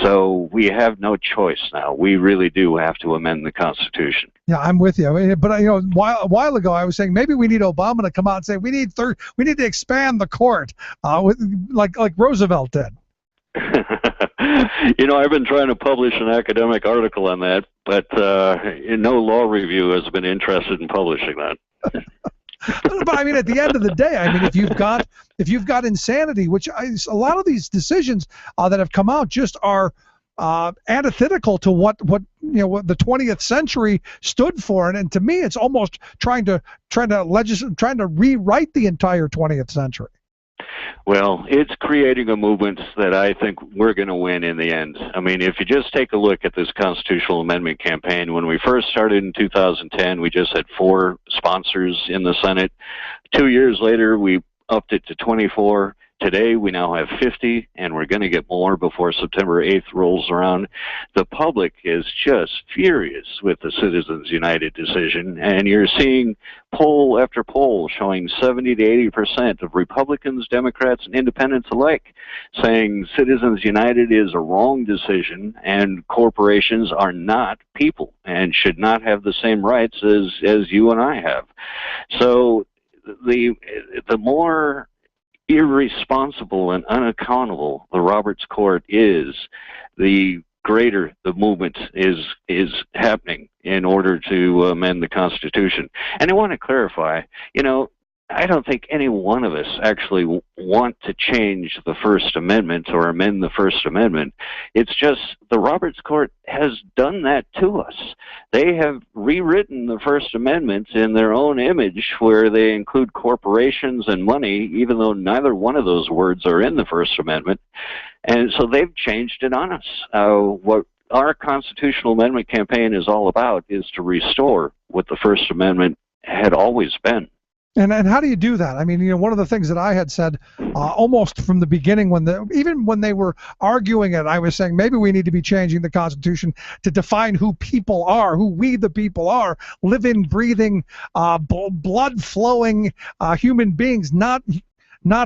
So we have no choice now. We really do have to amend the Constitution. Yeah, I'm with you. But a while ago I was saying maybe we need Obama to come out and say we need to expand the court, like Roosevelt did. I've been trying to publish an academic article on that, but no law review has been interested in publishing that. But I mean, at the end of the day, I mean, if you've got insanity, which a lot of these decisions that have come out just are antithetical to what the 20th century stood for, and to me, it's almost trying to rewrite the entire 20th century. Well, it's creating a movement that I think we're going to win in the end. I mean, if you just take a look at this constitutional amendment campaign, when we first started in 2010, we just had 4 sponsors in the Senate. 2 years later, we upped it to 24. Today, we now have 50, and we're going to get more before September 8th rolls around. The public is just furious with the Citizens United decision, and you're seeing poll after poll showing 70 to 80% of Republicans, Democrats, and independents alike saying Citizens United is a wrong decision, and corporations are not people and should not have the same rights as you and I have. So the more irresponsible and unaccountable the Roberts Court is, the greater the movement is happening in order to amend the Constitution. And I want to clarify, I don't think any one of us actually want to change the First Amendment or amend the First Amendment. It's just the Roberts Court has done that to us. They have rewritten the First Amendment in their own image, where they include corporations and money, even though neither one of those words are in the First Amendment. And so they've changed it on us. What our constitutional amendment campaign is all about is to restore what the First Amendment had always been. And how do you do that? I mean, one of the things that I had said almost from the beginning, even when they were arguing it, I was saying maybe we need to be changing the Constitution to define who people are, who we the people are, living, breathing, blood-flowing human beings, not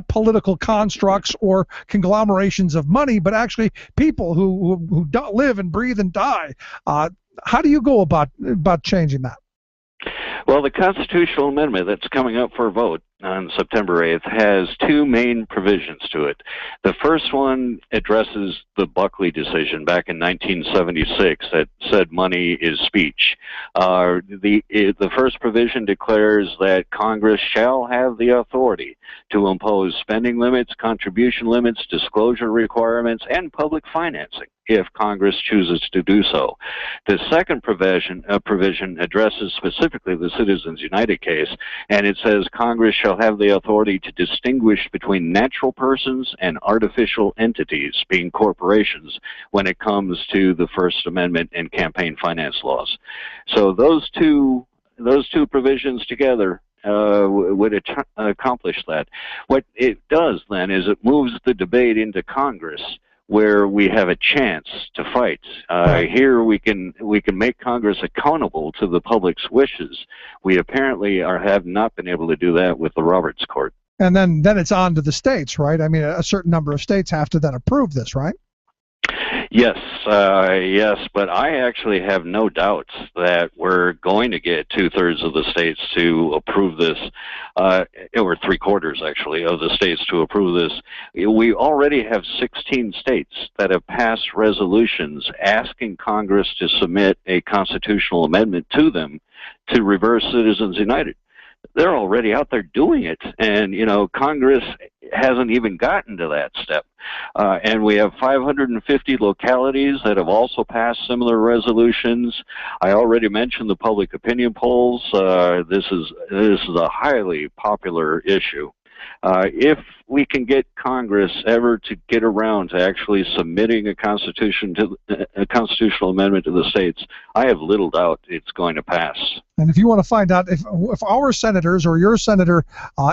political constructs or conglomerations of money, but actually people who live and breathe and die. How do you go about changing that? Well, the constitutional amendment that's coming up for a vote on September 8th has 2 main provisions to it. The first one addresses the Buckley decision back in 1976 that said money is speech. The first provision declares that Congress shall have the authority to impose spending limits, contribution limits, disclosure requirements, and public financing if Congress chooses to do so. The second provision addresses specifically the Citizens United case, and it says Congress shall have the authority to distinguish between natural persons and artificial entities, being corporations, when it comes to the First Amendment and campaign finance laws. So those two provisions together would accomplish that. What it does then is it moves the debate into Congress, where we have a chance to fight. Here we can make Congress accountable to the public's wishes. We apparently have not been able to do that with the Roberts Court. And then it's on to the states, right? I mean, a certain number of states have to then approve this, right? Yes, but I actually have no doubts that we're going to get 2/3 of the states to approve this, or 3/4 actually of the states to approve this. We already have 16 states that have passed resolutions asking Congress to submit a constitutional amendment to them to reverse Citizens United. They're already out there doing it, and Congress hasn't even gotten to that step. And we have 550 localities that have also passed similar resolutions. I already mentioned the public opinion polls. This is a highly popular issue. If we can get Congress ever to get around to actually submitting a constitutional amendment to the states, I have little doubt it's going to pass. And if you want to find out if our senators or your senator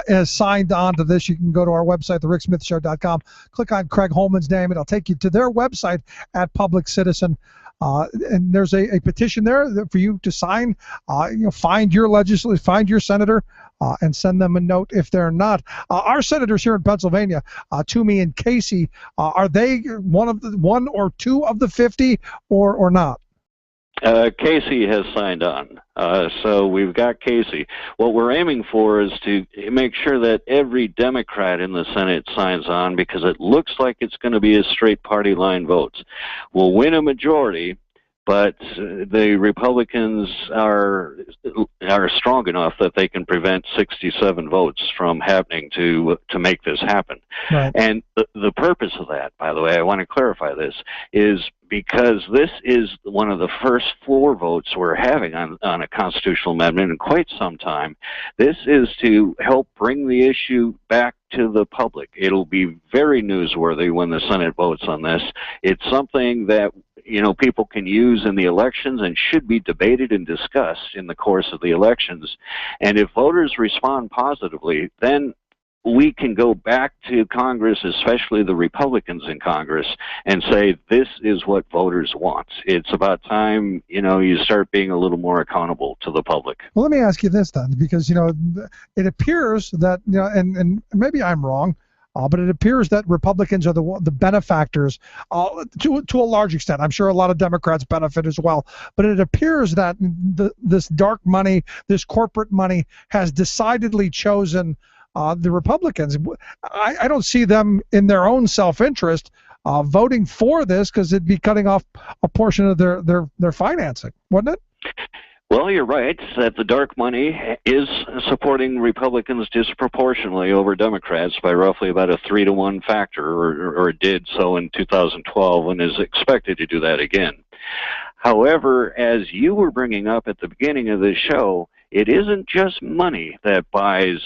is signed on to this, you can go to our website, thericksmithshow.com, click on Craig Holman's name, and it'll take you to their website at Public Citizen. And there's a petition there for you to sign. Find your senator and send them a note if they're not. Our senators here in Pennsylvania, Toomey and Casey, are they one or two of the 50 or not? Casey has signed on, so we've got Casey. What we're aiming for is to make sure that every Democrat in the Senate signs on, because it looks like it's going to be a straight party line votes. We'll win a majority, but the Republicans are strong enough that they can prevent 67 votes from happening to make this happen. Right. And the purpose of that, by the way, I want to clarify this, is because this is one of the first floor votes we're having on a constitutional amendment in quite some time. This is to help bring the issue back to the public. It'll be very newsworthy when the Senate votes on this. It's something that people can use in the elections and should be debated and discussed in the course of the elections. And if voters respond positively, then we can go back to Congress, especially the Republicans in Congress, and say this is what voters want. It's about time, you start being a little more accountable to the public. Well, let me ask you this then, because, it appears that, and maybe I'm wrong, but it appears that Republicans are the benefactors to a large extent. I'm sure a lot of Democrats benefit as well. But it appears that this dark money, this corporate money, has decidedly chosen the Republicans. I don't see them in their own self-interest voting for this, because it'd be cutting off a portion of their financing, wouldn't it? Well, you're right that the dark money is supporting Republicans disproportionately over Democrats by roughly about a 3-to-1 factor, or it did so in 2012 and is expected to do that again. However, as you were bringing up at the beginning of this show, it isn't just money that buys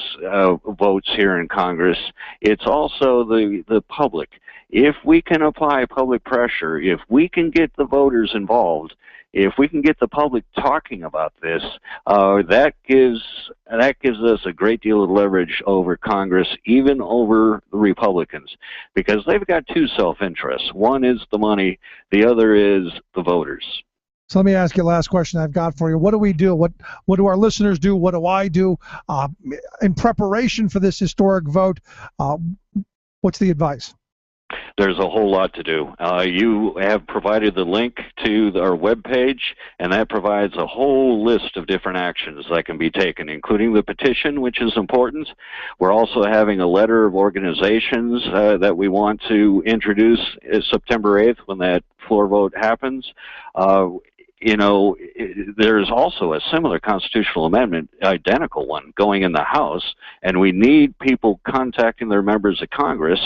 votes here in Congress. It's also the public. If we can apply public pressure, if we can get the voters involved, if we can get the public talking about this, that gives us a great deal of leverage over Congress, even over the Republicans, because they've got two self-interests. One is the money, the other is the voters. So let me ask you the last question I've got for you. What do we do? What do our listeners do? What do I do in preparation for this historic vote? What's the advice? There's a whole lot to do. You have provided the link to our webpage, and that provides a whole list of different actions that can be taken, including the petition, which is important. We're also having a letter of organizations that we want to introduce September 8th when that floor vote happens. There's also a similar constitutional amendment, identical one, going in the House, and we need people contacting their members of Congress.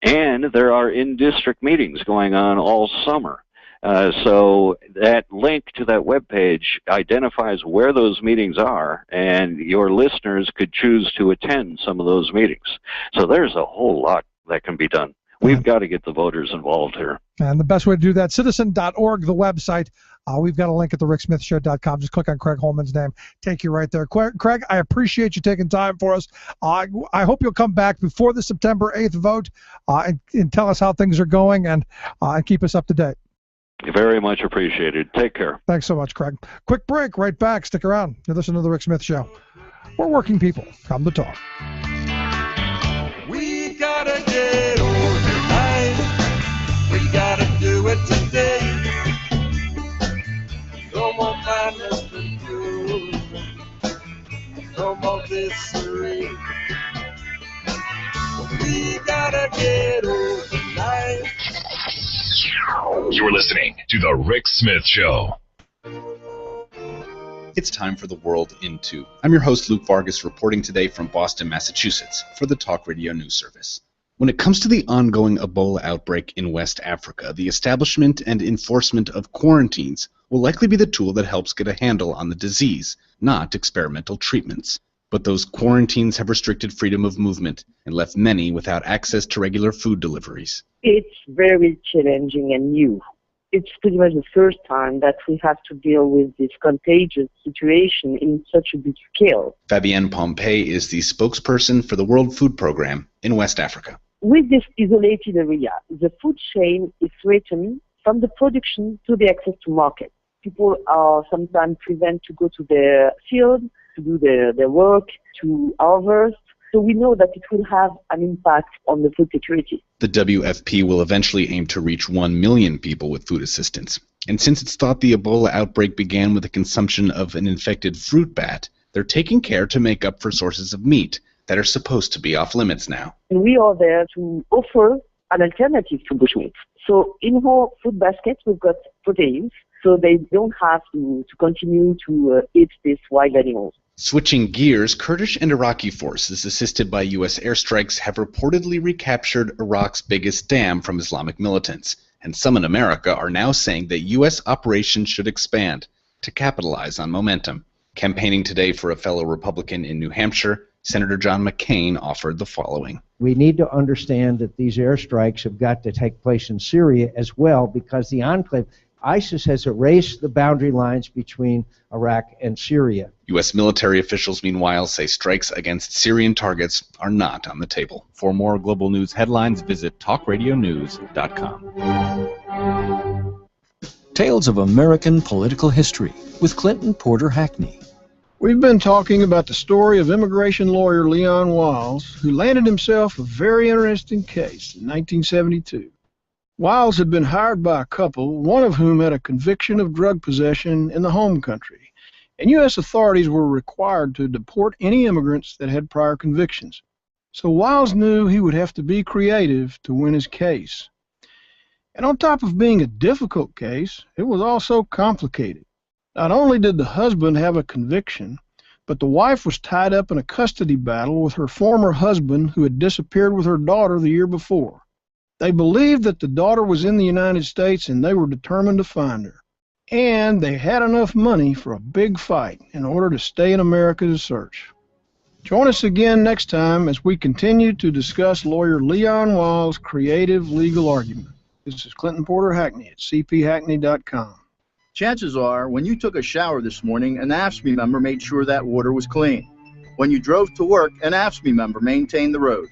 And there are in-district meetings going on all summer. So that link to that webpage identifies where those meetings are, and your listeners could choose to attend some of those meetings. So there's a whole lot that can be done. We've got to get the voters involved here. And the best way to do that, citizen.org, the website. We've got a link at thericksmithshow.com. Just click on Craig Holman's name. Take you right there. Craig, I appreciate you taking time for us. I hope you'll come back before the September 8th vote and tell us how things are going and keep us up to date. Very much appreciated. Take care. Thanks so much, Craig. Quick break. Right back. Stick around. You're listening to The Rick Smith Show. We're working people. Come to talk. We gotta get organized. We gotta do it You're listening to The Rick Smith Show. It's time for the world in 2. I'm your host, Luke Vargas, reporting today from Boston, Massachusetts, for the Talk Radio News Service. When it comes to the ongoing Ebola outbreak in West Africa, the establishment and enforcement of quarantines will likely be the tool that helps get a handle on the disease, not experimental treatments. But those quarantines have restricted freedom of movement and left many without access to regular food deliveries. It's very challenging and new. It's pretty much the first time that we have to deal with this contagious situation in such a big scale. Fabienne Pompey is the spokesperson for the World Food Program in West Africa. With this isolated area, the food chain is threatened from the production to the access to market. People are sometimes prevented to go to their field, to do their work, to harvest. So we know that it will have an impact on the food security. The WFP will eventually aim to reach 1 million people with food assistance. And since it's thought the Ebola outbreak began with the consumption of an infected fruit bat, they're taking care to make up for sources of meat that are supposed to be off limits now. And we are there to offer an alternative to bushmeat. So in our food basket, we've got proteins, so they don't have to continue to eat these wild animals. Switching gears, Kurdish and Iraqi forces, assisted by U.S. airstrikes, have reportedly recaptured Iraq's biggest dam from Islamic militants. And some in America are now saying that U.S. operations should expand to capitalize on momentum. Campaigning today for a fellow Republican in New Hampshire, Senator John McCain offered the following. We need to understand that these airstrikes have got to take place in Syria as well, because the enclave, ISIS has erased the boundary lines between Iraq and Syria. U.S. military officials, meanwhile, say strikes against Syrian targets are not on the table. For more global news headlines, visit talkradionews.com. Tales of American Political History with Clinton Porter Hackney. We've been talking about the story of immigration lawyer Leon Wiles, who landed himself a very interesting case in 1972. Wiles had been hired by a couple, one of whom had a conviction of drug possession in the home country, and U.S. authorities were required to deport any immigrants that had prior convictions. So Wiles knew he would have to be creative to win his case. And on top of being a difficult case, it was also complicated. Not only did the husband have a conviction, but the wife was tied up in a custody battle with her former husband who had disappeared with her daughter the year before. They believed that the daughter was in the United States and they were determined to find her. And they had enough money for a big fight in order to stay in America to search. Join us again next time as we continue to discuss lawyer Leon Wiles' creative legal argument. This is Clinton Porter Hackney at cphackney.com. Chances are, when you took a shower this morning, an AFSCME member made sure that water was clean. When you drove to work, an AFSCME member maintained the road.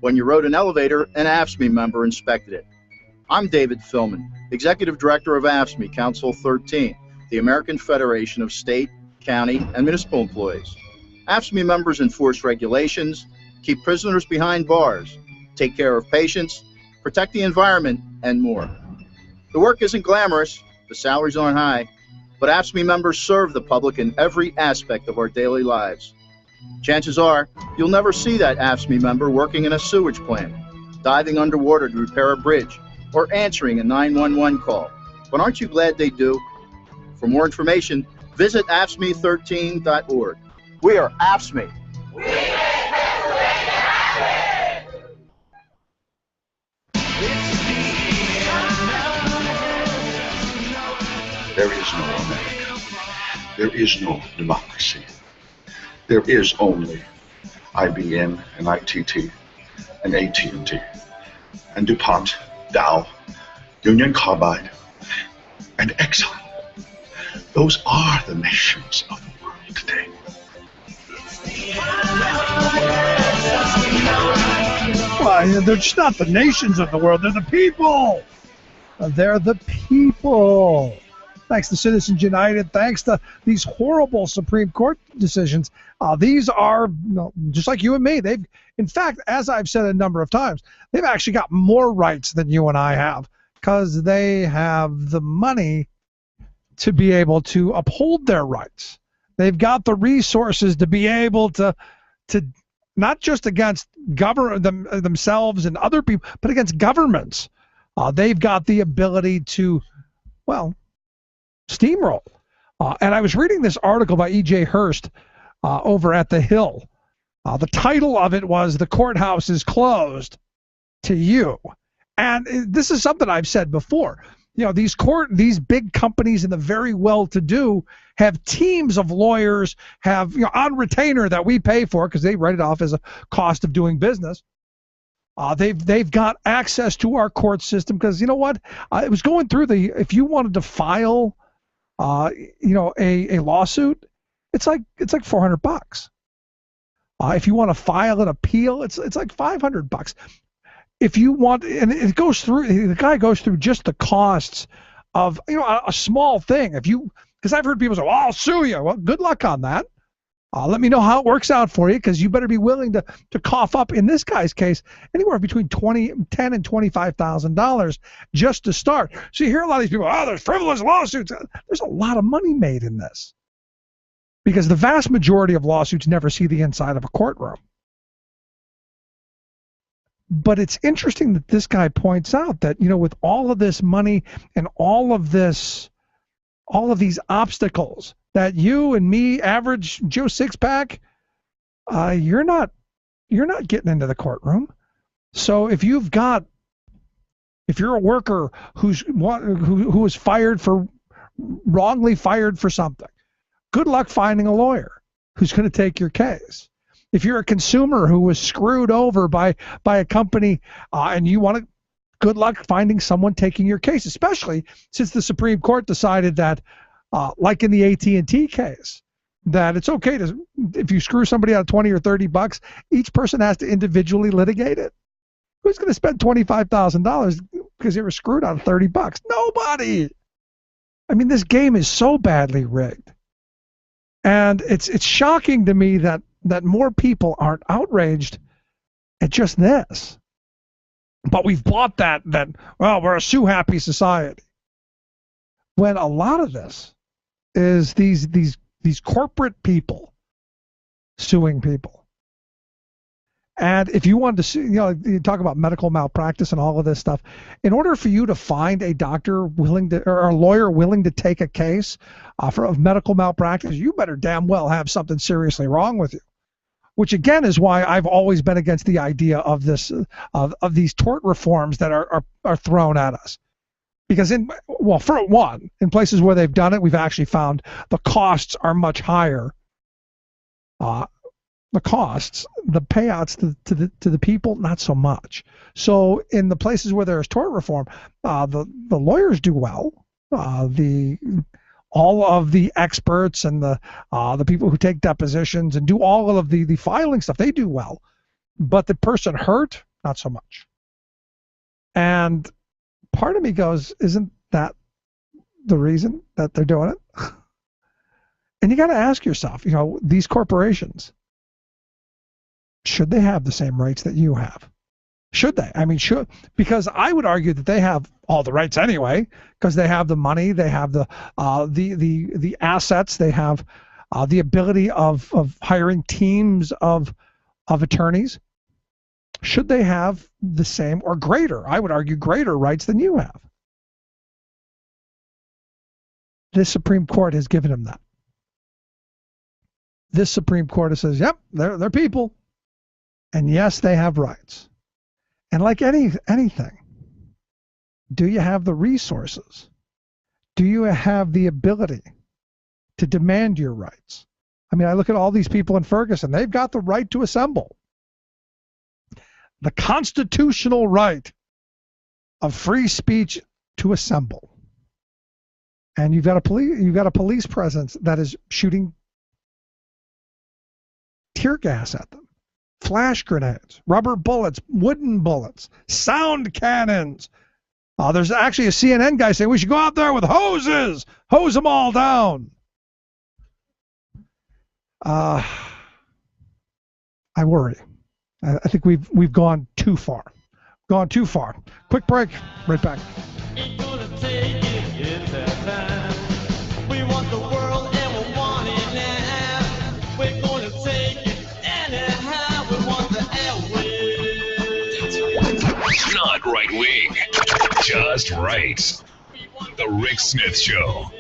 When you rode an elevator, an AFSCME member inspected it. I'm David Philman, Executive Director of AFSCME Council 13, the American Federation of State, County, and Municipal Employees. AFSCME members enforce regulations, keep prisoners behind bars, take care of patients, protect the environment, and more. The work isn't glamorous, the salaries aren't high, but AFSCME members serve the public in every aspect of our daily lives. Chances are, you'll never see that AFSCME member working in a sewage plant, diving underwater to repair a bridge, or answering a 911 call. But aren't you glad they do? For more information, visit AFSCME13.org. We are AFSCME. There is no America. There is no democracy. There is only IBM and ITT and AT&T and DuPont, Dow, Union Carbide, and Exxon. Those are the nations of the world today. Well, they're just not the nations of the world. They're the people. They're the people. Thanks to Citizens United, thanks to these horrible Supreme Court decisions. These are, just like you and me. They've, in fact, as I've said a number of times, they've actually got more rights than you and I have because they have the money to be able to uphold their rights. They've got the resources to be able to not just against themselves and other people, but against governments. They've got the ability to, well, steamroll. And I was reading this article by E.J. Hurst over at The Hill. The title of it was "The Courthouse is Closed to You." And this is something I've said before. You know, these big companies and the very well-to-do have teams of lawyers, have, you know, on retainer that we pay for because they write it off as a cost of doing business. They've got access to our court system because, you know what? I was going through if you wanted to file, you know, a lawsuit, it's like $400. If you want to file an appeal, it's like $500. If you want, and it goes through, the guy goes through just the costs of, you know, a small thing. Because I've heard people say, well, I'll sue you. Well, good luck on that. Let me know how it works out for you, because you better be willing to cough up, in this guy's case, anywhere between $10,000 and $25,000 just to start. So you hear a lot of these people, there's frivolous lawsuits. There's a lot of money made in this, because the vast majority of lawsuits never see the inside of a courtroom. But it's interesting that this guy points out that, you know, with all of this money and all of these obstacles that you and me, average Joe Sixpack, you're not getting into the courtroom. So if you're a worker who was wrongly fired for something, good luck finding a lawyer who's going to take your case. If you're a consumer who was screwed over by a company, and you want to, good luck finding someone taking your case, especially since the Supreme Court decided that, like in the AT&T case, that it's okay to, if you screw somebody out of $20 or $30, each person has to individually litigate it. Who's going to spend $25,000 because they were screwed out of $30? Nobody. I mean, this game is so badly rigged, and it's shocking to me that more people aren't outraged at just this. But we've bought that well, we're a sue-happy society, when a lot of this is these corporate people suing people. And if you wanted to sue, you know, you talk about medical malpractice and all of this stuff, in order for you to find a doctor willing to, or a lawyer willing to take a case of medical malpractice, you better damn well have something seriously wrong with you. Which again is why I've always been against the idea of this of these tort reforms that are thrown at us. Because for one, in places where they've done it, we've actually found the costs are much higher. The payouts to the people, not so much. So in the places where there's tort reform, the lawyers do well. All of the experts and the people who take depositions and do all of the filing stuff, they do well. But the person hurt, not so much. And part of me goes, isn't that the reason that they're doing it? And you got to ask yourself, you know, these corporations, should they have the same rights that you have? Should they? I mean, should, because I would argue that they have all the rights anyway, because they have the money, they have the assets, they have the ability of hiring teams of attorneys. Should they have the same or greater? I would argue greater rights than you have. This Supreme Court has given them that. This Supreme Court says, yep, they're people, and yes, they have rights. And like anything, do you have the resources? Do you have the ability to demand your rights? I mean, I look at all these people in Ferguson. They've got the right to assemble. The constitutional right of free speech to assemble. And you've got a police presence that is shooting tear gas at them. Flash grenades, rubber bullets, wooden bullets, sound cannons. There's actually a CNN guy saying we should go out there with hoses, hose them all down. I worry. I think we've gone too far. Gone too far. Quick break. Right back. We want the world and we want it now. We're going to take it anyhow. We want the airwaves. Not right wing, just right. The Rick Smith Show.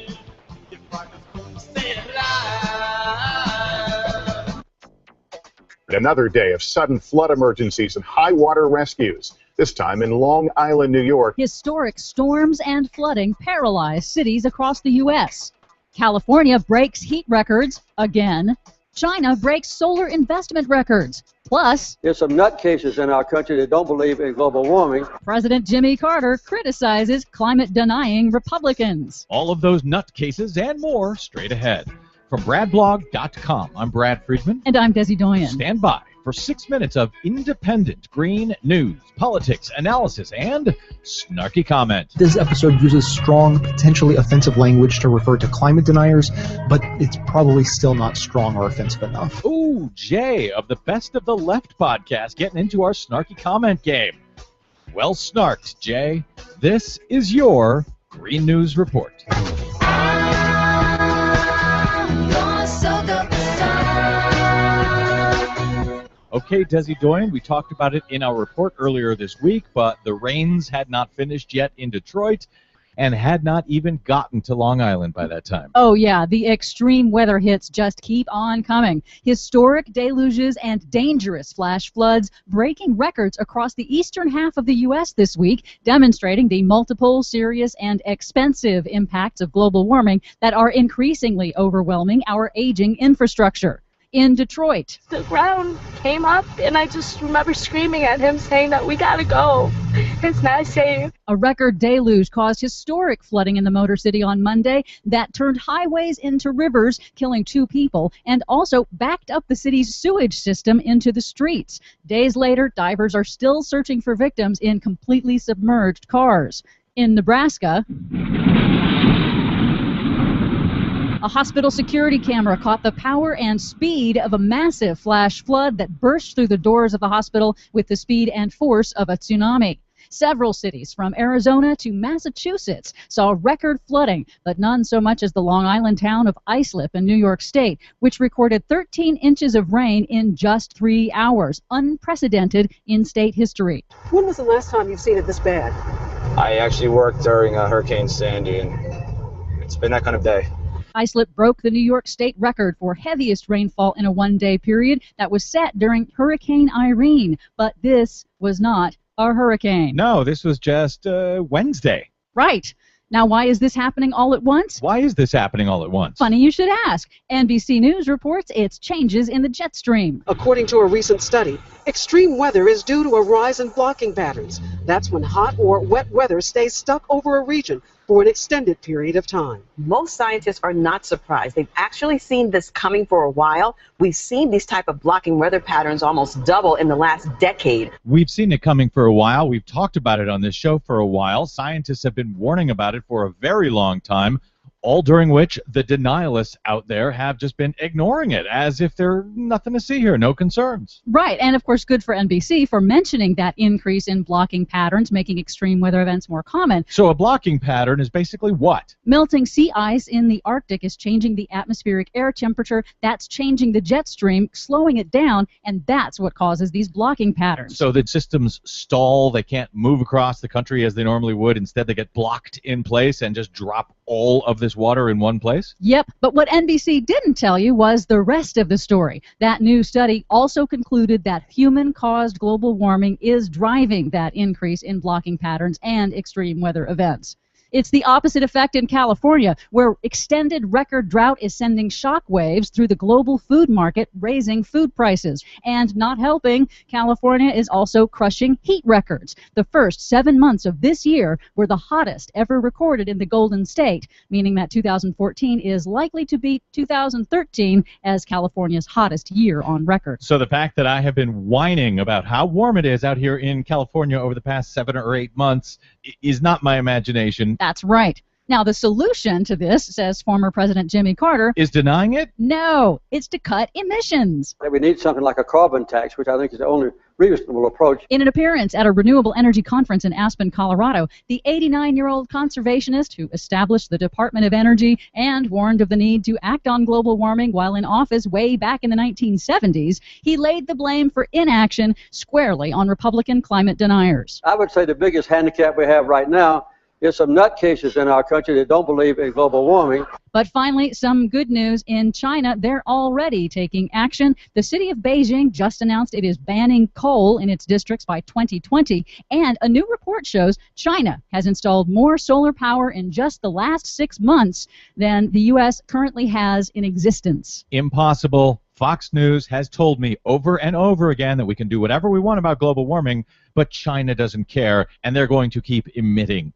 Another day of sudden flood emergencies and high water rescues, this time in Long Island, New York. Historic storms and flooding paralyze cities across the U.S. California breaks heat records again. China breaks solar investment records. Plus, There's some nutcases in our country that don't believe in global warming. President Jimmy Carter criticizes climate-denying Republicans. All of those nutcases and more straight ahead. From BradBlog.com, I'm Brad Friedman. And I'm Desi Doyen. Stand by for 6 minutes of independent green news, politics, analysis, and snarky comment. This episode uses strong, potentially offensive language to refer to climate deniers, but it's probably still not strong or offensive enough. Ooh, Jay of the Best of the Left podcast getting into our snarky comment game. Well snarked, Jay. This is your Green News Report. Okay, Desi Doyen, we talked about it in our report earlier this week, but the rains had not finished yet in Detroit and had not even gotten to Long Island by that time. Oh, yeah, the extreme weather hits just keep on coming. Historic deluges and dangerous flash floods breaking records across the eastern half of the U.S. this week, demonstrating the multiple, serious, and expensive impacts of global warming that are increasingly overwhelming our aging infrastructure. In Detroit, The ground came up, and I just remember screaming at him, saying that we gotta go. It's not safe. a record deluge caused historic flooding in the Motor City on Monday that turned highways into rivers, killing 2 people, and also backed up the city's sewage system into the streets. Days later, divers are still searching for victims in completely submerged cars. In Nebraska, a hospital security camera caught the power and speed of a massive flash flood that burst through the doors of the hospital with the speed and force of a tsunami. Several cities, from Arizona to Massachusetts, saw record flooding, but none so much as the Long Island town of Islip in New York State, which recorded 13 inches of rain in just 3 hours, unprecedented in state history. When was the last time you've seen it this bad? I actually worked during Hurricane Sandy, and it's been that kind of day. Islip broke the New York State record for heaviest rainfall in a one-day period that was set during Hurricane Irene, but this was not a hurricane. No, this was just Wednesday. Right. Now, why is this happening all at once? Why is this happening all at once? Funny you should ask. NBC News reports it's changes in the jet stream. According to a recent study, extreme weather is due to a rise in blocking patterns. That's when hot or wet weather stays stuck over a region for an extended period of time. Most scientists are not surprised. They've actually seen this coming for a while. We've seen these type of blocking weather patterns almost double in the last decade. We've seen it coming for a while. We've talked about it on this show for a while. Scientists have been warning about it for a very long time, all during which the denialists out there have just been ignoring it as if there's nothing to see here, no concerns. Right, and of course good for NBC for mentioning that increase in blocking patterns, making extreme weather events more common. So a blocking pattern is basically what? Melting sea ice in the Arctic is changing the atmospheric air temperature. That's changing the jet stream, slowing it down, and that's what causes these blocking patterns. So the systems stall, they can't move across the country as they normally would. Instead, they get blocked in place and just drop all of this water in one place? Yep, but what NBC didn't tell you was the rest of the story. That new study also concluded that human-caused global warming is driving that increase in blocking patterns and extreme weather events. It's the opposite effect in California, where extended record drought is sending shockwaves through the global food market, raising food prices. And not helping, California is also crushing heat records. The first 7 months of this year were the hottest ever recorded in the Golden State, meaning that 2014 is likely to beat 2013 as California's hottest year on record. So the fact that I have been whining about how warm it is out here in California over the past 7 or 8 months is not my imagination. That's right. Now, the solution to this, says former President Jimmy Carter, is denying it? No, it's to cut emissions. We need something like a carbon tax, which I think is the only reasonable approach. In an appearance at a renewable energy conference in Aspen, Colorado, the 89-year-old conservationist who established the Department of Energy and warned of the need to act on global warming while in office way back in the 1970s, he laid the blame for inaction squarely on Republican climate deniers. I would say the biggest handicap we have right now is some nutcases in our country that don't believe in global warming. But finally, some good news in China. They're already taking action. The city of Beijing just announced it is banning coal in its districts by 2020, and a new report shows China has installed more solar power in just the last 6 months than the U.S. currently has in existence. Impossible. Fox News has told me over and over again that we can do whatever we want about global warming, but China doesn't care, and they're going to keep emitting.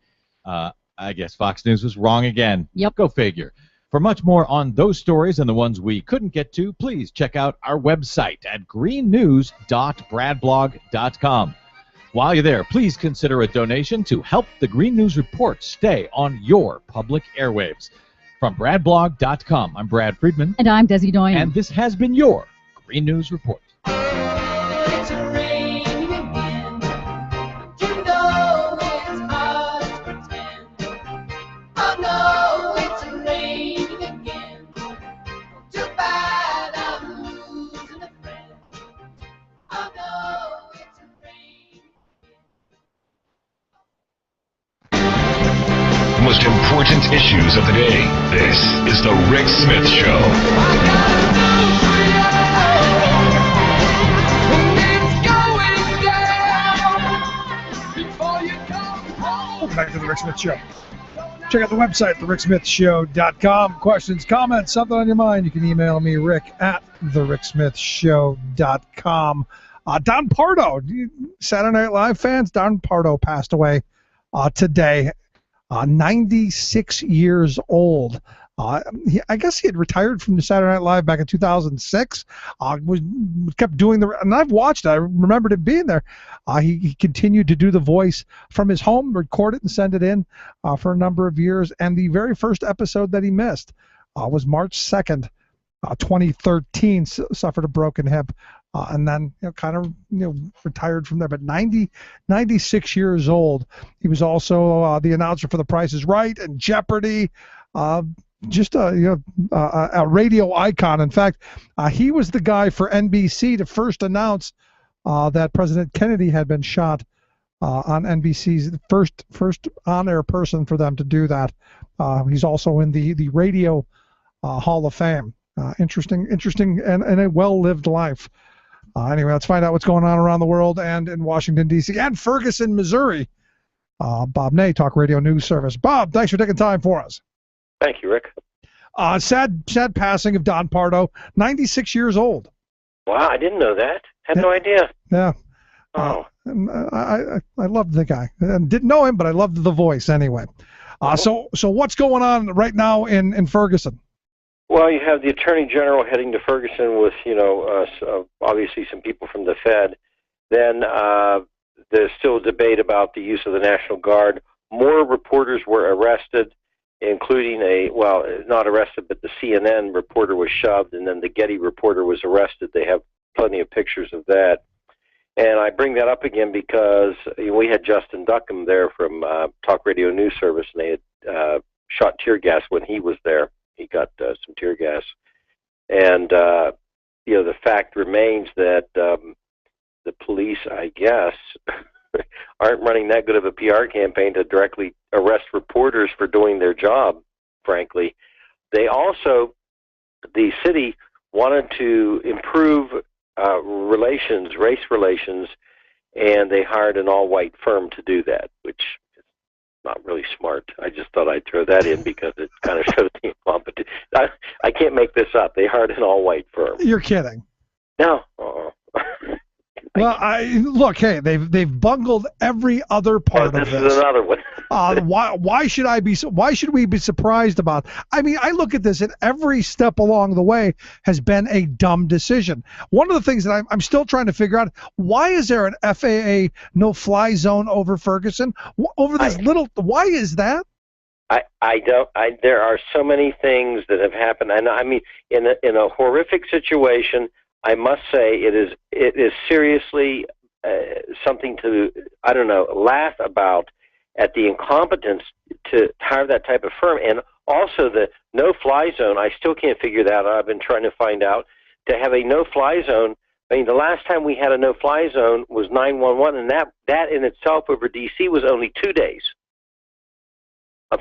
I guess Fox News was wrong again. Yep. Go figure. For much more on those stories and the ones we couldn't get to, please check out our website at greennews.bradblog.com. While you're there, please consider a donation to help the Green News Report stay on your public airwaves. From bradblog.com, I'm Brad Friedman. And I'm Desi Doyen. And this has been your Green News Report. It's raining again. You know it's hard to pretend. Oh no, it's raining again. Too bad I'm losing a friend. Oh no, it's raining The most important issues of the day. This is the Rick Smith Show. Welcome back to the Rick Smith Show. Check out the website, thericksmithshow.com. Questions, comments, something on your mind, you can email me, Rick, at thericksmithshow.com. Don Pardo, Saturday Night Live fans, Don Pardo passed away today, 96 years old. I guess he had retired from the Saturday Night Live back in 2006. Kept doing and I've watched it. I remembered him being there. He continued to do the voice from his home, record it and send it in for a number of years. And the very first episode that he missed was March 2nd, 2013. Suffered a broken hip. And then kind of retired from there. But 96 years old. He was also the announcer for The Price is Right and Jeopardy. Just a radio icon. In fact, he was the guy for NBC to first announce that President Kennedy had been shot on NBC's first on-air person for them to do that. He's also in the Radio Hall of Fame. Interesting, and a well-lived life. Anyway, let's find out what's going on around the world and in Washington, D.C. and Ferguson, Missouri. Bob Ney, Talk Radio News Service. Bob, thanks for taking time for us. Thank you, Rick. Sad passing of Don Pardo, 96 years old. Wow, I didn't know that. Had no idea. Yeah. Oh. I loved the guy. I didn't know him, but I loved the voice anyway. So what's going on right now in Ferguson? Well, you have the Attorney General heading to Ferguson with, obviously some people from the Fed. Then there's still a debate about the use of the National Guard. More reporters were arrested, including not arrested, but the CNN reporter was shoved, and then the Getty reporter was arrested. They have plenty of pictures of that. And I bring that up again because we had Justin Duckham there from Talk Radio News Service, and they had shot tear gas when he was there. He got some tear gas. And, the fact remains that the police, I guess, aren't running that good of a PR campaign to directly arrest reporters for doing their job, frankly. They also, the city wanted to improve race relations, and they hired an all-white firm to do that, which is not really smart. I just thought I'd throw that in because it kind of shows the incompetence. I can't make this up. They hired an all-white firm. You're kidding. No. Well, look, hey, they've bungled every other part of this. This is another one. Why should we be surprised about? I mean, I look at this, and every step along the way has been a dumb decision. One of the things that I'm still trying to figure out, why is there an FAA no-fly zone over Ferguson? Over this why is that? There are so many things that have happened, and I mean, in a horrific situation, I must say it is seriously something to, I don't know, laugh about at the incompetence to hire that type of firm. And also the no-fly zone, I still can't figure that out. I've been trying to find out. To have a no-fly zone, I mean, the last time we had a no-fly zone was 9/11, and that in itself over D.C. was only 2 days,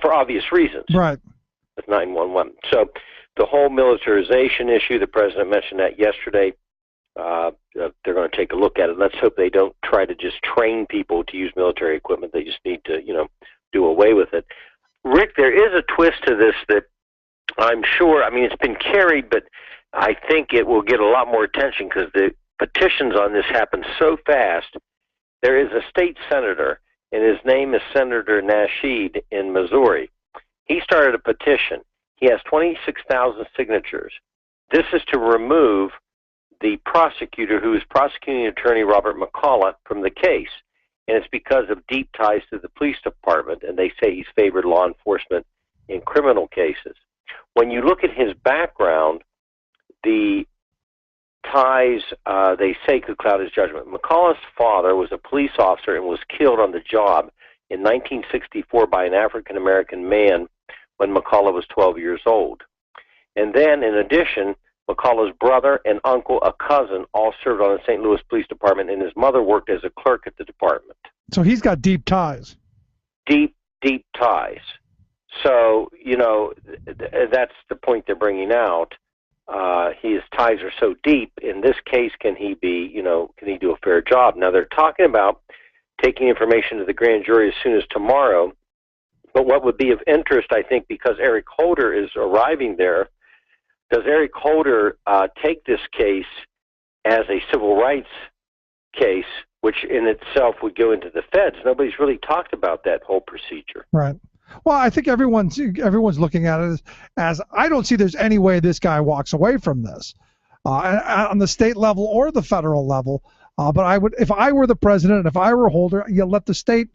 for obvious reasons. Right. With 9/11. So the whole militarization issue, the president mentioned that yesterday. They're going to take a look at it. Let's hope they don't try to just train people to use military equipment. They just need to, do away with it. Rick, there is a twist to this that I'm sure, I mean, it's been carried, but I think it will get a lot more attention because the petitions on this happen so fast. There is a state senator, and his name is Senator Nasheed in Missouri. He started a petition. He has 26,000 signatures. This is to remove the prosecutor who is prosecuting attorney Robert McCullough from the case. And it's because of deep ties to the police department, and they say he's favored law enforcement in criminal cases. When you look at his background, the ties, they say, could cloud his judgment. McCullough's father was a police officer and was killed on the job in 1964 by an African-American man when McCullough was 12 years old. And then, in addition, McCullough's brother and uncle, a cousin, all served on the St. Louis Police Department, and his mother worked as a clerk at the department. So he's got deep ties. Deep, deep ties. So, that's the point they're bringing out. His ties are so deep. In this case, can he be, can he do a fair job? Now, they're talking about taking information to the grand jury as soon as tomorrow. But what would be of interest, I think, because Eric Holder is arriving there, does Eric Holder take this case as a civil rights case, which in itself would go into the feds? Nobody's really talked about that whole procedure. Right. Well, I think everyone's looking at it as I don't see there's any way this guy walks away from this on the state level or the federal level. But I would, if I were the president and if I were Holder, you let the state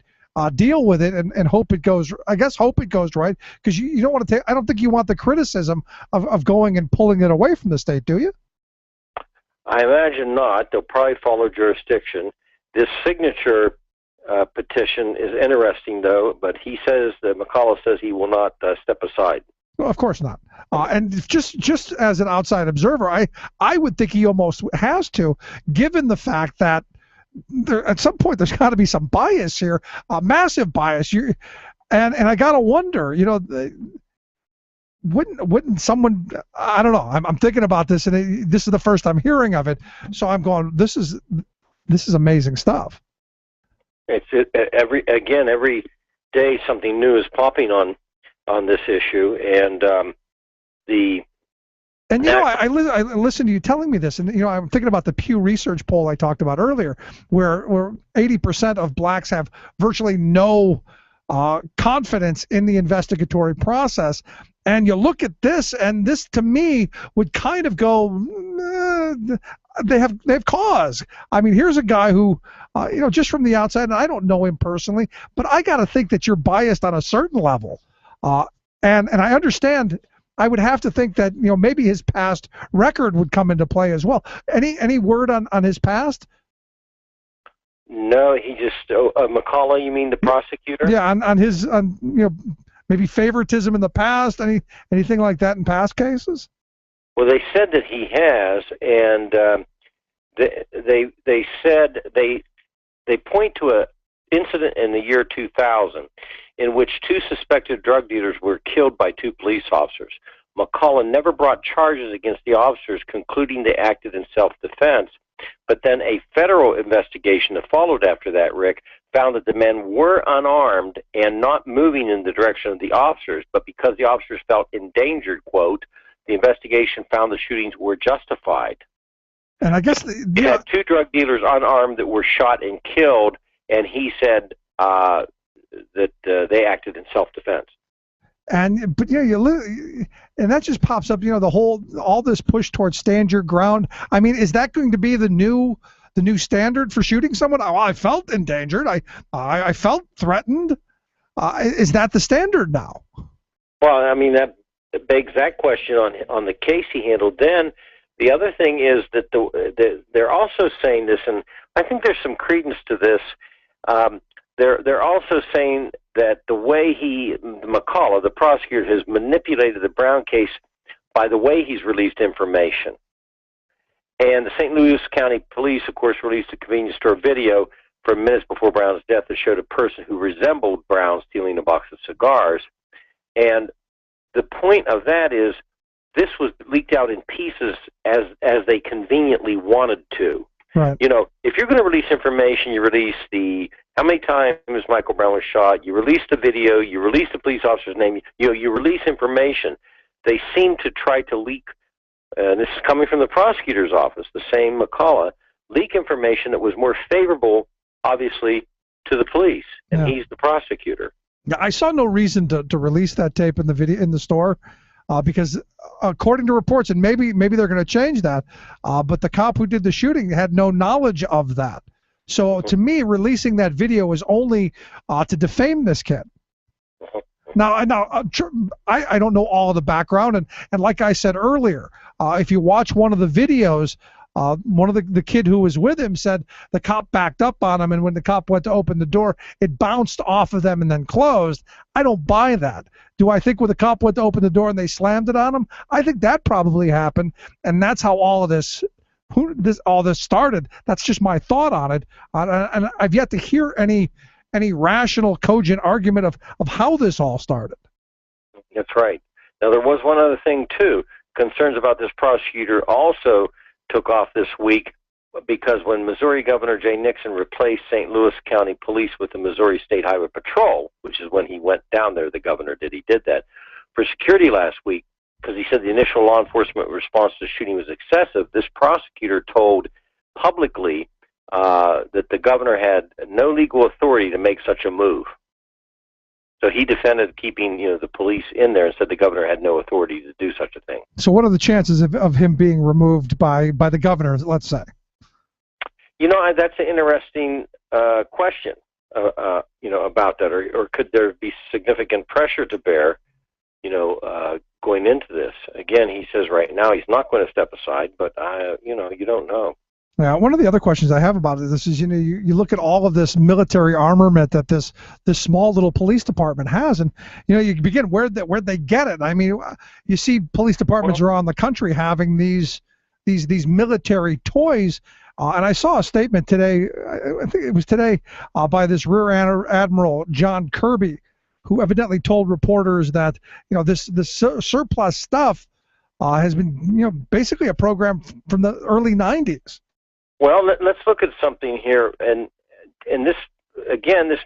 deal with it and hope it goes. I guess hope it goes right, because you don't want to take. I don't think you want the criticism of going and pulling it away from the state, do you? I imagine not. They'll probably follow jurisdiction. This signature petition is interesting, though. But he says that McCullough says he will not step aside. Well, of course not. And just as an outside observer, I would think he almost has to, given the fact that. At some point, there's got to be some bias here, massive bias. And I gotta wonder, wouldn't someone? I don't know. I'm thinking about this, and this is the first I'm hearing of it. So I'm going. This is amazing stuff. It's every day something new is popping on this issue, and And I listened to you telling me this, and I'm thinking about the Pew Research poll I talked about earlier, where 80% of blacks have virtually no confidence in the investigatory process. And you look at this, and this to me would kind of go, they have cause. I mean, here's a guy who, just from the outside, and I don't know him personally, but I got to think that you're biased on a certain level, and I understand. I would have to think that maybe his past record would come into play as well. Any word on his past? No, he just McCullough. You mean the prosecutor? Yeah, on his maybe favoritism in the past. Anything like that in past cases? Well, they said that he has, and they said they point to a incident in the year 2000 in which 2 suspected drug dealers were killed by 2 police officers. McCullough never brought charges against the officers, concluding they acted in self-defense. But then a federal investigation that followed after that, Rick, found that the men were unarmed and not moving in the direction of the officers. But because the officers felt endangered, quote, the investigation found the shootings were justified. And I guess they had 2 drug dealers unarmed that were shot and killed, and he said that they acted in self-defense. But and that just pops up. All this push towards stand your ground. I mean, is that going to be the new standard for shooting someone? Oh, I felt endangered. I felt threatened. Is that the standard now? Well, I mean, that begs that question on the case he handled then. The other thing is that they're also saying this, and I think there's some credence to this. They're also saying that the way McCullough, the prosecutor, has manipulated the Brown case by the way he's released information. And the St. Louis County Police, of course, released a convenience store video from minutes before Brown's death that showed a person who resembled Brown stealing a box of cigars. And the point of that is this was leaked out in pieces as they conveniently wanted to. Right. You know, if you're going to release information, you release how many times Michael Brown was shot, you release the video, you release the police officer's name, you release information. They seem to try to leak, this is coming from the prosecutor's office, the same McCullough, leak information that was more favorable, obviously, to the police, and he's the prosecutor. Yeah, I saw no reason to release that tape in the store, because according to reports, and maybe they're going to change that, but the cop who did the shooting had no knowledge of that. So to me, releasing that video was only to defame this kid. Now I don't know all of the background, and like I said earlier, if you watch one of the videos, one of the kid who was with him said the cop backed up on him, and when the cop went to open the door, it bounced off of them and then closed. I don't buy that. Do I think when the cop went to open the door and they slammed it on him? I think that probably happened, and that's how all this started. That's just my thought on it, and I've yet to hear any rational, cogent argument of how this all started. That's right. Now, there was one other thing, too. Concerns about this prosecutor also took off this week because when Missouri Governor Jay Nixon replaced St. Louis County Police with the Missouri State Highway Patrol, which is when he went down there, the governor he did that, for security last week, because he said the initial law enforcement response to the shooting was excessive, this prosecutor told publicly that the governor had no legal authority to make such a move. So he defended keeping the police in there and said the governor had no authority to do such a thing. So what are the chances of him being removed by the governor, let's say? That's an interesting question, about that. Or could there be significant pressure to bear, going into this? Again, he says right now he's not going to step aside, but, you don't know. Now, one of the other questions I have about this is, you look at all of this military armament that this small little police department has, and you begin where'd they get it? I mean, you see police departments around the country having these military toys, and I saw a statement today, I think it was today, by this Rear Admiral John Kirby, who evidently told reporters that this surplus stuff has been basically a program from the early 90s. Well, let's look at something here, and this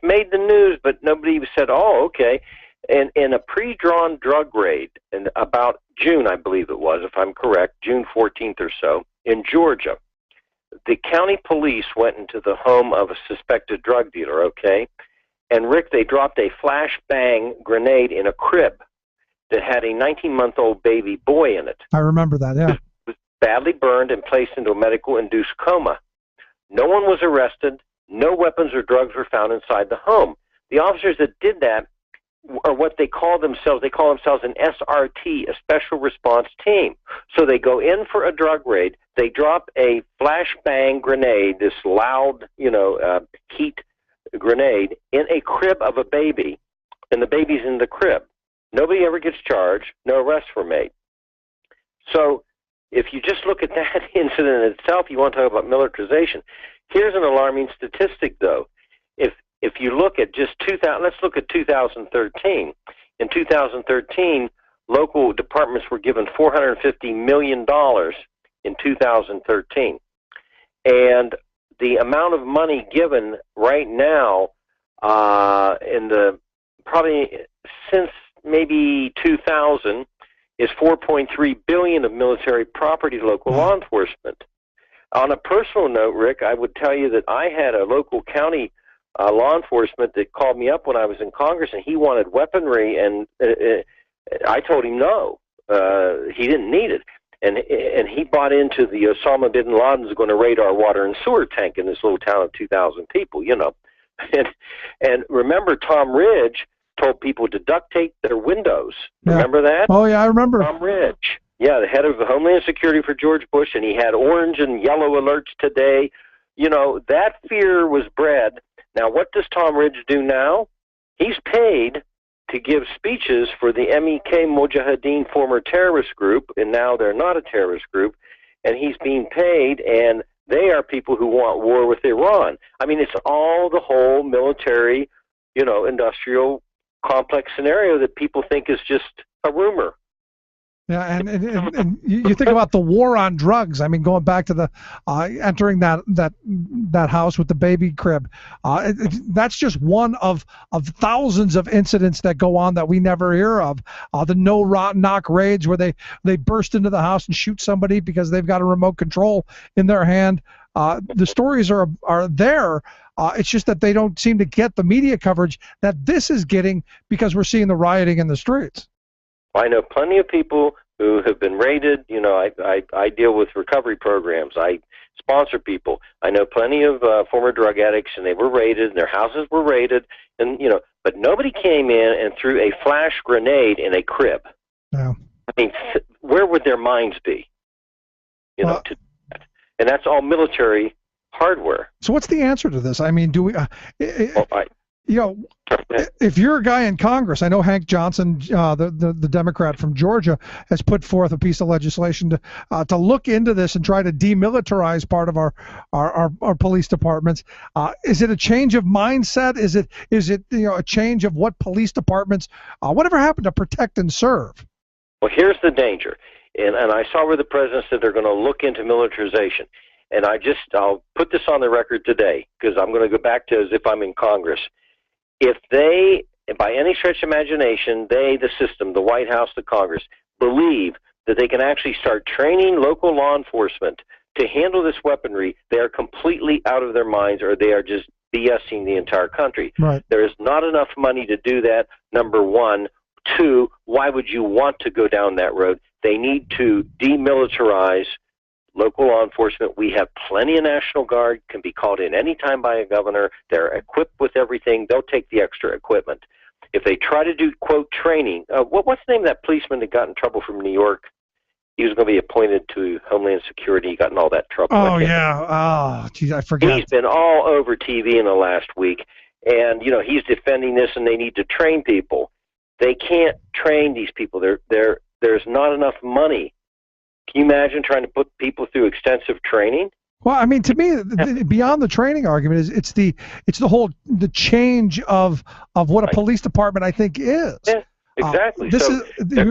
made the news, but nobody said, "Oh, okay." And in a pre-drawn drug raid, in about June, I believe it was, if I'm correct, June 14th or so, in Georgia, the county police went into the home of a suspected drug dealer. Okay, and Rick, they dropped a flashbang grenade in a crib that had a 19-month-old baby boy in it. I remember that. Yeah. Badly burned and placed into a medical-induced coma. No one was arrested. No weapons or drugs were found inside the home. The officers that did that are what they call themselves. They call themselves an SRT, a Special Response Team. So they go in for a drug raid. They drop a flashbang grenade, this loud, heat grenade, in a crib of a baby, and the baby's in the crib. Nobody ever gets charged. No arrests were made. So if you just look at that incident itself, you want to talk about militarization. Here's an alarming statistic, though. If you look at just let's look at 2013. In 2013, local departments were given $450 million in 2013, and the amount of money given right now, probably since maybe 2000. Is $4.3 billion of military property to local law enforcement. On a personal note, Rick, I would tell you that I had a local county law enforcement that called me up when I was in Congress, and he wanted weaponry, and I told him no. He didn't need it. And he bought into the Osama bin Laden's going to raid our water and sewer tank in this little town of 2,000 people, And remember, Tom Ridge told people to duct tape their windows. Remember that? Oh, yeah, I remember. Tom Ridge. Yeah, the head of Homeland Security for George Bush, and he had orange and yellow alerts today. you know, that fear was bred. Now, what does Tom Ridge do now? He's paid to give speeches for the MEK Mujahideen, former terrorist group, and now they're not a terrorist group, and he's being paid, and they are people who want war with Iran. I mean, it's all the whole military, you know, industrial complex scenario that people think is just a rumor. Yeah, and you think about the war on drugs. I mean, going back to the entering that house with the baby crib. That's just one of thousands of incidents that go on that we never hear of. The no-knock raids where they burst into the house and shoot somebody because they've got a remote control in their hand. The stories are there. It's just that they don't seem to get the media coverage that this is getting because we're seeing the rioting in the streets. I know plenty of people who have been raided. You know, I deal with recovery programs. I sponsor people. I know plenty of former drug addicts, and they were raided, and their houses were raided, and you know, but nobody came in and threw a flash grenade in a crib. No. I mean, where would their minds be? You know, and that's all military hardware. So what's the answer to this? I mean, do we? You know, if you're a guy in Congress, I know Hank Johnson, the Democrat from Georgia, has put forth a piece of legislation to look into this and try to demilitarize part of our police departments. Is it a change of mindset? Is it you know, a change of what police departments? Whatever happened to protect and serve? Well, here's the danger, and I saw where the president said they're going to look into militarization, and I'll put this on the record today because I'm going to go back to as if I'm in Congress. If they, by any stretch of imagination, the system, the White House, the Congress, believe that they can actually start training local law enforcement to handle this weaponry, they are completely out of their minds, or they are just BSing the entire country. Right. There is not enough money to do that, number one. Two, why would you want to go down that road? They need to demilitarize local law enforcement. We have plenty of National Guard, can be called in anytime by a governor. They're equipped with everything. They'll take the extra equipment. If they try to do, quote, training, what's the name of that policeman that got in trouble from New York? He was going to be appointed to Homeland Security. He got in all that trouble. Oh, yeah. Oh, geez, I forgot. He's been all over TV in the last week, and, you know, he's defending this, and they need to train people. They can't train these people. There's not enough money. Can you imagine trying to put people through extensive training? Well, I mean, to me, beyond the training argument is it's the change of what a police department I think is. Yeah, exactly.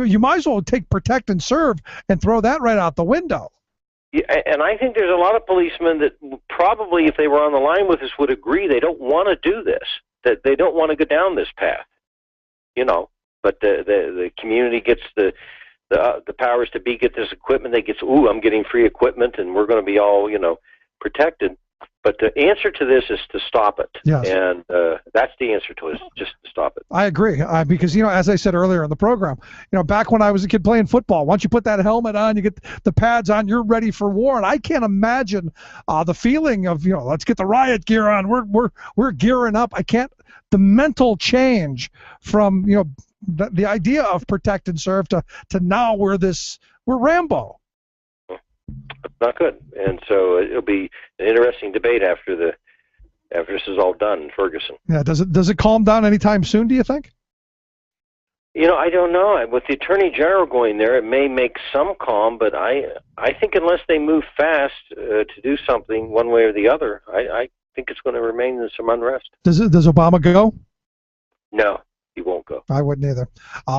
You might as well take protect and serve and throw that right out the window. Yeah, and I think there's a lot of policemen that probably, if they were on the line with us, would agree they don't want to do this, that they don't want to go down this path. You know, but the community gets the powers to be get this equipment. They get, I'm getting free equipment, and we're going to be all, you know, protected. But the answer to this is to stop it. Yes. And that's the answer to it, is just to stop it. I agree, because, you know, as I said earlier in the program, you know, back when I was a kid playing football, once you put that helmet on, you get the pads on, you're ready for war. And I can't imagine the feeling of, you know, let's get the riot gear on. We're gearing up. The mental change from, you know, the idea of protect and serve to now we're Rambo. It's not good, and so it'll be an interesting debate after this is all done in Ferguson. Yeah, does it calm down anytime soon, do you think? You know, I don't know. With the Attorney General going there, it may make some calm, but I think unless they move fast to do something one way or the other, I think it's going to remain in some unrest. Does Obama go? No. He won't go. I wouldn't either.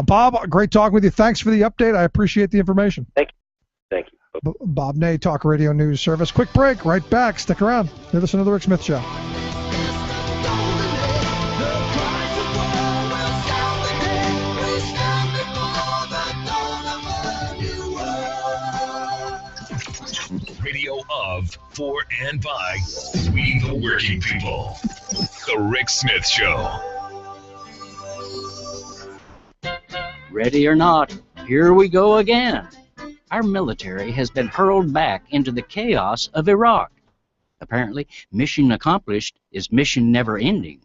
Bob, great talking with you. Thanks for the update. I appreciate the information. Thank you. Bob Ney, Talk Radio News Service. Quick break. Right back. Stick around. You're listening to The Rick Smith Show. Radio of, for, and by we the working people. The Rick Smith Show. Ready or not, here we go again. Our military has been hurled back into the chaos of Iraq. Apparently, mission accomplished is mission never ending.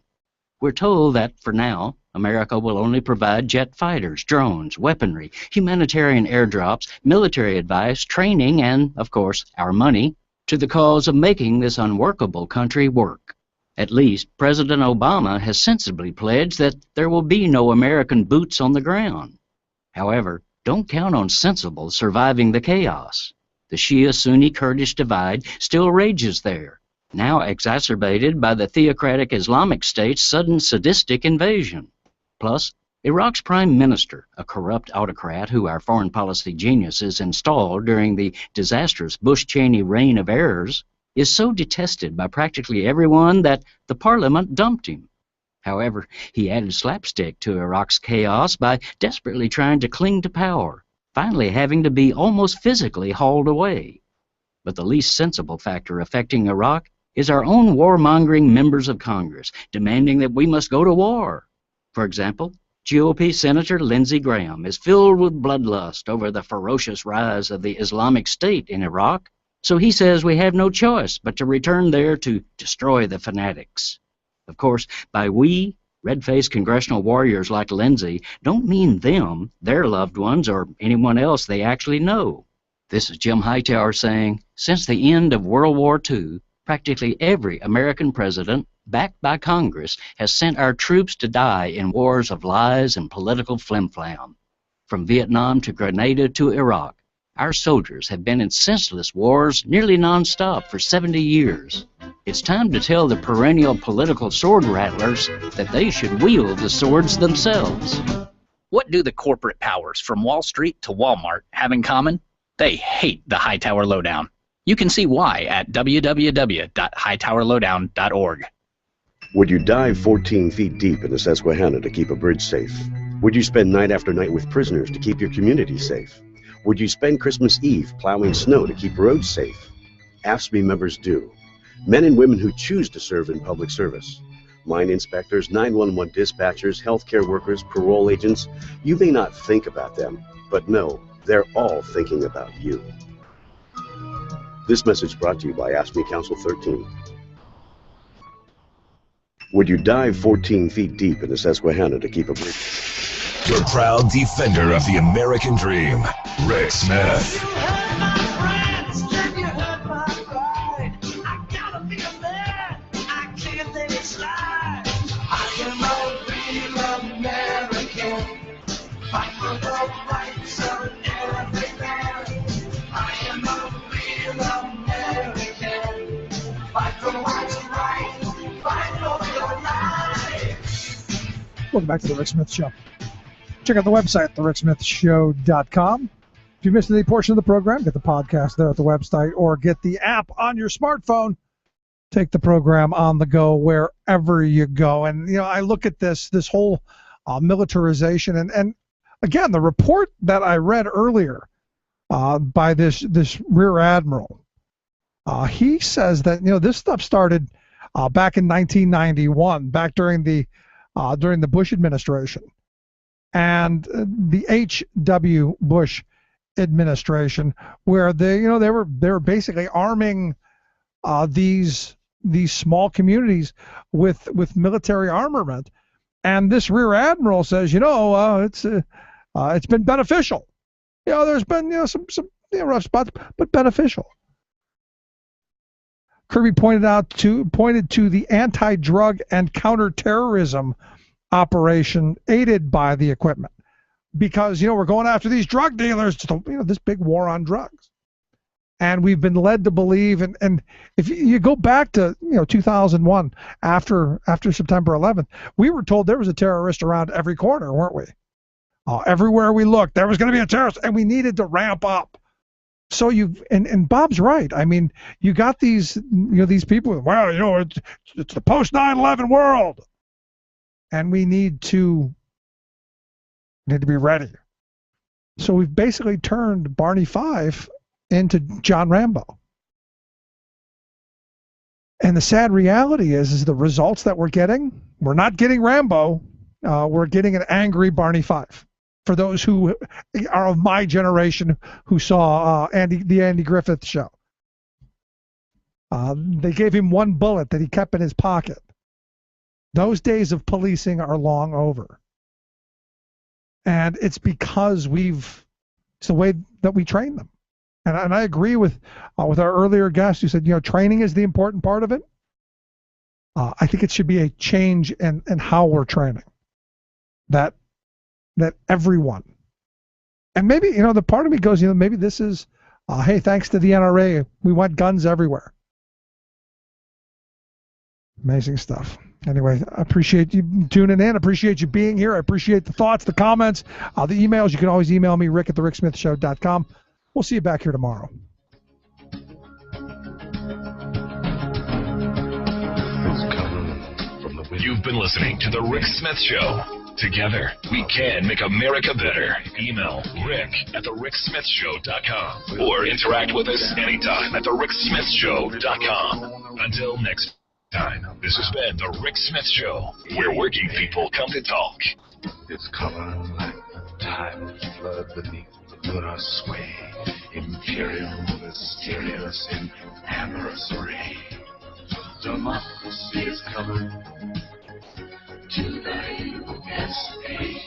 We're told that, for now, America will only provide jet fighters, drones, weaponry, humanitarian airdrops, military advice, training, and, of course, our money to the cause of making this unworkable country work. At least, President Obama has sensibly pledged that there will be no American boots on the ground. However, don't count on sensible surviving the chaos. The Shia-Sunni Kurdish divide still rages there, now exacerbated by the theocratic Islamic State's sudden sadistic invasion. Plus, Iraq's prime minister, a corrupt autocrat who our foreign policy geniuses installed during the disastrous Bush-Cheney reign of errors, is so detested by practically everyone that the parliament dumped him. However, he added slapstick to Iraq's chaos by desperately trying to cling to power, finally having to be almost physically hauled away. But the least sensible factor affecting Iraq is our own warmongering members of Congress demanding that we must go to war. For example, GOP Senator Lindsey Graham is filled with bloodlust over the ferocious rise of the Islamic State in Iraq, so he says we have no choice but to return there to destroy the fanatics. Of course, by we, red-faced congressional warriors like Lindsey don't mean them, their loved ones, or anyone else they actually know. This is Jim Hightower saying, since the end of World War II, practically every American president, backed by Congress, has sent our troops to die in wars of lies and political flim-flam. From Vietnam to Grenada to Iraq, our soldiers have been in senseless wars nearly non-stop for 70 years. It's time to tell the perennial political sword rattlers that they should wield the swords themselves. What do the corporate powers from Wall Street to Walmart have in common? They hate the Hightower Lowdown. You can see why at www.hightowerlowdown.org. Would you dive 14 feet deep in the Susquehanna to keep a bridge safe? Would you spend night after night with prisoners to keep your community safe? Would you spend Christmas Eve plowing snow to keep roads safe? AFSCME members do. Men and women who choose to serve in public service. Mine inspectors, 911 dispatchers, healthcare workers, parole agents. You may not think about them, but no, they're all thinking about you. This message brought to you by AFSCME Council 13. Would you dive 14 feet deep in the Susquehanna to keep a bridge? The proud defender of the American dream, Rick Smith. Welcome back to the Rick Smith Show. Check out the website, thericksmithshow.com. If you missed any portion of the program, get the podcast there at the website or get the app on your smartphone. Take the program on the go wherever you go. And, you know, I look at this whole militarization. And again, the report that I read earlier by this Rear Admiral, he says that, you know, this stuff started back in 1991, back during the Bush administration. And the H.W. Bush administration, where they were basically arming these small communities with military armament, and this Rear Admiral says, it's been beneficial. There's been some rough spots, but beneficial. Kirby pointed to the anti-drug and counterterrorism operation aided by the equipment, because we're going after these drug dealers, this big war on drugs, and we've been led to believe, and if you go back to 2001, after September 11th, we were told there was a terrorist around every corner, weren't we? Everywhere we looked, there was going to be a terrorist, and we needed to ramp up. So and Bob's right. I mean, you got these people. Well, it's the post 9/11 world, and we need to be ready. So we've basically turned Barney Fife into John Rambo. And the sad reality is the results that we're getting. We're not getting Rambo. We're getting an angry Barney Fife. For those who are of my generation who saw the Andy Griffith Show. They gave him one bullet that he kept in his pocket. Those days of policing are long over. And it's because it's the way that we train them. And I agree with our earlier guest who said, training is the important part of it. I think it should be a change in how we're training. That everyone, and maybe, the part of me goes, maybe this is, hey, thanks to the NRA, we want guns everywhere. Amazing stuff. Anyway, I appreciate you tuning in. I appreciate you being here. I appreciate the thoughts, the comments, the emails. You can always email me, rick@thericksmithshow.com. We'll see you back here tomorrow. You've been listening to The Rick Smith Show. Together, we can make America better. Email rick@thericksmithshow.com or interact with us anytime at thericksmithshow.com. Until next time, this has been The Rick Smith Show, where working people come to talk. It's coming like time flood beneath the lunar sway. Imperial, mysterious, and amorous array. Democracy is coming to the USA.